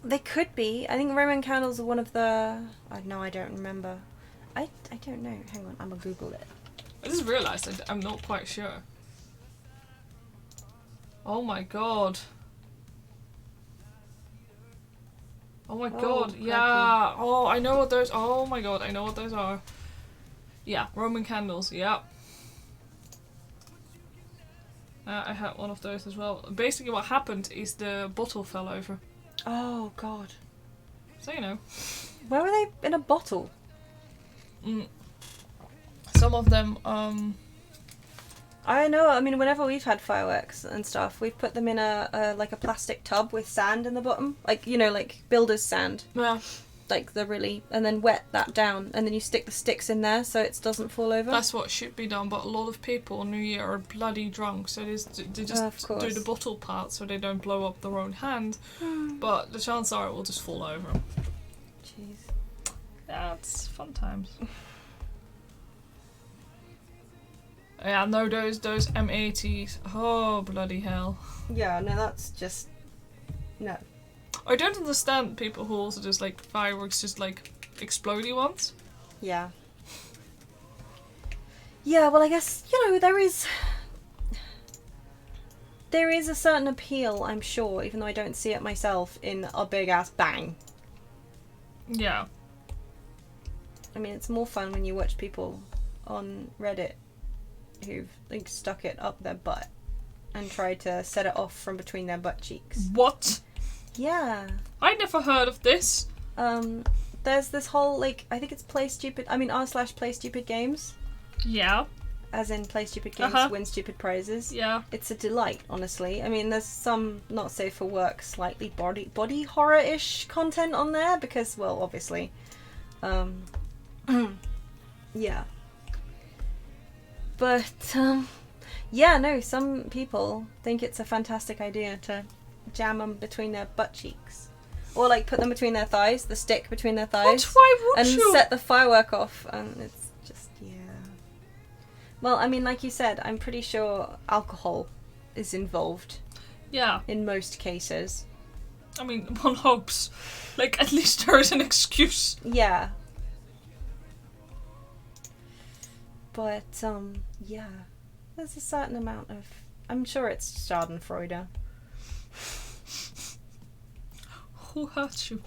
Speaker 1: They could be. I think Roman candles are one of the... No, I don't remember. I don't know. Hang on, I'm gonna Google it.
Speaker 2: I just realised I'm not quite sure. Oh my god. Oh my god,
Speaker 1: crikey.
Speaker 2: yeah. Oh, I know what those... Oh my god, I know what those are. Yeah, Roman candles, yeah. I had one of those as well. Basically what happened is the bottle fell over.
Speaker 1: Oh, God.
Speaker 2: So, you know.
Speaker 1: Where were they? In a bottle?
Speaker 2: Some of them,
Speaker 1: I know. I mean, whenever we've had fireworks and stuff, we've put them in a plastic tub with sand in the bottom, like, you know, like builder's sand,
Speaker 2: yeah,
Speaker 1: like and then wet that down, and then you stick the sticks in there so it doesn't fall over.
Speaker 2: that's what should be done. But a lot of people on New Year are bloody drunk, so they just do the bottle part so they don't blow up their own hand. But the chances are it will just fall over.
Speaker 1: Jeez.
Speaker 2: Yeah, it's fun times. Yeah, no, those M80s. Oh, bloody hell.
Speaker 1: Yeah, no, that's just... No.
Speaker 2: I don't understand people who also just like fireworks, just like explodey ones.
Speaker 1: Yeah. Yeah, well, I guess, you know, there is a certain appeal, I'm sure, even though I don't see it myself, in a big-ass bang.
Speaker 2: Yeah.
Speaker 1: I mean, it's more fun when you watch people on Reddit who've like stuck it up their butt and tried to set it off from between their butt cheeks.
Speaker 2: What?
Speaker 1: Yeah.
Speaker 2: I never heard of this.
Speaker 1: There's this whole, like, I think it's Play Stupid Games.
Speaker 2: Yeah.
Speaker 1: As in Play Stupid Games, win stupid prizes.
Speaker 2: Yeah.
Speaker 1: It's a delight, honestly. I mean, there's some not safe for work, slightly body horror-ish content on there because, well, obviously. Yeah. But, yeah, no, some people think it's a fantastic idea to jam them between their butt cheeks. Or, like, put them between their thighs, the stick between their thighs.
Speaker 2: What? Why would
Speaker 1: and
Speaker 2: you?
Speaker 1: set the firework off. And it's just, yeah. Well, I mean, like you said, I'm pretty sure alcohol is involved.
Speaker 2: Yeah.
Speaker 1: In most cases.
Speaker 2: I mean, one hopes. Like, at least there is an excuse.
Speaker 1: Yeah. But, yeah. There's a certain amount of... I'm sure it's Schadenfreude.
Speaker 2: who hurt you?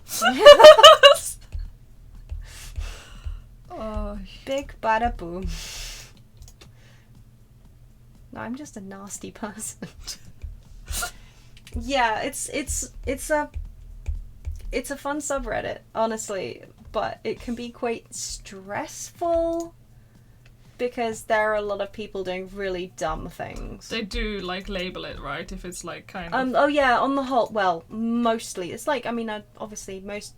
Speaker 2: Oh.
Speaker 1: Big bada boom. No, I'm just a nasty person. Yeah, it's a fun subreddit, honestly, but it can be quite stressful because there are a lot of people doing really dumb things.
Speaker 2: They do like label it, right? If it's like kind of
Speaker 1: Oh yeah, on the whole, well, mostly it's like, I mean, obviously most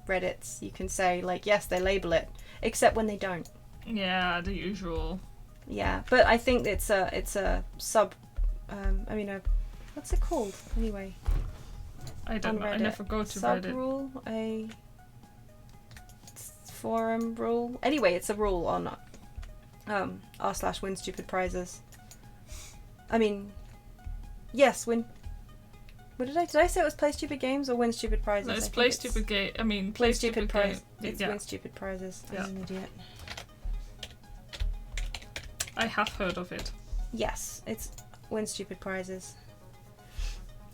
Speaker 1: Reddits you can say like, yes, they label it, except when they don't.
Speaker 2: yeah, the usual.
Speaker 1: Yeah, but I think it's a sub. What's it called anyway?
Speaker 2: I don't know. I never go to
Speaker 1: sub
Speaker 2: Reddit.
Speaker 1: Rule, a forum rule. Anyway, it's a rule on r/win stupid prizes. I mean, yes, win. What did I say? It was play stupid games or win stupid prizes?
Speaker 2: No, it's play stupid game. I mean, play stupid
Speaker 1: prize.
Speaker 2: game.
Speaker 1: It's
Speaker 2: Yeah.
Speaker 1: win stupid prizes.
Speaker 2: Yeah.
Speaker 1: I'm an idiot.
Speaker 2: I have heard of it.
Speaker 1: Yes, it's win stupid prizes.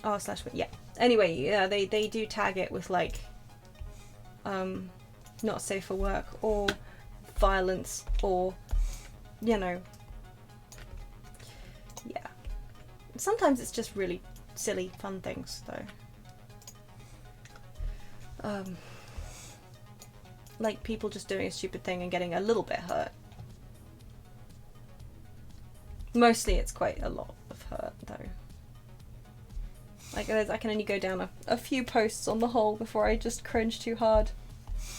Speaker 1: r/win. Yeah. Anyway, yeah, they do tag it with like, not safe for work or violence or, you know. Yeah. Sometimes it's just really silly, fun things though. Like people just doing a stupid thing and getting a little bit hurt. Mostly it's quite a lot of hurt though. Like I can only go down a few posts on the whole before I just cringe too hard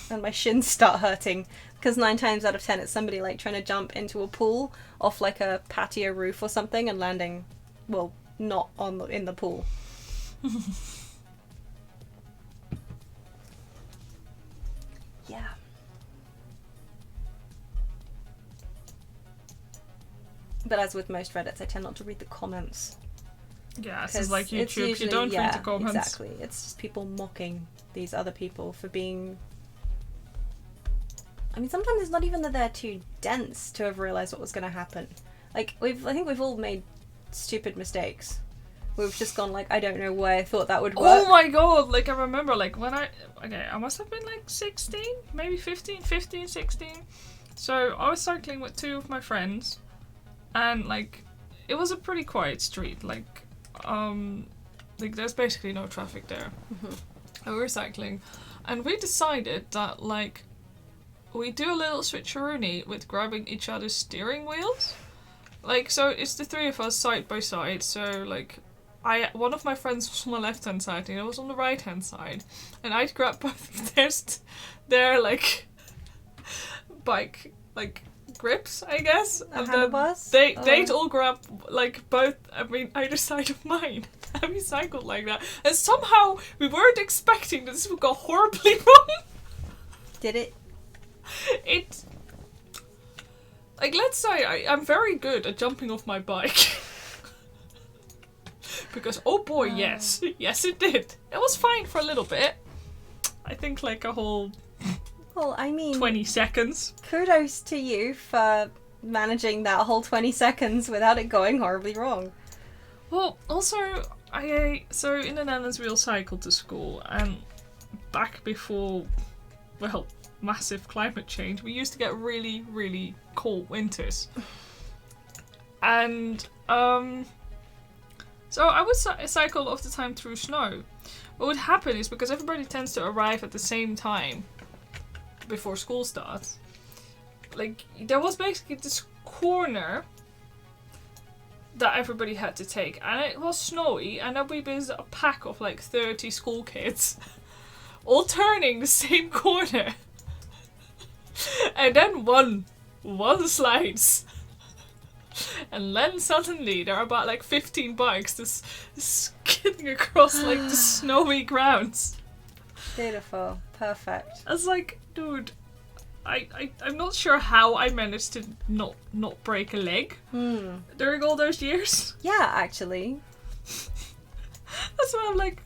Speaker 1: and my shins start hurting, because 9 times out of 10 it's somebody like trying to jump into a pool off like a patio roof or something and landing, well, not in the pool. Yeah. But as with most Reddits, I tend not to read the comments.
Speaker 2: Yeah, it's like YouTube. Usually, you don't read the comments.
Speaker 1: Exactly. It's just people mocking these other people for being... I mean, sometimes it's not even that they're too dense to have realised what was going to happen. Like, I think we've all made stupid mistakes. We've just gone like, I don't know why I thought that would work.
Speaker 2: Oh my god, like I remember like when I must have been like 16, maybe 15, 16. So I was cycling with 2 of my friends and like it was a pretty quiet street, like there's basically no traffic there.
Speaker 1: Mm-hmm.
Speaker 2: And we were cycling and we decided that like we do a little switcheroony with grabbing each other's steering wheels. Like, so it's the 3 of us side by side, so like one of my friends was on the left hand side and I was on the right hand side, and I'd grab both of their like bike like grips, I guess. And then they'd all grab like both, I mean, either side of mine. And we cycled like that. And somehow we weren't expecting that this would go horribly wrong.
Speaker 1: Did it?
Speaker 2: It... Like, let's say I'm very good at jumping off my bike. Because, oh boy, yes. Yes, it did. It was fine for a little bit. I think like a whole...
Speaker 1: Well, I mean...
Speaker 2: 20 seconds.
Speaker 1: Kudos to you for managing that whole 20 seconds without it going horribly wrong.
Speaker 2: Well, also, so in the Netherlands we all cycled to school, and back before, well, massive climate change, we used to get really, really cold winters. And, so I would cycle all the time through snow. What would happen is, because everybody tends to arrive at the same time before school starts, like, there was basically this corner that everybody had to take, and it was snowy, and then we was a pack of like 30 school kids all turning the same corner. And then one slides. And then suddenly there are about like 15 bikes just skidding across like the snowy grounds.
Speaker 1: Beautiful. Perfect.
Speaker 2: I was like, dude, I'm not sure how I managed to not break a leg during all those years.
Speaker 1: Yeah, actually.
Speaker 2: That's why I'm like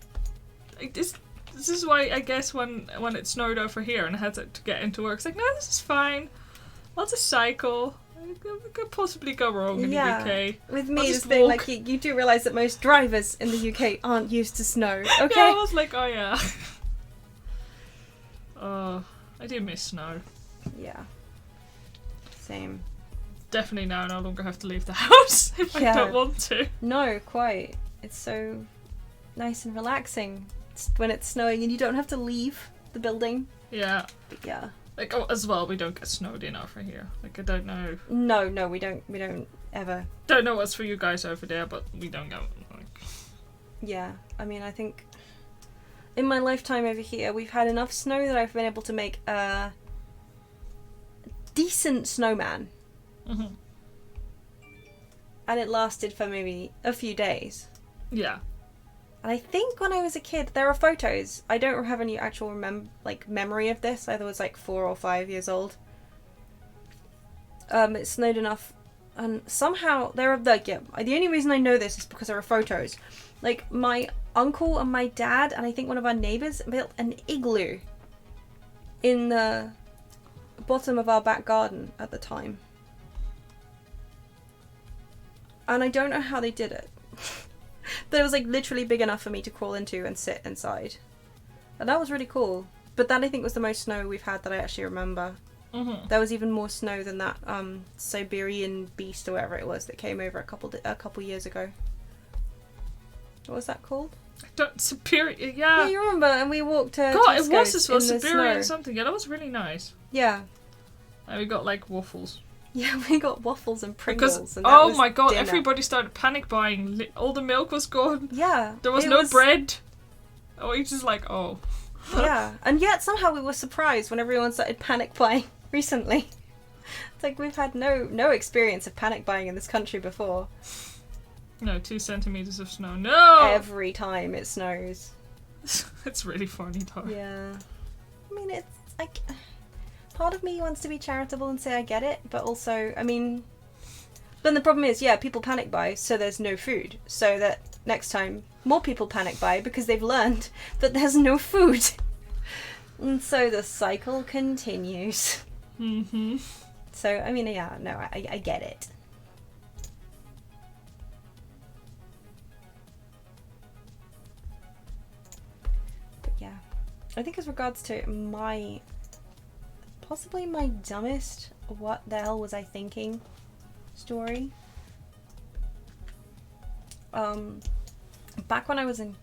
Speaker 2: this is why I guess when it snowed over here and I had to get into work, it's like, no, this is fine. I'll just cycle. It could possibly go wrong in the UK.
Speaker 1: With me, this thing, like, you do realise that most drivers in the UK aren't used to snow, okay?
Speaker 2: Yeah, I was like, oh yeah. I do miss snow.
Speaker 1: Yeah. Same.
Speaker 2: Definitely now I no longer have to leave the house if I don't want to.
Speaker 1: No, quite. It's so nice and relaxing when it's snowing and you don't have to leave the building.
Speaker 2: Yeah.
Speaker 1: But yeah.
Speaker 2: Like, as well, we don't get snowed in over here. Like, I don't know.
Speaker 1: No, we don't ever.
Speaker 2: Don't know what's for you guys over there, but we don't go. Like...
Speaker 1: Yeah, I mean, I think in my lifetime over here, we've had enough snow that I've been able to make a decent snowman.
Speaker 2: Mm-hmm.
Speaker 1: And it lasted for maybe a few days.
Speaker 2: Yeah.
Speaker 1: And I think when I was a kid, there are photos. I don't have any actual memory of this. I was like 4 or 5 years old. It snowed enough, and somehow there are the only reason I know this is because there are photos. Like my uncle and my dad and I think one of our neighbours built an igloo in the bottom of our back garden at the time. And I don't know how they did it. But it was like literally big enough for me to crawl into and sit inside. And that was really cool. But that I think was the most snow we've had that I actually remember.
Speaker 2: Mm-hmm.
Speaker 1: There was even more snow than that Siberian beast or whatever it was that came over a couple years ago. What was that called?
Speaker 2: Superior, yeah.
Speaker 1: Yeah, you remember? And we walked to
Speaker 2: God, it was
Speaker 1: Tesco's
Speaker 2: as well,
Speaker 1: in the
Speaker 2: Siberian
Speaker 1: snow.
Speaker 2: something. Yeah, that was really nice.
Speaker 1: Yeah.
Speaker 2: And we got like waffles.
Speaker 1: Yeah, we got waffles and Pringles.
Speaker 2: Because,
Speaker 1: and that
Speaker 2: oh
Speaker 1: was
Speaker 2: my god,
Speaker 1: dinner.
Speaker 2: everybody started panic buying. All the milk was gone.
Speaker 1: Yeah.
Speaker 2: There was no bread. Oh, it's just like, oh.
Speaker 1: Yeah, and yet somehow we were surprised when everyone started panic buying recently. It's like we've had no experience of panic buying in this country before.
Speaker 2: No, 2 centimeters of snow. No!
Speaker 1: Every time it snows.
Speaker 2: It's really funny though.
Speaker 1: Yeah. I mean, it's like... Part of me wants to be charitable and say I get it, but also, I mean... Then the problem is, yeah, people panic buy, so there's no food. So that next time, more people panic buy because they've learned that there's no food. And so the cycle continues.
Speaker 2: Mm-hmm.
Speaker 1: So, I mean, yeah, no, I get it. But yeah, I think as regards to possibly my dumbest what the hell was I thinking story. Back when I was in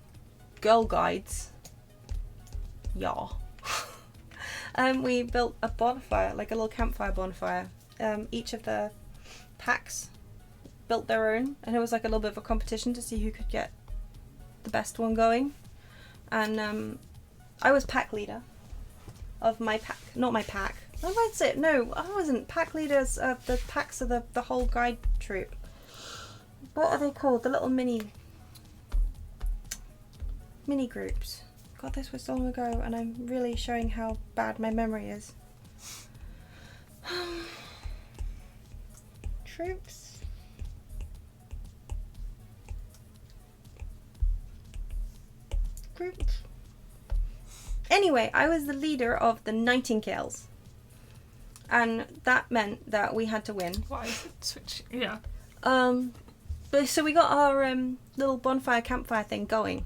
Speaker 1: Girl Guides, we built a bonfire, like a little campfire bonfire. Each of the packs built their own, and it was like a little bit of a competition to see who could get the best one going. And I was pack leader of my pack, not my pack. Oh, that's it. No, I wasn't. Pack leaders of the packs of the whole guide troop. What are they called? The little mini groups. God, this was so long ago, and I'm really showing how bad my memory is. Troops. Groups. Anyway, I was the leader of the Nightingales. And that meant that we had to win.
Speaker 2: Why is it switching? Yeah.
Speaker 1: But so we got our little bonfire campfire thing going.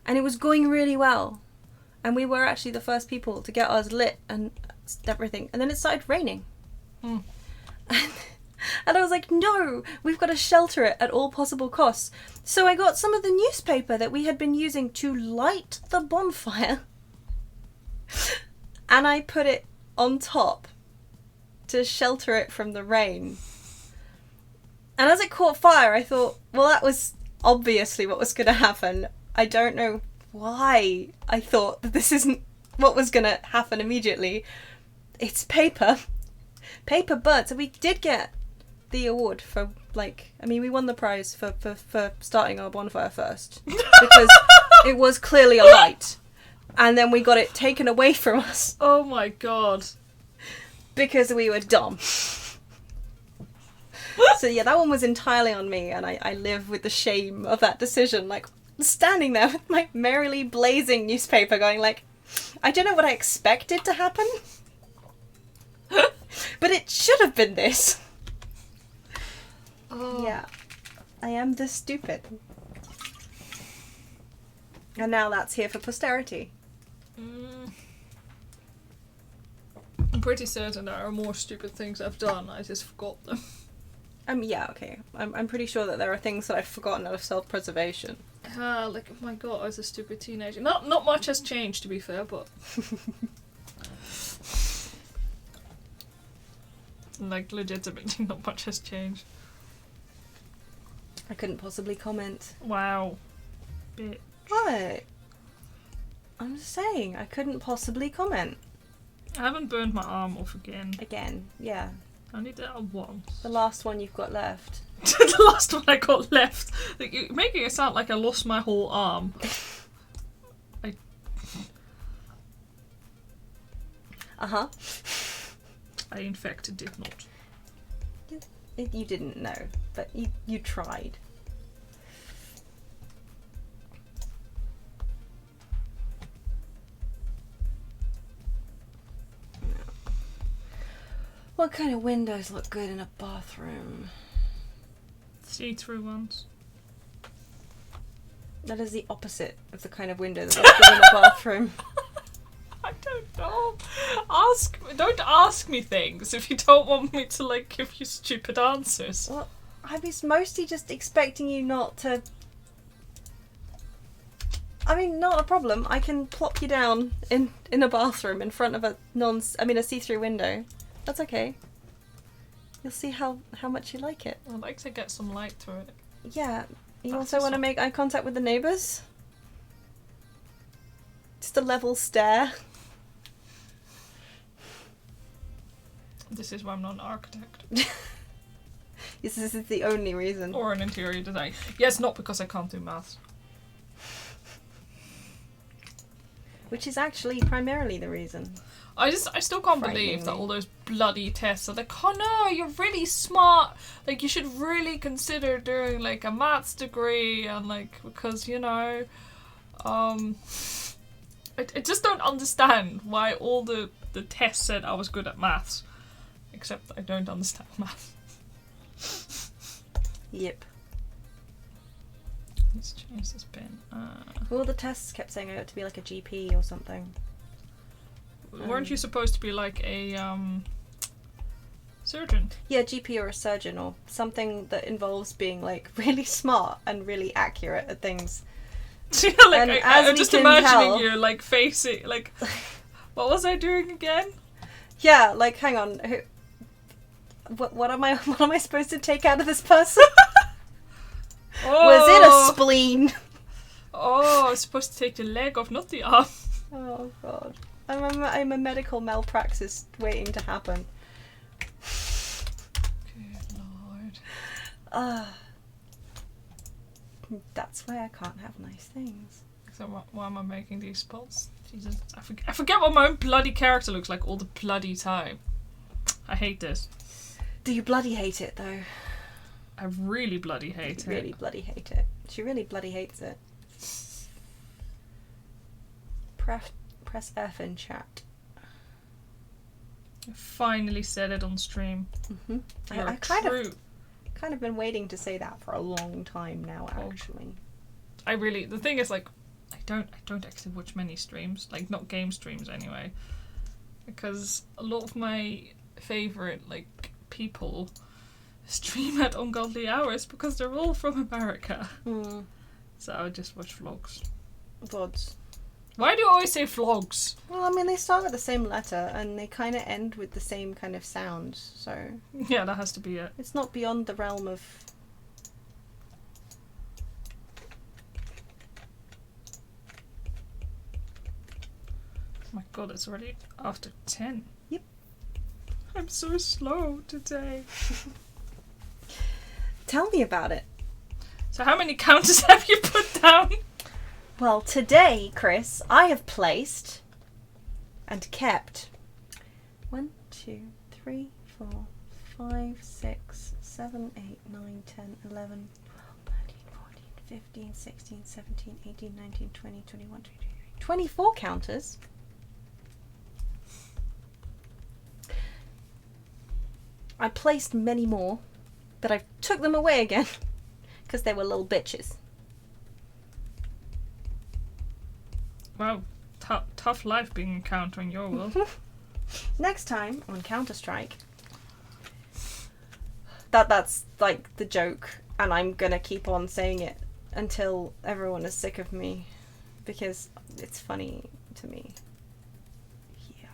Speaker 1: And it was going really well. And we were actually the first people to get ours lit and everything. And then it started raining.
Speaker 2: Mm.
Speaker 1: And I was like, no, we've got to shelter it at all possible costs. So I got some of the newspaper that we had been using to light the bonfire. And I put it on top to shelter it from the rain. And as it caught fire, I thought, well, that was obviously what was going to happen. I don't know why I thought that this isn't what was going to happen immediately. It's paper. Paper burnt. So we did get the award for, we won the prize for starting our bonfire first. Because it was clearly a light. And then we got it taken away from us.
Speaker 2: Oh my god.
Speaker 1: Because we were dumb. So yeah, that one was entirely on me, and I live with the shame of that decision. Like, standing there with my merrily blazing newspaper going I don't know what I expected to happen. But it should have been this.
Speaker 2: Oh.
Speaker 1: Yeah. I am this stupid. And now that's here for posterity.
Speaker 2: I'm pretty certain there are more stupid things I've done. I just forgot them.
Speaker 1: Yeah, okay. I'm pretty sure that there are things that I've forgotten out of self-preservation.
Speaker 2: Like, oh my god, I was a stupid teenager. Not much has changed, to be fair, but... like, legitimately not much has changed.
Speaker 1: I couldn't possibly comment.
Speaker 2: Wow. Bitch.
Speaker 1: What? I'm just saying, I couldn't possibly comment.
Speaker 2: I haven't burned my arm off again.
Speaker 1: Again, yeah.
Speaker 2: I only did that once.
Speaker 1: The last one you've got left.
Speaker 2: The last one I got left. Like, you're making it sound like I lost my whole arm.
Speaker 1: Uh-huh.
Speaker 2: I in fact did not.
Speaker 1: You didn't know, but you tried. What kind of windows look good in a bathroom?
Speaker 2: See-through ones.
Speaker 1: That is the opposite of the kind of window that looks good in a bathroom.
Speaker 2: I don't know. Don't ask me things if you don't want me to, like, give you stupid answers.
Speaker 1: Well, I was mostly just expecting you not to... I mean, not a problem. I can plop you down in a bathroom in front of a see-through window. That's okay. You'll see how much you like it.
Speaker 2: I'd like to get some light through it.
Speaker 1: Yeah. You also want to make eye contact with the neighbours? Just a level stare.
Speaker 2: This is why I'm not an architect.
Speaker 1: This is the only reason.
Speaker 2: Or an interior design. Yes, not because I can't do maths.
Speaker 1: Which is actually primarily the reason.
Speaker 2: I still can't believe that all those bloody tests are like, oh no, you're really smart. Like, you should really consider doing, like, a maths degree, and, like, because, you know, I just don't understand why all the tests said I was good at maths. Except I don't understand maths.
Speaker 1: Yep.
Speaker 2: Let's change this pen.
Speaker 1: Well, the tests kept saying I had to be like a GP or something.
Speaker 2: Weren't you supposed to be like a surgeon?
Speaker 1: Yeah, GP or a surgeon or something that involves being like really smart and really accurate at things.
Speaker 2: Yeah, like, I'm just imagining you like facing like, what was I doing again?
Speaker 1: Yeah, like hang on, what am I supposed to take out of this person?
Speaker 2: Oh.
Speaker 1: Was it a spleen?
Speaker 2: Oh, I was supposed to take the leg off, not the arm.
Speaker 1: Oh god. I'm a medical malpractice waiting to happen.
Speaker 2: Good lord.
Speaker 1: That's why I can't have nice things.
Speaker 2: So why am I making these spots? Jesus, I forget what my own bloody character looks like all the bloody time. I hate this.
Speaker 1: Do you bloody hate it though?
Speaker 2: I really bloody hate it.
Speaker 1: Really bloody hate it. She really bloody hates it. Press F in chat.
Speaker 2: I finally said it on stream.
Speaker 1: Mm-hmm. I kind of been waiting to say that for a long time now, actually.
Speaker 2: The thing is, like, I don't actually watch many streams, like, not game streams anyway, because a lot of my favourite, like, people stream at ungodly hours because they're all from America. Mm. So I would just watch vlogs.
Speaker 1: VoDs.
Speaker 2: Why do you always say vlogs?
Speaker 1: Well, I mean, they start with the same letter and they kind of end with the same kind of sound, so...
Speaker 2: Yeah, that has to be it.
Speaker 1: It's not beyond the realm of...
Speaker 2: Oh my god, it's already after 10.
Speaker 1: Yep.
Speaker 2: I'm so slow today.
Speaker 1: Tell me about it.
Speaker 2: So how many counters have you put down?
Speaker 1: Well, today, Chris, I have placed and kept 1, 2, 3, 4, 5, 6, 7, 8, 9, 10, 11, 12, 13, 14, 15, 16, 17, 18, 19, 20, 21, 22, 24 counters. I placed many more, but I took them away again because they were little bitches.
Speaker 2: Wow, tough life being a counter in your world.
Speaker 1: Next time on Counter-Strike, that's like the joke, and I'm gonna keep on saying it until everyone is sick of me, because it's funny to me. Yeah.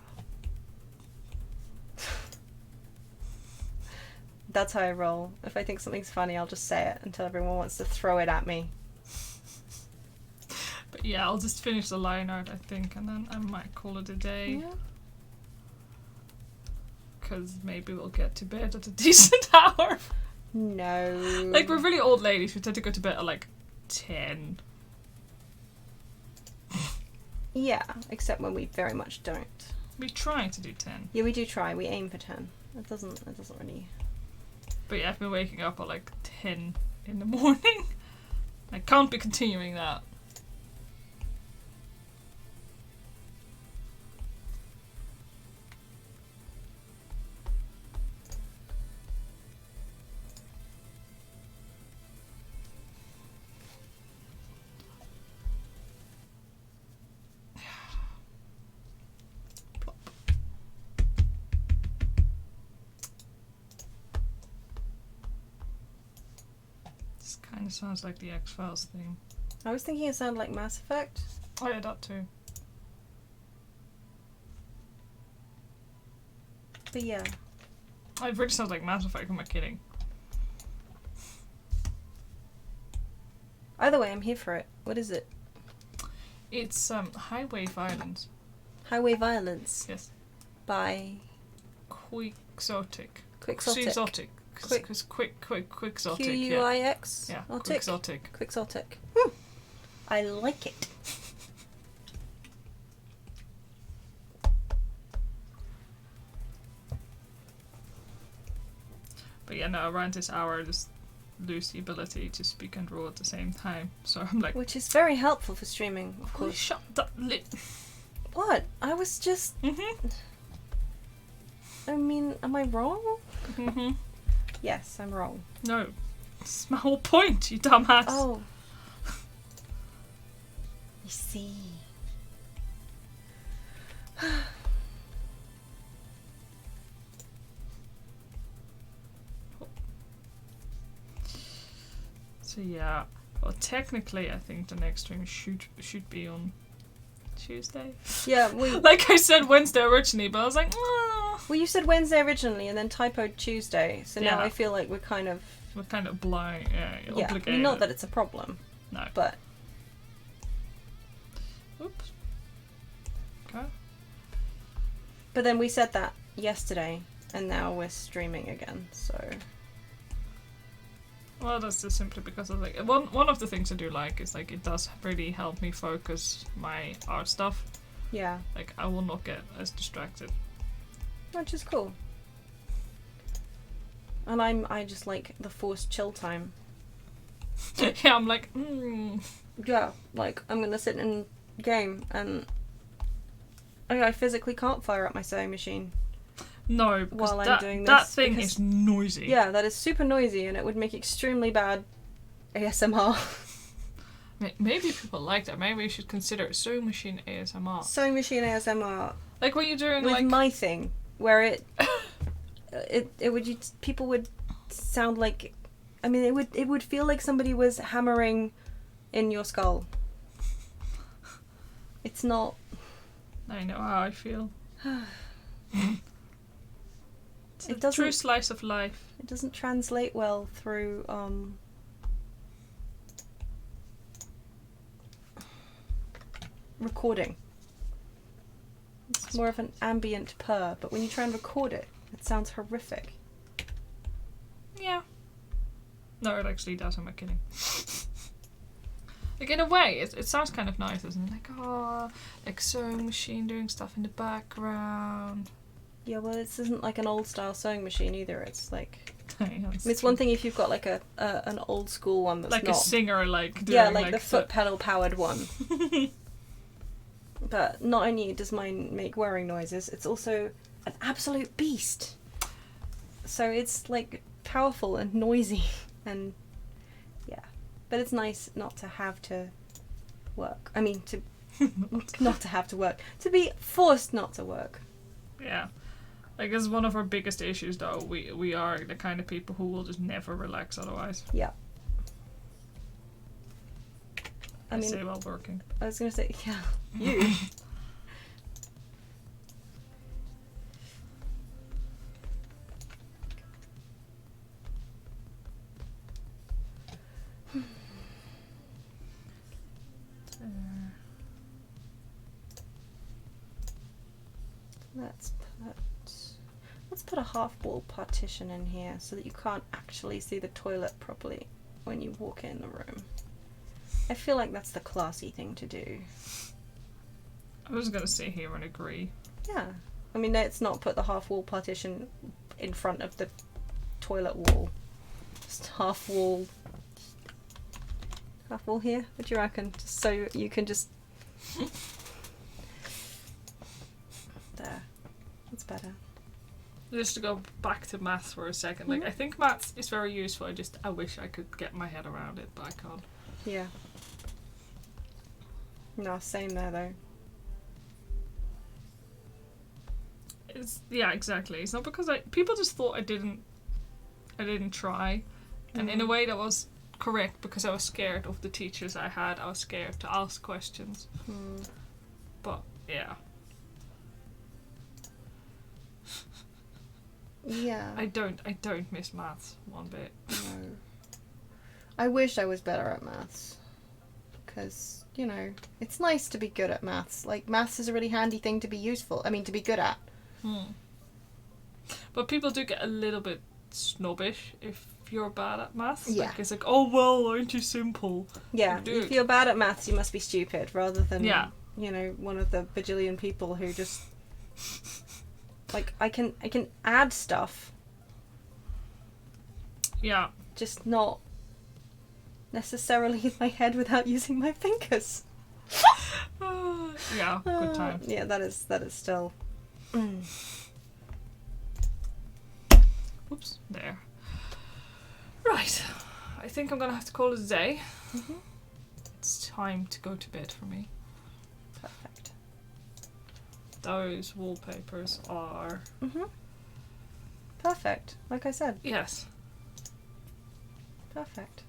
Speaker 1: That's how I roll. If I think something's funny, I'll just say it until everyone wants to throw it at me.
Speaker 2: But yeah, I'll just finish the line art, I think, and then I might call it a day.
Speaker 1: Yeah.
Speaker 2: Because maybe we'll get to bed at a decent hour.
Speaker 1: No.
Speaker 2: Like, we're really old ladies. We tend to go to bed at like 10.
Speaker 1: Yeah, except when we very much don't.
Speaker 2: We try to do 10.
Speaker 1: Yeah, we do try. We aim for 10. It doesn't really...
Speaker 2: But yeah, I've been waking up at like 10 in the morning. I can't be continuing that. Kind of sounds like the X-Files theme.
Speaker 1: I was thinking it sounded like Mass Effect.
Speaker 2: Oh yeah, that too.
Speaker 1: But yeah.
Speaker 2: Oh, it really sounds like Mass Effect, am I kidding?
Speaker 1: Either way, I'm here for it. What is it?
Speaker 2: It's Highway Violence.
Speaker 1: Highway Violence.
Speaker 2: Yes.
Speaker 1: By...
Speaker 2: Quixotic.
Speaker 1: Quixotic.
Speaker 2: Quixotic.
Speaker 1: Q-U-I-X?
Speaker 2: Yeah,
Speaker 1: Otic?
Speaker 2: Quixotic.
Speaker 1: Quixotic. I like it.
Speaker 2: But yeah, no, around this hour I just lose the ability to speak and draw at the same time. So I'm like...
Speaker 1: Which is very helpful for streaming, of course.
Speaker 2: Shut that lip.
Speaker 1: What? I was just...
Speaker 2: Mm-hmm.
Speaker 1: I mean, am I wrong?
Speaker 2: Mm-hmm.
Speaker 1: Yes, I'm wrong.
Speaker 2: No. That's my whole point, you dumbass.
Speaker 1: Oh. You see.
Speaker 2: So yeah. Well, technically I think the next stream should be on Tuesday.
Speaker 1: Yeah,
Speaker 2: like I said Wednesday originally, but I was like,
Speaker 1: well, you said Wednesday originally and then typoed Tuesday, so now
Speaker 2: Yeah.
Speaker 1: I feel like we're kind of
Speaker 2: blind,
Speaker 1: yeah.
Speaker 2: obligated.
Speaker 1: I mean, not that it's a problem,
Speaker 2: No.
Speaker 1: but
Speaker 2: Oops. Okay.
Speaker 1: but then we said that yesterday, and now we're streaming again. So
Speaker 2: Well, that's just simply because of like one of the things I do like is like it does really help me focus my art stuff.
Speaker 1: yeah,
Speaker 2: Like I will not get as distracted.
Speaker 1: which is cool. And I just like the forced chill time.
Speaker 2: Yeah, I'm like,
Speaker 1: Yeah, like I'm gonna sit in game and I physically can't fire up my sewing machine.
Speaker 2: No, because
Speaker 1: While I'm
Speaker 2: that,
Speaker 1: doing
Speaker 2: that
Speaker 1: this,
Speaker 2: thing
Speaker 1: because-
Speaker 2: is noisy.
Speaker 1: Yeah, that is super noisy and it would make extremely bad ASMR.
Speaker 2: Maybe people like that. Maybe you should consider sewing machine ASMR.
Speaker 1: Sewing machine ASMR
Speaker 2: Like when you're doing
Speaker 1: with
Speaker 2: like
Speaker 1: my thing, where it would people would sound like, I mean, it would feel like somebody was hammering in your skull. It's not.
Speaker 2: I know how I feel. It's
Speaker 1: It
Speaker 2: a
Speaker 1: doesn't-
Speaker 2: true slice of life.
Speaker 1: It doesn't translate well through recording. It's more of an ambient purr, but when you try and record it, it sounds horrific.
Speaker 2: Yeah. No, it actually does. I'm not kidding. Like in a way, it sounds kind of nice, doesn't it? Like like sewing machine doing stuff in the background.
Speaker 1: Yeah, well, this isn't like an old style sewing machine either. It's like
Speaker 2: Yeah,
Speaker 1: it's one thing if you've got like an old school one that's
Speaker 2: like
Speaker 1: not
Speaker 2: a singer, like doing,
Speaker 1: yeah, like the foot pedal powered one. But not only does mine make whirring noises, it's also an absolute beast. So it's like powerful and noisy and yeah. But it's nice not to have to work. I mean, to not to have to work. To be forced not to work.
Speaker 2: Yeah. Like, it's one of our biggest issues, though. We are the kind of people who will just never relax otherwise.
Speaker 1: Yeah.
Speaker 2: I say while working.
Speaker 1: I was gonna say, yeah, you. Let's put a half-wall partition in here so that you can't actually see the toilet properly when you walk in the room. I feel like that's the classy thing to do.
Speaker 2: I was gonna sit here and agree.
Speaker 1: Yeah. I mean, let's not put the half-wall partition in front of the toilet wall. Just half-wall here? What do you reckon? Just so you can just... There. That's better.
Speaker 2: Just to go back to maths for a second. Like, I think maths is very useful. I wish I could get my head around it, but I can't.
Speaker 1: Yeah. No, same there though.
Speaker 2: Yeah, exactly. It's not because people just thought I didn't try, and in a way that was correct because I was scared of the teachers I had. I was scared to ask questions. But yeah.
Speaker 1: Yeah.
Speaker 2: I don't miss maths one bit.
Speaker 1: No. I wish I was better at maths. Because, you know, it's nice to be good at maths. Like, maths is a really handy thing to be to be good at.
Speaker 2: But people do get a little bit snobbish if you're bad at maths.
Speaker 1: Yeah.
Speaker 2: Like, it's like, oh, well, aren't you simple?
Speaker 1: Yeah,
Speaker 2: like,
Speaker 1: if you're bad at maths, you must be stupid, rather than,
Speaker 2: yeah.
Speaker 1: you know, one of the bajillion people who just... Like, I can add stuff.
Speaker 2: Yeah.
Speaker 1: Just not necessarily in my head without using my fingers.
Speaker 2: Yeah, good time.
Speaker 1: Yeah, that is still...
Speaker 2: Oops, there. Right. I think I'm going to have to call it a day. It's time to go to bed for me.
Speaker 1: Perfect.
Speaker 2: Those wallpapers are...
Speaker 1: Perfect. Like I said.
Speaker 2: Yes.
Speaker 1: Perfect.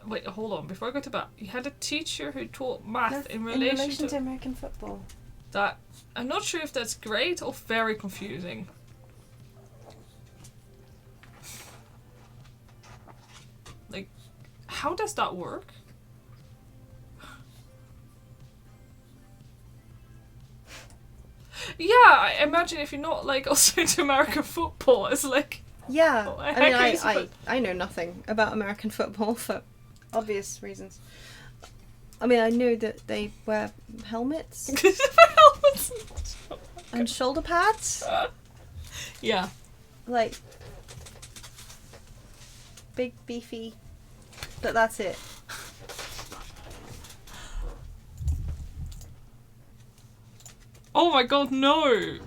Speaker 2: Wait, hold on. Before I go to bed, you had a teacher who taught math in relation
Speaker 1: to American football.
Speaker 2: That I'm not sure if that's great or very confusing. Like, how does that work? Yeah, I imagine if you're not like also into American football, it's like...
Speaker 1: Yeah, I mean, I know nothing about American football for obvious reasons. I mean, I know that they wear helmets. And shoulder pads.
Speaker 2: Yeah.
Speaker 1: Like, big, beefy, but that's it.
Speaker 2: Oh my god, no!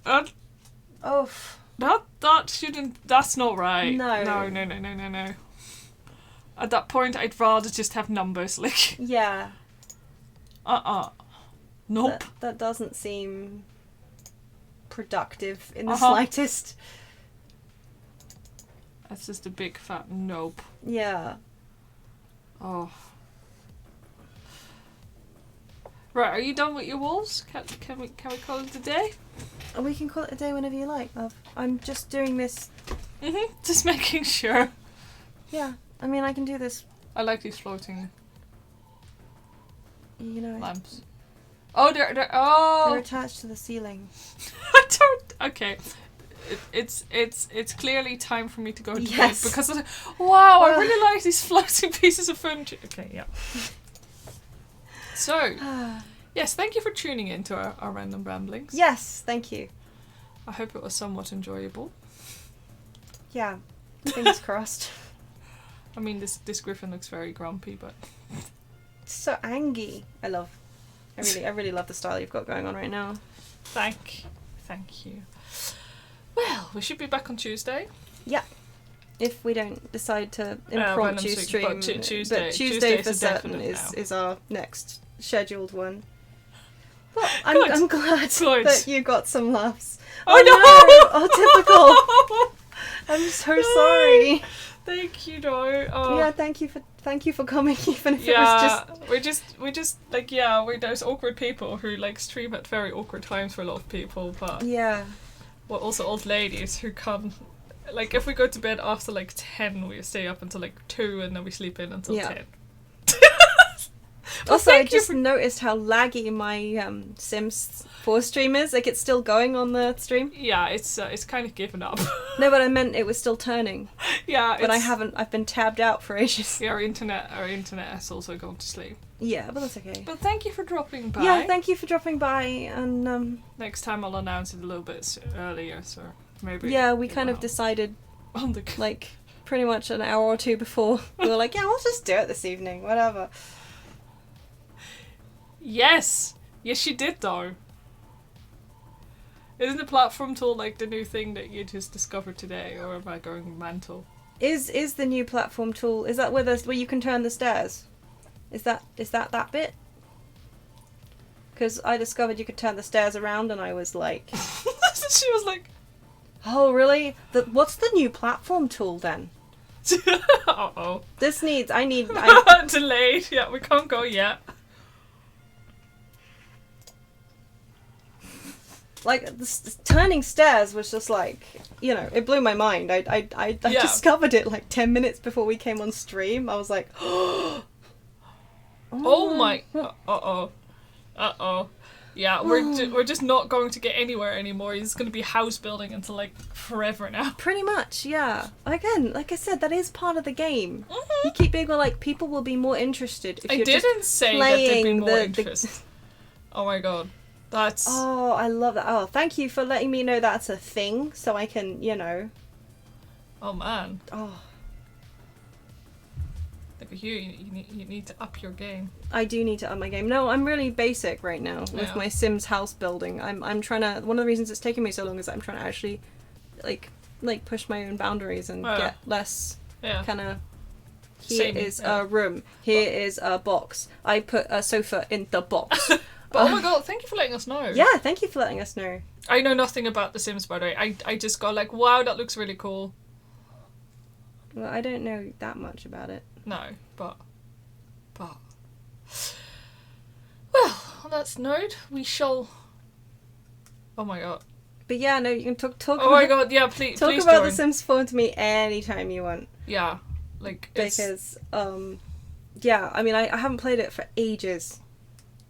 Speaker 2: That shouldn't... That's not right.
Speaker 1: No.
Speaker 2: No. At that point, I'd rather just have numbers, like...
Speaker 1: Yeah.
Speaker 2: Nope.
Speaker 1: That doesn't seem productive in the slightest.
Speaker 2: That's just a big fat nope.
Speaker 1: Yeah.
Speaker 2: Oh. Right, are you done with your walls? Can we call it a day?
Speaker 1: We can call it a day whenever you like, love. I'm just doing this.
Speaker 2: Just making sure.
Speaker 1: Yeah, I mean, I can do this.
Speaker 2: I like these floating
Speaker 1: lamps.
Speaker 2: Oh, they're
Speaker 1: attached to the ceiling.
Speaker 2: I don't. Okay. It's clearly time for me to go to bed because wow, I really like these floating pieces of furniture. Okay, yeah. So, yes, thank you for tuning in to our random ramblings.
Speaker 1: Yes, thank you.
Speaker 2: I hope it was somewhat enjoyable.
Speaker 1: Yeah, fingers crossed.
Speaker 2: I mean, this griffin looks very grumpy, but
Speaker 1: it's so angry. I really love the style you've got going on right now.
Speaker 2: Thank you. Well, we should be back on Tuesday.
Speaker 1: Yeah. If we don't decide to impromptu stream.
Speaker 2: But Tuesday
Speaker 1: for certain is our next scheduled one. Well,
Speaker 2: Good.
Speaker 1: I'm glad
Speaker 2: Good.
Speaker 1: that you got some laughs.
Speaker 2: Oh,
Speaker 1: no! Oh, typical. I'm so sorry.
Speaker 2: Thank you, though. Oh.
Speaker 1: Yeah, thank you for coming, even if it was just...
Speaker 2: we're just like, we're those awkward people who like stream at very awkward times for a lot of people, but
Speaker 1: Yeah.
Speaker 2: well, also old ladies who come, like if we go to bed after like 10, we stay up until like 2 and then we sleep in until 10.
Speaker 1: Also, I just noticed how laggy my Sims 4 stream is. Like, it's still going on the stream.
Speaker 2: Yeah, it's kind of given up.
Speaker 1: No, but I meant it was still turning.
Speaker 2: Yeah,
Speaker 1: but I've been tabbed out for ages.
Speaker 2: Yeah, our internet has also gone to sleep.
Speaker 1: Yeah, but that's okay.
Speaker 2: But thank you for dropping by.
Speaker 1: Yeah, thank you for dropping by, and
Speaker 2: next time I'll announce it a little bit earlier, so maybe.
Speaker 1: Yeah, we kind of decided
Speaker 2: on the
Speaker 1: like pretty much an hour or two before. We were like, yeah, we'll just do it this evening, whatever.
Speaker 2: Yes, you did though. Isn't the platform tool like the new thing that you just discovered today, or am I going mental?
Speaker 1: Is the new platform tool? Is that where you can turn the stairs? Is that bit? Because I discovered you could turn the stairs around, and I was like,
Speaker 2: she was like,
Speaker 1: oh really? What's the new platform tool then?
Speaker 2: Uh-oh.
Speaker 1: I need
Speaker 2: delayed. Yeah, we can't go yet.
Speaker 1: Like, turning stairs was just like, it blew my mind. I discovered it like 10 minutes before we came on stream. I was like, oh
Speaker 2: my, uh-oh. Yeah, we're just not going to get anywhere anymore. It's going to be house building until like forever now.
Speaker 1: Pretty much, yeah. Again, like I said, that is part of the game.
Speaker 2: Mm-hmm.
Speaker 1: You keep being like, people will be more interested if you're
Speaker 2: just
Speaker 1: playing
Speaker 2: say that they'd be more interested. Oh my god. That's...
Speaker 1: Oh, I love that. Oh, thank you for letting me know that's a thing, so I can,
Speaker 2: Oh, man.
Speaker 1: Oh.
Speaker 2: Look at you need to up your game.
Speaker 1: I do need to up my game. No, I'm really basic right now with my Sims house building. I'm trying to... One of the reasons it's taking me so long is that I'm trying to actually, like push my own boundaries and get less kind of... Here is a room. Here is a box. I put a sofa in the box.
Speaker 2: But oh my god, thank you for letting us know.
Speaker 1: Yeah, thank you for letting us know.
Speaker 2: I know nothing about The Sims, by the way. I just got like, wow, that looks really cool.
Speaker 1: Well, I don't know that much about it.
Speaker 2: No, but... Well, on that note, we shall... Oh my god.
Speaker 1: But yeah, no, you can talk
Speaker 2: Oh my god, yeah, please
Speaker 1: talk
Speaker 2: please
Speaker 1: about
Speaker 2: join.
Speaker 1: The Sims 4 to me anytime you want.
Speaker 2: Yeah, like,
Speaker 1: because, yeah, I mean, I haven't played it for ages.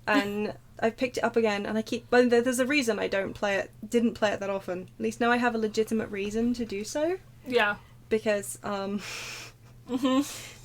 Speaker 1: And... I've picked it up again, and but there's a reason I didn't play it that often. At least now I have a legitimate reason to do so.
Speaker 2: Yeah.
Speaker 1: Because,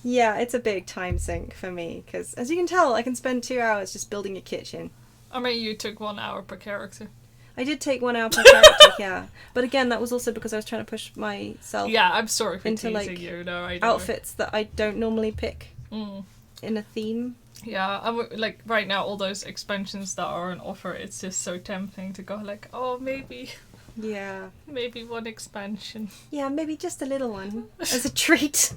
Speaker 1: yeah, it's a big time sink for me, because as you can tell, I can spend 2 hours just building a kitchen.
Speaker 2: I mean, you took 1 hour per character.
Speaker 1: I did take 1 hour per character, yeah. But again, that was also because I was trying to push myself
Speaker 2: I'm sorry for
Speaker 1: into,
Speaker 2: teasing you. No, I know.
Speaker 1: Outfits that I don't normally pick in a theme.
Speaker 2: Yeah, I'm like right now all those expansions that are on offer, it's just so tempting to go like, oh maybe one expansion.
Speaker 1: Yeah, maybe just a little one as a treat.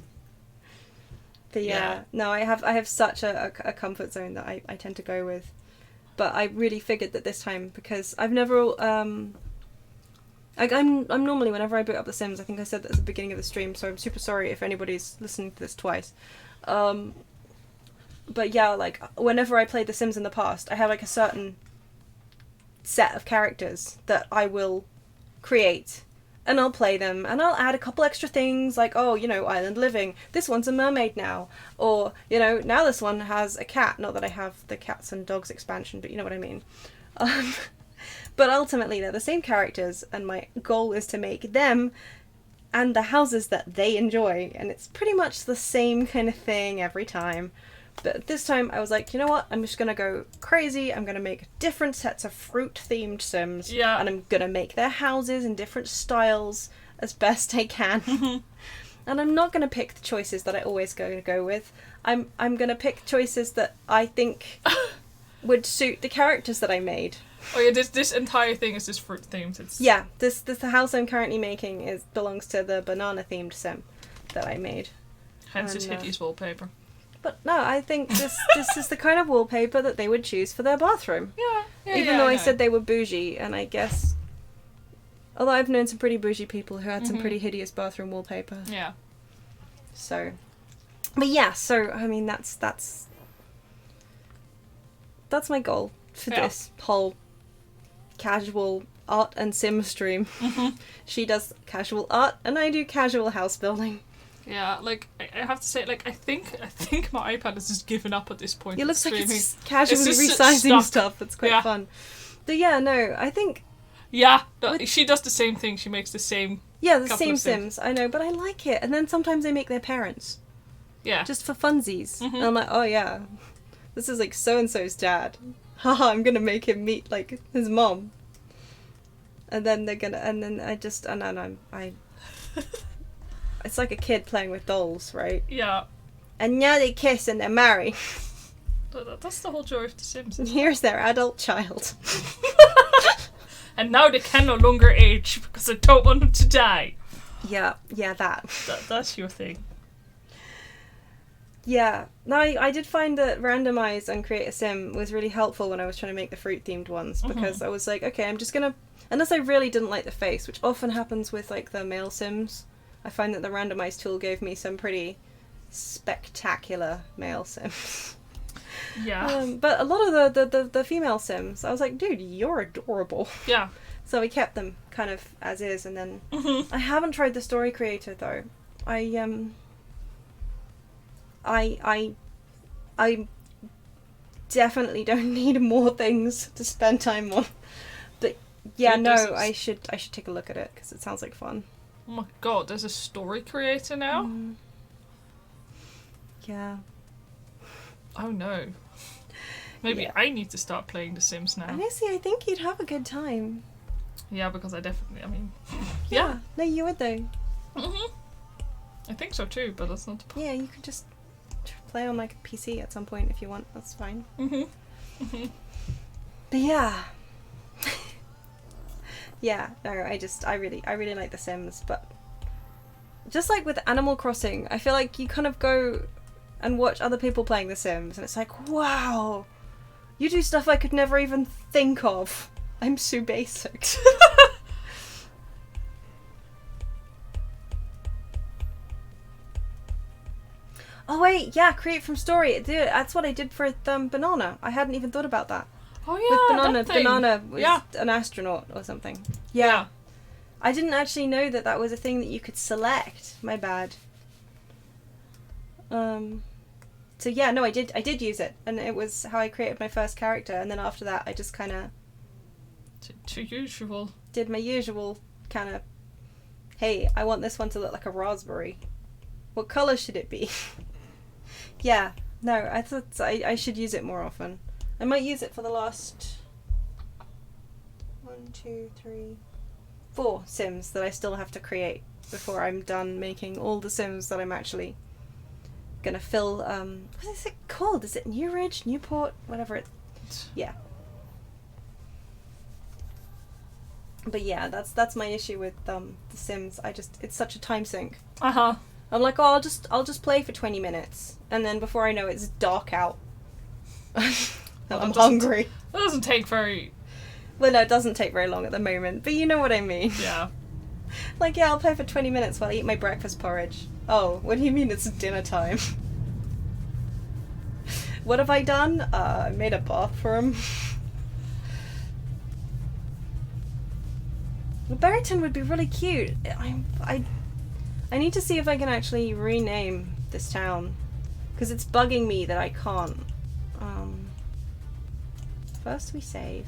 Speaker 1: But no, I have such a comfort zone that I tend to go with. But I really figured that this time, because I've never I'm normally, whenever I boot up The Sims, I think I said that at the beginning of the stream, so I'm super sorry if anybody's listening to this twice. But yeah, like, whenever I played The Sims in the past, I have, like, a certain set of characters that I will create. And I'll play them, and I'll add a couple extra things, like, oh, island living. This one's a mermaid now. Or, now this one has a cat. Not that I have the cats and dogs expansion, but you know what I mean. But ultimately, they're the same characters, and my goal is to make them and the houses that they enjoy. And it's pretty much the same kind of thing every time. But this time I was like, you know what? I'm just going to go crazy. I'm going to make different sets of fruit-themed Sims.
Speaker 2: Yeah.
Speaker 1: And I'm going to make their houses in different styles as best I can. And I'm not going to pick the choices that I always go with. I'm going to pick choices that I think would suit the characters that I made.
Speaker 2: Oh yeah, this entire thing is just fruit-themed.
Speaker 1: Yeah, the house I'm currently making belongs to the banana-themed Sim that I made.
Speaker 2: Hence its hideous wallpaper.
Speaker 1: But no, I think this is the kind of wallpaper that they would choose for their bathroom.
Speaker 2: Yeah. Yeah,
Speaker 1: Even though I said they were bougie, and I guess... Although I've known some pretty bougie people who had some pretty hideous bathroom wallpaper.
Speaker 2: Yeah.
Speaker 1: So... But yeah, so, I mean, that's my goal for this whole casual art and sim stream. She does casual art, and I do casual house building.
Speaker 2: Yeah, like, I have to say, like, I think my iPad has just given up at this point.
Speaker 1: It looks like
Speaker 2: streaming.
Speaker 1: it's casually
Speaker 2: It's just
Speaker 1: resizing
Speaker 2: stuck.
Speaker 1: stuff. It's quite fun. But yeah, no, I think...
Speaker 2: Yeah, she does the same thing. She makes the same...
Speaker 1: Yeah, the
Speaker 2: couple
Speaker 1: same
Speaker 2: of Sims.
Speaker 1: Sims, I know, but I like it. And then sometimes they make their parents.
Speaker 2: Yeah.
Speaker 1: Just for funsies. And I'm like, oh yeah, this is like so-and-so's dad. Haha, I'm gonna make him meet, like, his mom. And then it's like a kid playing with dolls, right?
Speaker 2: Yeah.
Speaker 1: And now they kiss and they're married.
Speaker 2: That's the whole joy of The Sims.
Speaker 1: And here's their adult child.
Speaker 2: And now they can no longer age because I don't want them to die.
Speaker 1: Yeah, that.
Speaker 2: That's your thing.
Speaker 1: Yeah. No, I did find that randomize and create a sim was really helpful when I was trying to make the fruit themed ones, because I was like, okay, I'm just gonna, unless I really didn't like the face, which often happens with like the male sims, I find that the randomize tool gave me some pretty spectacular male sims.
Speaker 2: Yeah.
Speaker 1: But a lot of the female sims, I was like, dude, you're adorable.
Speaker 2: Yeah.
Speaker 1: So we kept them kind of as is, and then I haven't tried the story creator though. I definitely don't need more things to spend time on. But yeah, I should take a look at it because it sounds like fun.
Speaker 2: Oh my god, there's a story creator now?
Speaker 1: Yeah.
Speaker 2: Oh no. Maybe I need to start playing The Sims now.
Speaker 1: Honestly, I think you'd have a good time.
Speaker 2: Yeah, because I mean...
Speaker 1: Yeah. No, you would though.
Speaker 2: I think so too, but that's not the point.
Speaker 1: Yeah, you could just play on like a PC at some point if you want. That's fine. But yeah. Yeah, no, I really like The Sims, but just like with Animal Crossing, I feel like you kind of go and watch other people playing The Sims, and it's like, wow, you do stuff I could never even think of. I'm so basic. Oh wait, yeah, create from story. That's what I did for Banana. I hadn't even thought about that.
Speaker 2: Oh yeah,
Speaker 1: with Banana was an astronaut or something. Yeah. I didn't actually know that was a thing that you could select. My bad. So yeah, no, I did use it, and it was how I created my first character. And then after that, I just kind of did my usual kind of, hey, I want this one to look like a raspberry. What color should it be? Yeah, no, I thought I should use it more often. I might use it for the last 4 Sims that I still have to create before I'm done making all the Sims that I'm actually gonna fill. What is it called? Is it New Ridge, Newport, whatever it? Yeah. But yeah, that's my issue with the Sims. It's such a time sink. I'm like, oh, I'll just play for 20 minutes, and then before I know it, it's dark out. I'm hungry.
Speaker 2: That doesn't take very...
Speaker 1: Well, no, it doesn't take very long at the moment, but you know what I mean.
Speaker 2: Yeah.
Speaker 1: Like, yeah, I'll play for 20 minutes while I eat my breakfast porridge. Oh, what do you mean it's dinner time? What have I done? I made a bath for him. Well, Berryton would be really cute. I need to see if I can actually rename this town, because it's bugging me that I can't. First we save.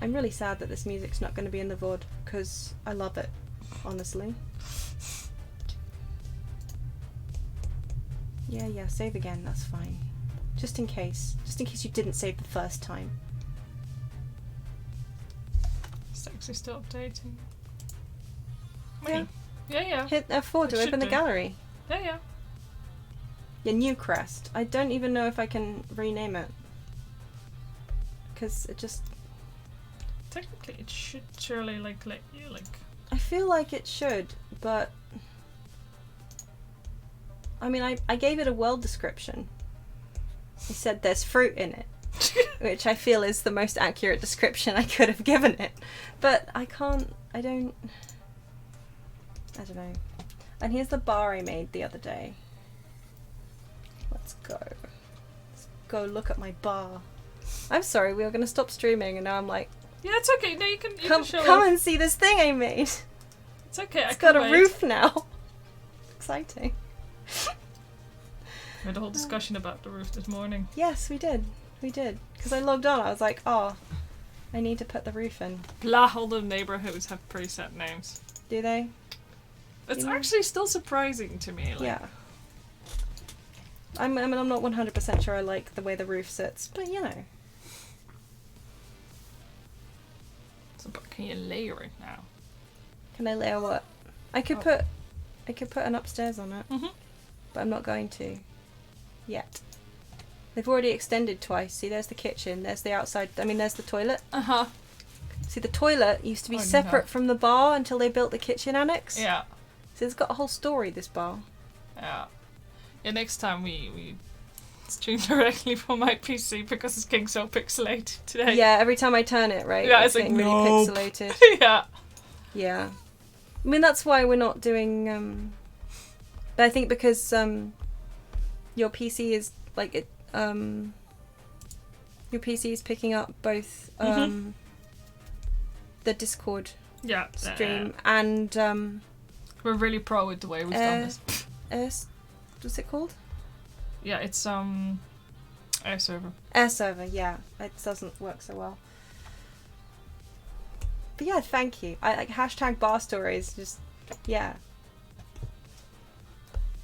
Speaker 1: I'm really sad that this music's not going to be in the VoD, because I love it, honestly. Yeah, save again, that's fine. Just in case you didn't save the first time.
Speaker 2: It's actually still updating.
Speaker 1: Yeah.
Speaker 2: Yeah.
Speaker 1: Hit F4 to open the gallery.
Speaker 2: Yeah.
Speaker 1: Yeah, new crest. I don't even know if I can rename it. Because it just...
Speaker 2: Technically it should surely let you
Speaker 1: I feel like it should, but... I mean, I gave it a world description. I said there's fruit in it, which I feel is the most accurate description I could have given it. But I don't know. And here's the bar I made the other day. Let's go look at my bar. I'm sorry, we were going to stop streaming and now I'm like...
Speaker 2: Yeah, it's okay. No, you can show
Speaker 1: come
Speaker 2: off.
Speaker 1: and see this thing I made.
Speaker 2: It's okay,
Speaker 1: It's got a roof now. Exciting.
Speaker 2: We had a whole discussion about the roof this morning.
Speaker 1: Yes, we did. Because I logged on, I was like, oh, I need to put the roof in.
Speaker 2: Blah, all the neighborhoods have preset names.
Speaker 1: Do they?
Speaker 2: It's actually still surprising to me. Like,
Speaker 1: yeah. I mean, I'm not 100% sure I like the way the roof sits, but you know.
Speaker 2: So, but can you layer it now?
Speaker 1: Can I layer what? I could put an upstairs on it, but I'm not going to yet. They've already extended twice. See, there's the kitchen, there's the outside. I mean, there's the toilet. See, the toilet used to be separate from the bar until they built the kitchen annex.
Speaker 2: Yeah.
Speaker 1: So it's got a whole story, this bar.
Speaker 2: Yeah. Yeah, next time we stream directly from my PC because it's getting so pixelated today.
Speaker 1: Yeah, every time I turn it, right?
Speaker 2: Yeah, it's like,
Speaker 1: getting really pixelated.
Speaker 2: Yeah.
Speaker 1: Yeah. I mean, that's why we're not doing... But I think because your PC is, like, it... your PC is picking up both the Discord stream and...
Speaker 2: we're really pro with the way we've done this.
Speaker 1: What's it called?
Speaker 2: Yeah, it's air server.
Speaker 1: Air server, yeah. It doesn't work so well. But yeah, thank you. I like hashtag bar stories. Just yeah.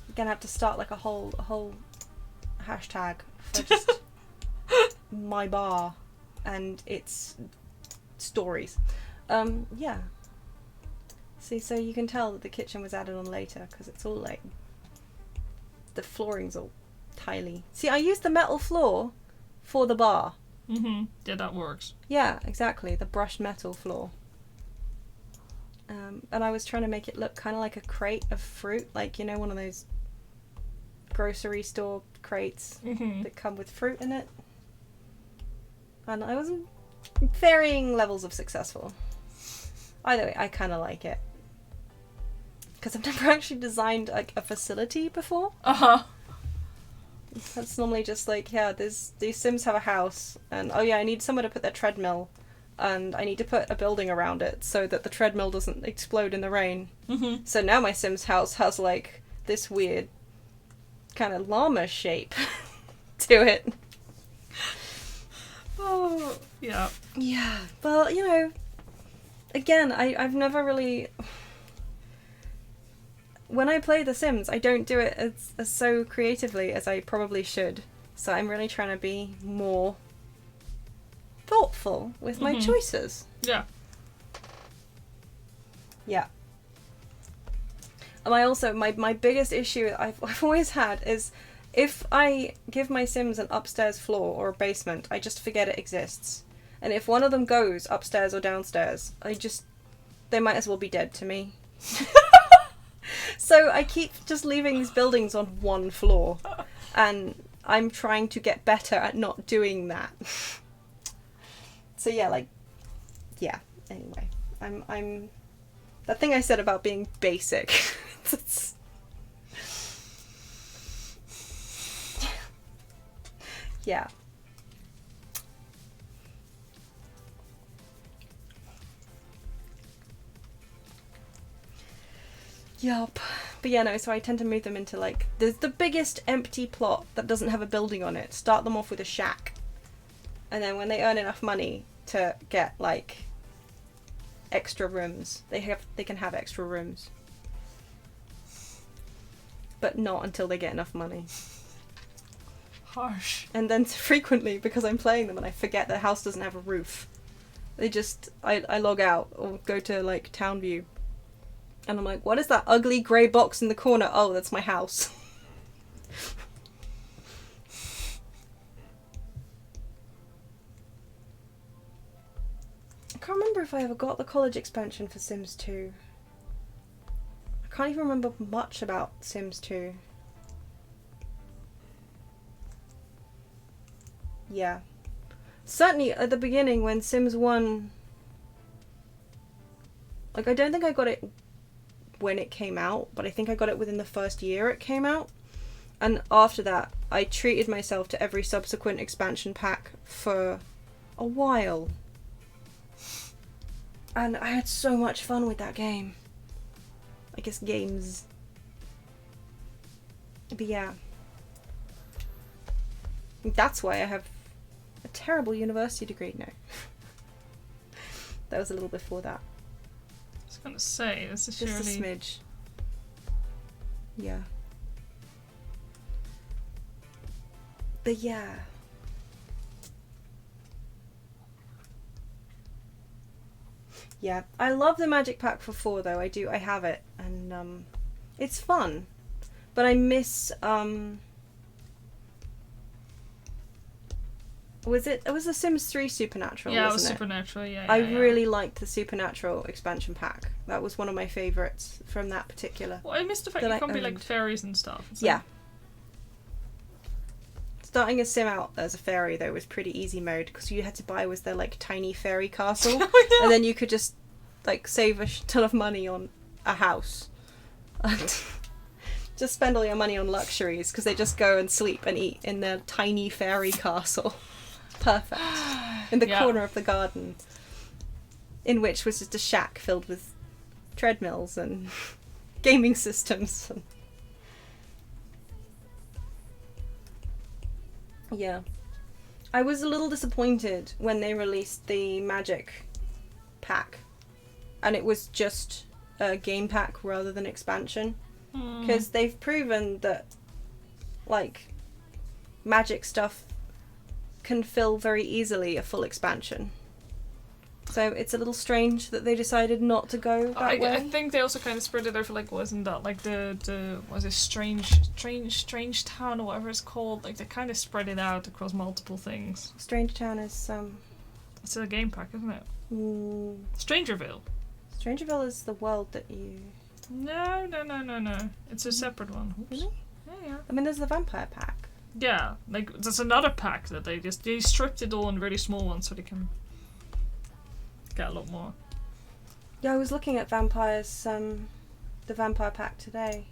Speaker 1: You're gonna have to start like a whole hashtag for just my bar and its stories. Yeah. See, so you can tell that the kitchen was added on later because it's all like the flooring's all tiley. See, I used the metal floor for the bar.
Speaker 2: Yeah, that works.
Speaker 1: Yeah, exactly. The brushed metal floor. And I was trying to make it look kind of like a crate of fruit, like, you know, one of those grocery store crates that come with fruit in it. And I was varying levels of successful. Either way, I kind of like it. Because I've never actually designed like a facility before. That's normally just like, yeah, these Sims have a house, and oh yeah, I need somewhere to put their treadmill, and I need to put a building around it so that the treadmill doesn't explode in the rain. So now my Sims house has like this weird kind of llama shape to it.
Speaker 2: Oh, yeah.
Speaker 1: Yeah, well, you know, again, I've never really... When I play The Sims, I don't do it as so creatively as I probably should. So I'm really trying to be more thoughtful with my choices.
Speaker 2: Yeah.
Speaker 1: Yeah. And I also, my biggest issue I've always had is if I give my Sims an upstairs floor or a basement, I just forget it exists. And if one of them goes upstairs or downstairs, they might as well be dead to me. So I keep just leaving these buildings on one floor, and I'm trying to get better at not doing that. So yeah, like, yeah, anyway, I'm that thing I said about being basic. Yeah. Yup. But yeah, no, so I tend to move them into like, there's the biggest empty plot that doesn't have a building on it. Start them off with a shack. And then when they earn enough money to get like extra rooms, they can have extra rooms. But not until they get enough money.
Speaker 2: Harsh.
Speaker 1: And then frequently, because I'm playing them and I forget the house doesn't have a roof, I log out or go to like town view. And I'm like, what is that ugly grey box in the corner? Oh, that's my house. I can't remember if I ever got the college expansion for Sims 2. I can't even remember much about Sims 2. yeah. Certainly at the beginning when Sims 1... Like, I don't think I got it when it came out, but I think I got it within the first year it came out. And after that, I treated myself to every subsequent expansion pack for a while. And I had so much fun with that game. I guess games. But yeah. That's why I have a terrible university degree. No. That was a little before that.
Speaker 2: I was gonna say, this is
Speaker 1: just
Speaker 2: surely...
Speaker 1: a smidge. Yeah. But yeah. Yeah, I love the Magic Pack for 4 though. I do. I have it, and it's fun. But I miss was it? It was the Sims 3 Supernatural.
Speaker 2: Yeah,
Speaker 1: wasn't
Speaker 2: it was Supernatural. Yeah,
Speaker 1: I really liked the Supernatural expansion pack. That was one of my favorites from that particular.
Speaker 2: Well, I missed the fact you can't be like fairies and stuff. It's
Speaker 1: yeah. Starting a sim out as a fairy though was pretty easy mode because you had to buy was their like tiny fairy castle, and then you could just like save a ton of money on a house, and just spend all your money on luxuries because they just go and sleep and eat in their tiny fairy castle. Perfect. In the corner of the garden, in which was just a shack filled with treadmills and gaming systems. Yeah. I was a little disappointed when they released the Magic pack and it was just a game pack rather than expansion, because they've proven that like Magic stuff can fill very easily a full expansion. So it's a little strange that they decided not to go that way.
Speaker 2: I think they also kind of spread it over, like, wasn't that like the was it Strange Town or whatever it's called? Like they kind of spread it out across multiple things.
Speaker 1: Strange Town is
Speaker 2: it's a game pack, isn't it? Strangerville.
Speaker 1: Strangerville is the world that you...
Speaker 2: No. It's a separate one. Oops.
Speaker 1: Really?
Speaker 2: Yeah.
Speaker 1: I mean, there's the vampire pack.
Speaker 2: Yeah, like there's another pack that they stripped it all in really small ones so they can get a lot more.
Speaker 1: Yeah, I was looking at vampires, the vampire pack today.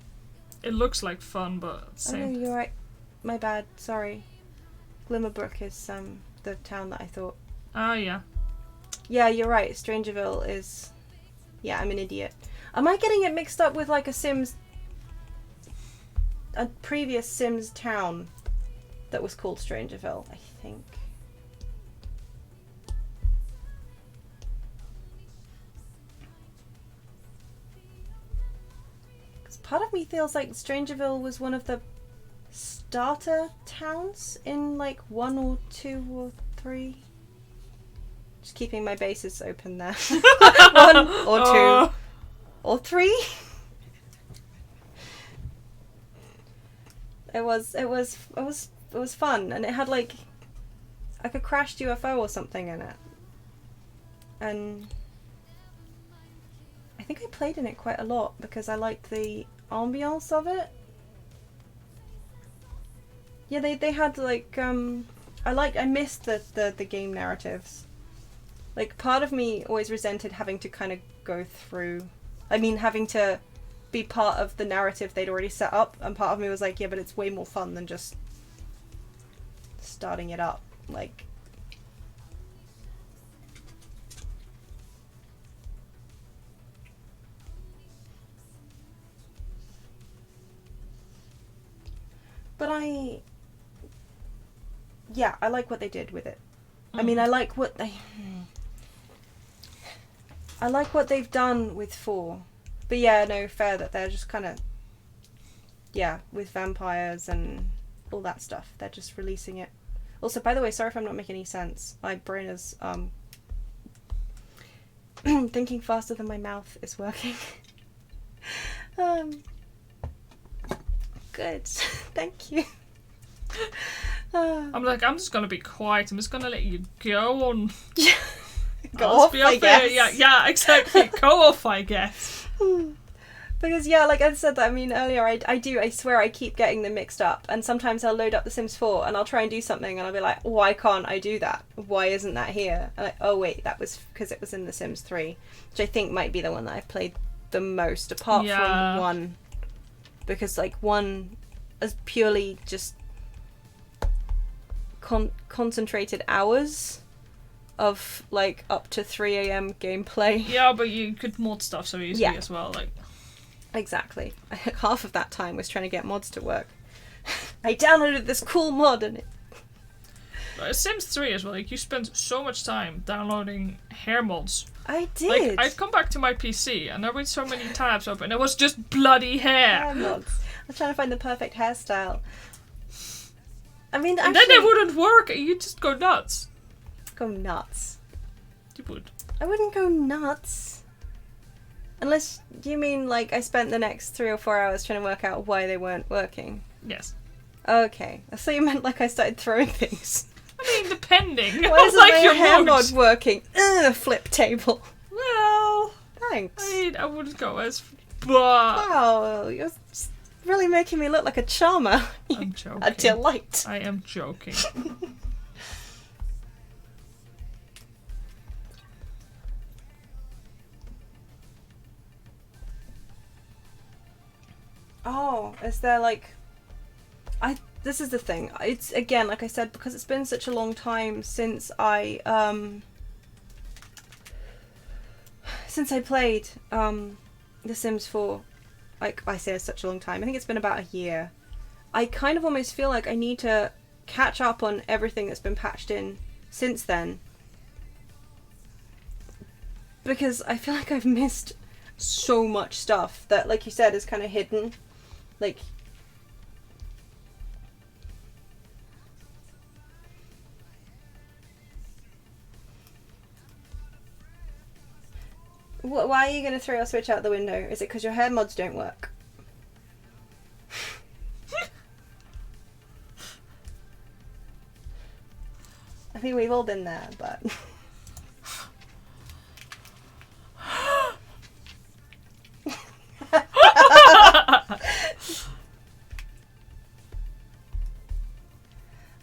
Speaker 2: It looks like fun, but
Speaker 1: Oh no, you're right. My bad. Sorry. Glimmerbrook is the town that I thought.
Speaker 2: Oh yeah.
Speaker 1: Yeah, you're right. Strangerville is... Yeah, I'm an idiot. Am I getting it mixed up with like a previous Sims town that was called Strangerville, I think. Because part of me feels like Strangerville was one of the starter towns in like 1 or 2 or 3. Just keeping my bases open there. 1 or 2 or 3. It was fun, and it had like a crashed UFO or something in it, and I think I played in it quite a lot because I liked the ambiance of it. Yeah, they had like I missed the game narratives. Like, part of me always resented having to kind of go through, having to be part of the narrative they'd already set up, and part of me was like, yeah, but it's way more fun than just starting it up. Like, but I like what they did with it. I like what they've done with 4. But yeah, no, fair that they're just kind of, with vampires and all that stuff. They're just releasing it. Also, by the way, sorry if I'm not making any sense. My brain is thinking faster than my mouth is working. Good. Thank you.
Speaker 2: I'm just gonna be quiet. I'm just gonna let you go on.
Speaker 1: Go off, I guess.
Speaker 2: Yeah, exactly. Go off, I guess.
Speaker 1: But Because, yeah, like I said that, I mean, earlier, I swear I keep getting them mixed up. And sometimes I'll load up The Sims 4 and I'll try and do something and I'll be like, why can't I do that? Why isn't that here? And like, oh, wait, that was because it was in The Sims 3, which I think might be the one that I've played the most, apart from 1. Because, like, 1 is purely just concentrated hours of, like, up to 3 a.m. gameplay.
Speaker 2: Yeah, but you could mod stuff so easily as well, like...
Speaker 1: Exactly. Half of that time was trying to get mods to work. I downloaded this cool mod and it...
Speaker 2: Sims 3 as well, like, you spent so much time downloading hair mods.
Speaker 1: I did!
Speaker 2: Like, I'd come back to my PC and there were so many tabs open, it was just bloody hair!
Speaker 1: Hair mods. I was trying to find the perfect hairstyle. I mean,
Speaker 2: actually... And then they wouldn't work, you'd just go nuts.
Speaker 1: Go nuts.
Speaker 2: You would.
Speaker 1: I wouldn't go nuts. Unless you mean, like, I spent the next 3 or 4 hours trying to work out why they weren't working.
Speaker 2: Yes.
Speaker 1: Okay. I thought you meant, like, I started throwing things.
Speaker 2: I mean, depending.
Speaker 1: Why isn't
Speaker 2: like
Speaker 1: your hair mod working? Flip table.
Speaker 2: Well...
Speaker 1: Thanks.
Speaker 2: I mean, I wouldn't go as...
Speaker 1: Wow, you're really making me look like a charmer.
Speaker 2: I'm joking.
Speaker 1: A delight.
Speaker 2: I am joking.
Speaker 1: Oh, is there like... This is the thing. It's, again, like I said, because it's been such a long time since I played The Sims 4. Like, I say it's such a long time. I think it's been about a year. I kind of almost feel like I need to catch up on everything that's been patched in since then. Because I feel like I've missed so much stuff that, like you said, is kind of hidden. Like... Why are you going to throw your Switch out the window? Is it because your hair mods don't work? I think we've all been there, but...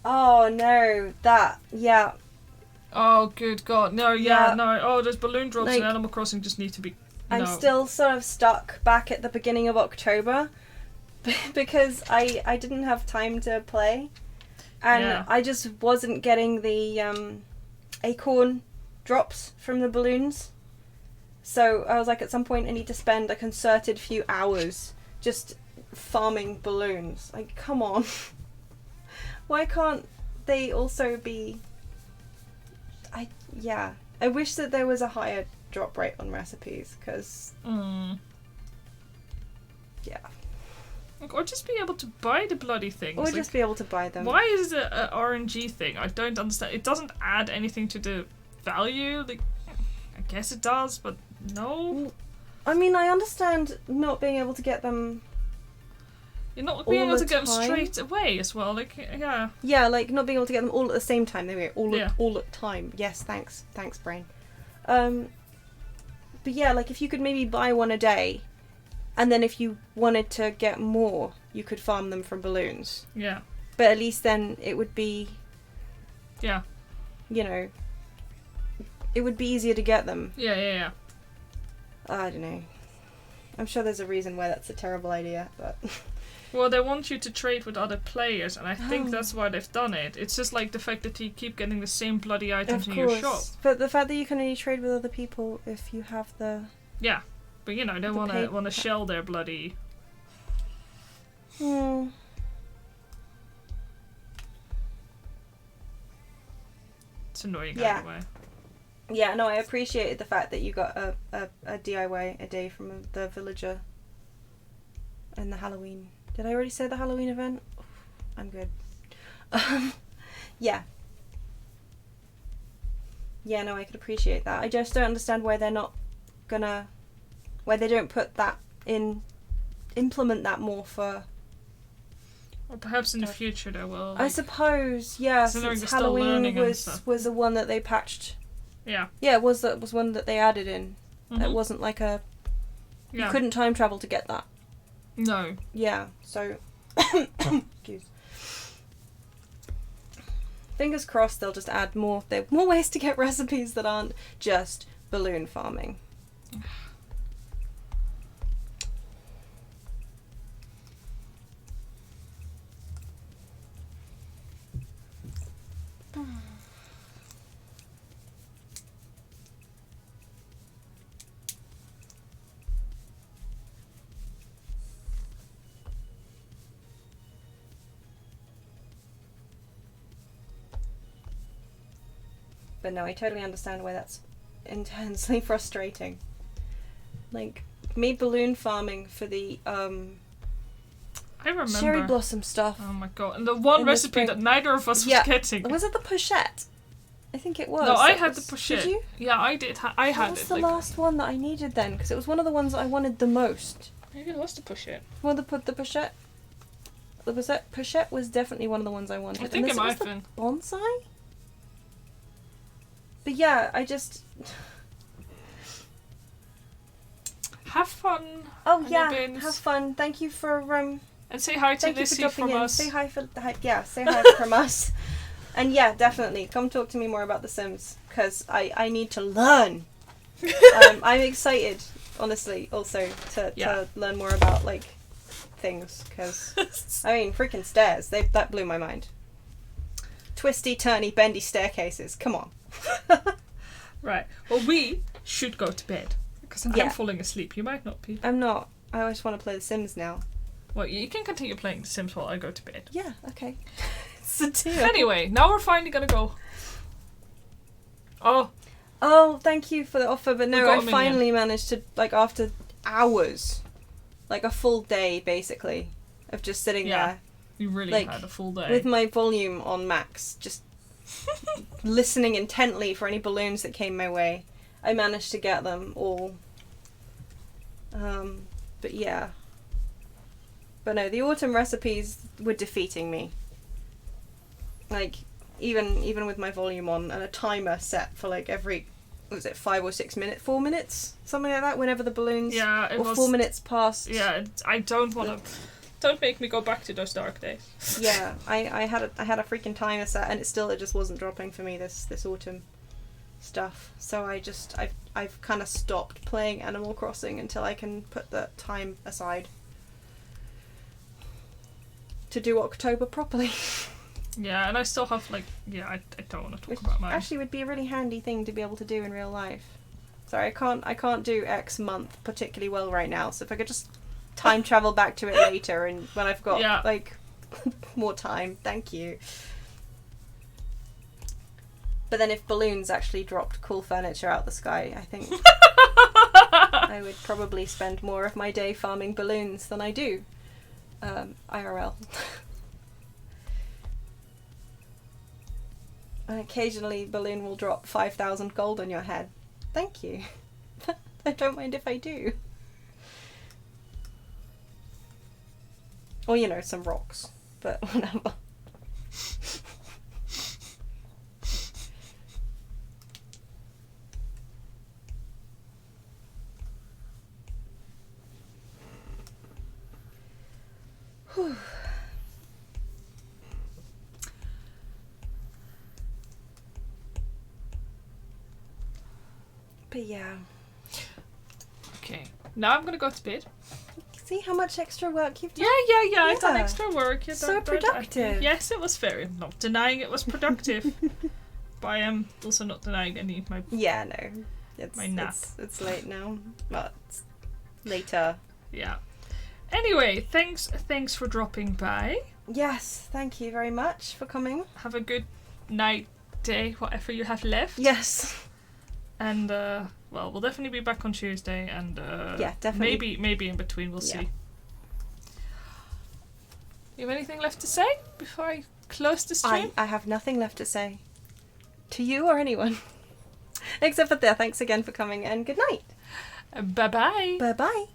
Speaker 1: Oh no, yeah.
Speaker 2: Oh, good God. No, no. Oh, those balloon drops
Speaker 1: like,
Speaker 2: in Animal Crossing just need to be...
Speaker 1: I'm still sort of stuck back at the beginning of October because I didn't have time to play. And I just wasn't getting the acorn drops from the balloons. So I was like, at some point I need to spend a concerted few hours just farming balloons. Like, come on. Why can't they also be... I wish that there was a higher drop rate on recipes, because... Yeah.
Speaker 2: Or just be able to buy the bloody things.
Speaker 1: Or just be able to buy them.
Speaker 2: Why is it an RNG thing? I don't understand. It doesn't add anything to the value. Like, I guess it does, but no.
Speaker 1: I mean, I understand not being able to get them...
Speaker 2: You're not being able to get them straight away as well. Like, yeah.
Speaker 1: Yeah, like not being able to get them all at the same time. There we go. All at time. Yes, thanks, brain. But yeah, like if you could maybe buy one a day, and then if you wanted to get more, you could farm them from balloons.
Speaker 2: Yeah.
Speaker 1: But at least then it would be...
Speaker 2: Yeah.
Speaker 1: You know... It would be easier to get them.
Speaker 2: Yeah.
Speaker 1: I don't know. I'm sure there's a reason why that's a terrible idea, but...
Speaker 2: Well, they want you to trade with other players, and I think that's why they've done it. It's just like the fact that you keep getting the same bloody items in your shop.
Speaker 1: But the fact that you can only trade with other people if you have the...
Speaker 2: Yeah, but you know, they want to shell their bloody...
Speaker 1: It's
Speaker 2: annoying either way.
Speaker 1: Yeah, no, I appreciated the fact that you got a DIY a day from the villager in the Halloween. Did I already say the Halloween event? I'm good. Yeah. Yeah, no, I could appreciate that. I just don't understand why they're not gonna... Why they don't put that in... Implement that more for...
Speaker 2: Or perhaps in the future they will. Like,
Speaker 1: I suppose, yeah, since Halloween was the one that they patched.
Speaker 2: Yeah.
Speaker 1: Yeah, it was one that they added in.
Speaker 2: Mm-hmm.
Speaker 1: It wasn't like a
Speaker 2: Yeah.
Speaker 1: You couldn't time travel to get that.
Speaker 2: No.
Speaker 1: Yeah, so... Excuse. Fingers crossed they'll just add more ways to get recipes that aren't just balloon farming. But no, I totally understand why that's intensely frustrating. Like, me balloon farming for the
Speaker 2: I remember.
Speaker 1: cherry blossom stuff.
Speaker 2: Oh my god. And the one
Speaker 1: In the
Speaker 2: recipe
Speaker 1: spring.
Speaker 2: that neither of us was getting.
Speaker 1: Was it the pochette? I think it was.
Speaker 2: No, I
Speaker 1: That
Speaker 2: had
Speaker 1: was-
Speaker 2: the pochette.
Speaker 1: Did you?
Speaker 2: Yeah, I did. I had
Speaker 1: What was
Speaker 2: it.
Speaker 1: the last one that I needed then? Because it was one of the ones that I wanted the most.
Speaker 2: Maybe it was the pochette.
Speaker 1: Well, the pochette. The pochette was definitely one of the ones I wanted.
Speaker 2: I think
Speaker 1: And
Speaker 2: it
Speaker 1: this
Speaker 2: might
Speaker 1: was
Speaker 2: have been.
Speaker 1: the bonsai? But yeah, I just...
Speaker 2: Have fun.
Speaker 1: Oh
Speaker 2: on your
Speaker 1: yeah,
Speaker 2: bins.
Speaker 1: have fun. Thank you for
Speaker 2: And say hi to
Speaker 1: thank you for
Speaker 2: Lissy
Speaker 1: dropping
Speaker 2: from
Speaker 1: in.
Speaker 2: us.
Speaker 1: Say hi say hi from us. And yeah, definitely come talk to me more about The Sims because I need to learn. I'm excited, honestly, also to learn more about like things because I mean, freaking stairs. That blew my mind. Twisty, turny, bendy staircases. Come on.
Speaker 2: Right. Well, we should go to bed because I'm falling asleep. You might not be.
Speaker 1: I'm not. I just want to play The Sims now.
Speaker 2: Well, you can continue playing The Sims while I go to bed.
Speaker 1: Yeah. Okay. It's a deal.
Speaker 2: Anyway, now we're finally gonna go.
Speaker 1: Oh, thank you for the offer, but no,
Speaker 2: got
Speaker 1: I
Speaker 2: a minion.
Speaker 1: finally managed to, like, after hours, like a full day, basically, of just sitting there
Speaker 2: You really
Speaker 1: like,
Speaker 2: had a full day.
Speaker 1: with my volume on max, just listening intently for any balloons that came my way. I managed to get them all. But yeah. But no, the autumn recipes were defeating me. Like, even with my volume on and a timer set for like every, was it 5 or 6 minutes? 4 minutes? Something like that, whenever the balloons...
Speaker 2: Yeah, it
Speaker 1: or
Speaker 2: was...
Speaker 1: 4 minutes past.
Speaker 2: Yeah, I don't want to... Don't make me go back to those dark days.
Speaker 1: Yeah, I had a freaking timer set and it just wasn't dropping for me this autumn stuff. So I've kind of stopped playing Animal Crossing until I can put the time aside to do October properly.
Speaker 2: Yeah, and I still have like I don't want to talk about mine.
Speaker 1: Actually would be a really handy thing to be able to do in real life. Sorry, I can't do X month particularly well right now. So if I could just time travel back to it later and when I've got like more time, thank you. But then if balloons actually dropped cool furniture out the sky, I think I would probably spend more of my day farming balloons than I do IRL. And occasionally balloon will drop 5,000 gold on your head. Thank you. I don't mind if I do. Or, you know, some rocks. But whatever. Whew. But yeah.
Speaker 2: Okay, now I'm gonna go to bed.
Speaker 1: See how much extra work you've done?
Speaker 2: Yeah. I've done extra work.
Speaker 1: So productive.
Speaker 2: Yes, it was very. I'm not denying it was productive. But I am also not denying any of my...
Speaker 1: Yeah, no. It's,
Speaker 2: my nap.
Speaker 1: It's late now. Well, it's later.
Speaker 2: Yeah. Anyway, thanks for dropping by.
Speaker 1: Yes, thank you very much for coming.
Speaker 2: Have a good night, day, whatever you have left.
Speaker 1: Yes.
Speaker 2: And, well, we'll definitely be back on Tuesday, and
Speaker 1: yeah, definitely.
Speaker 2: maybe in between, we'll see. You have anything left to say before I close the stream?
Speaker 1: I have nothing left to say. To you or anyone. Except for there. Thanks again for coming and good night.
Speaker 2: Bye-bye.
Speaker 1: Bye-bye.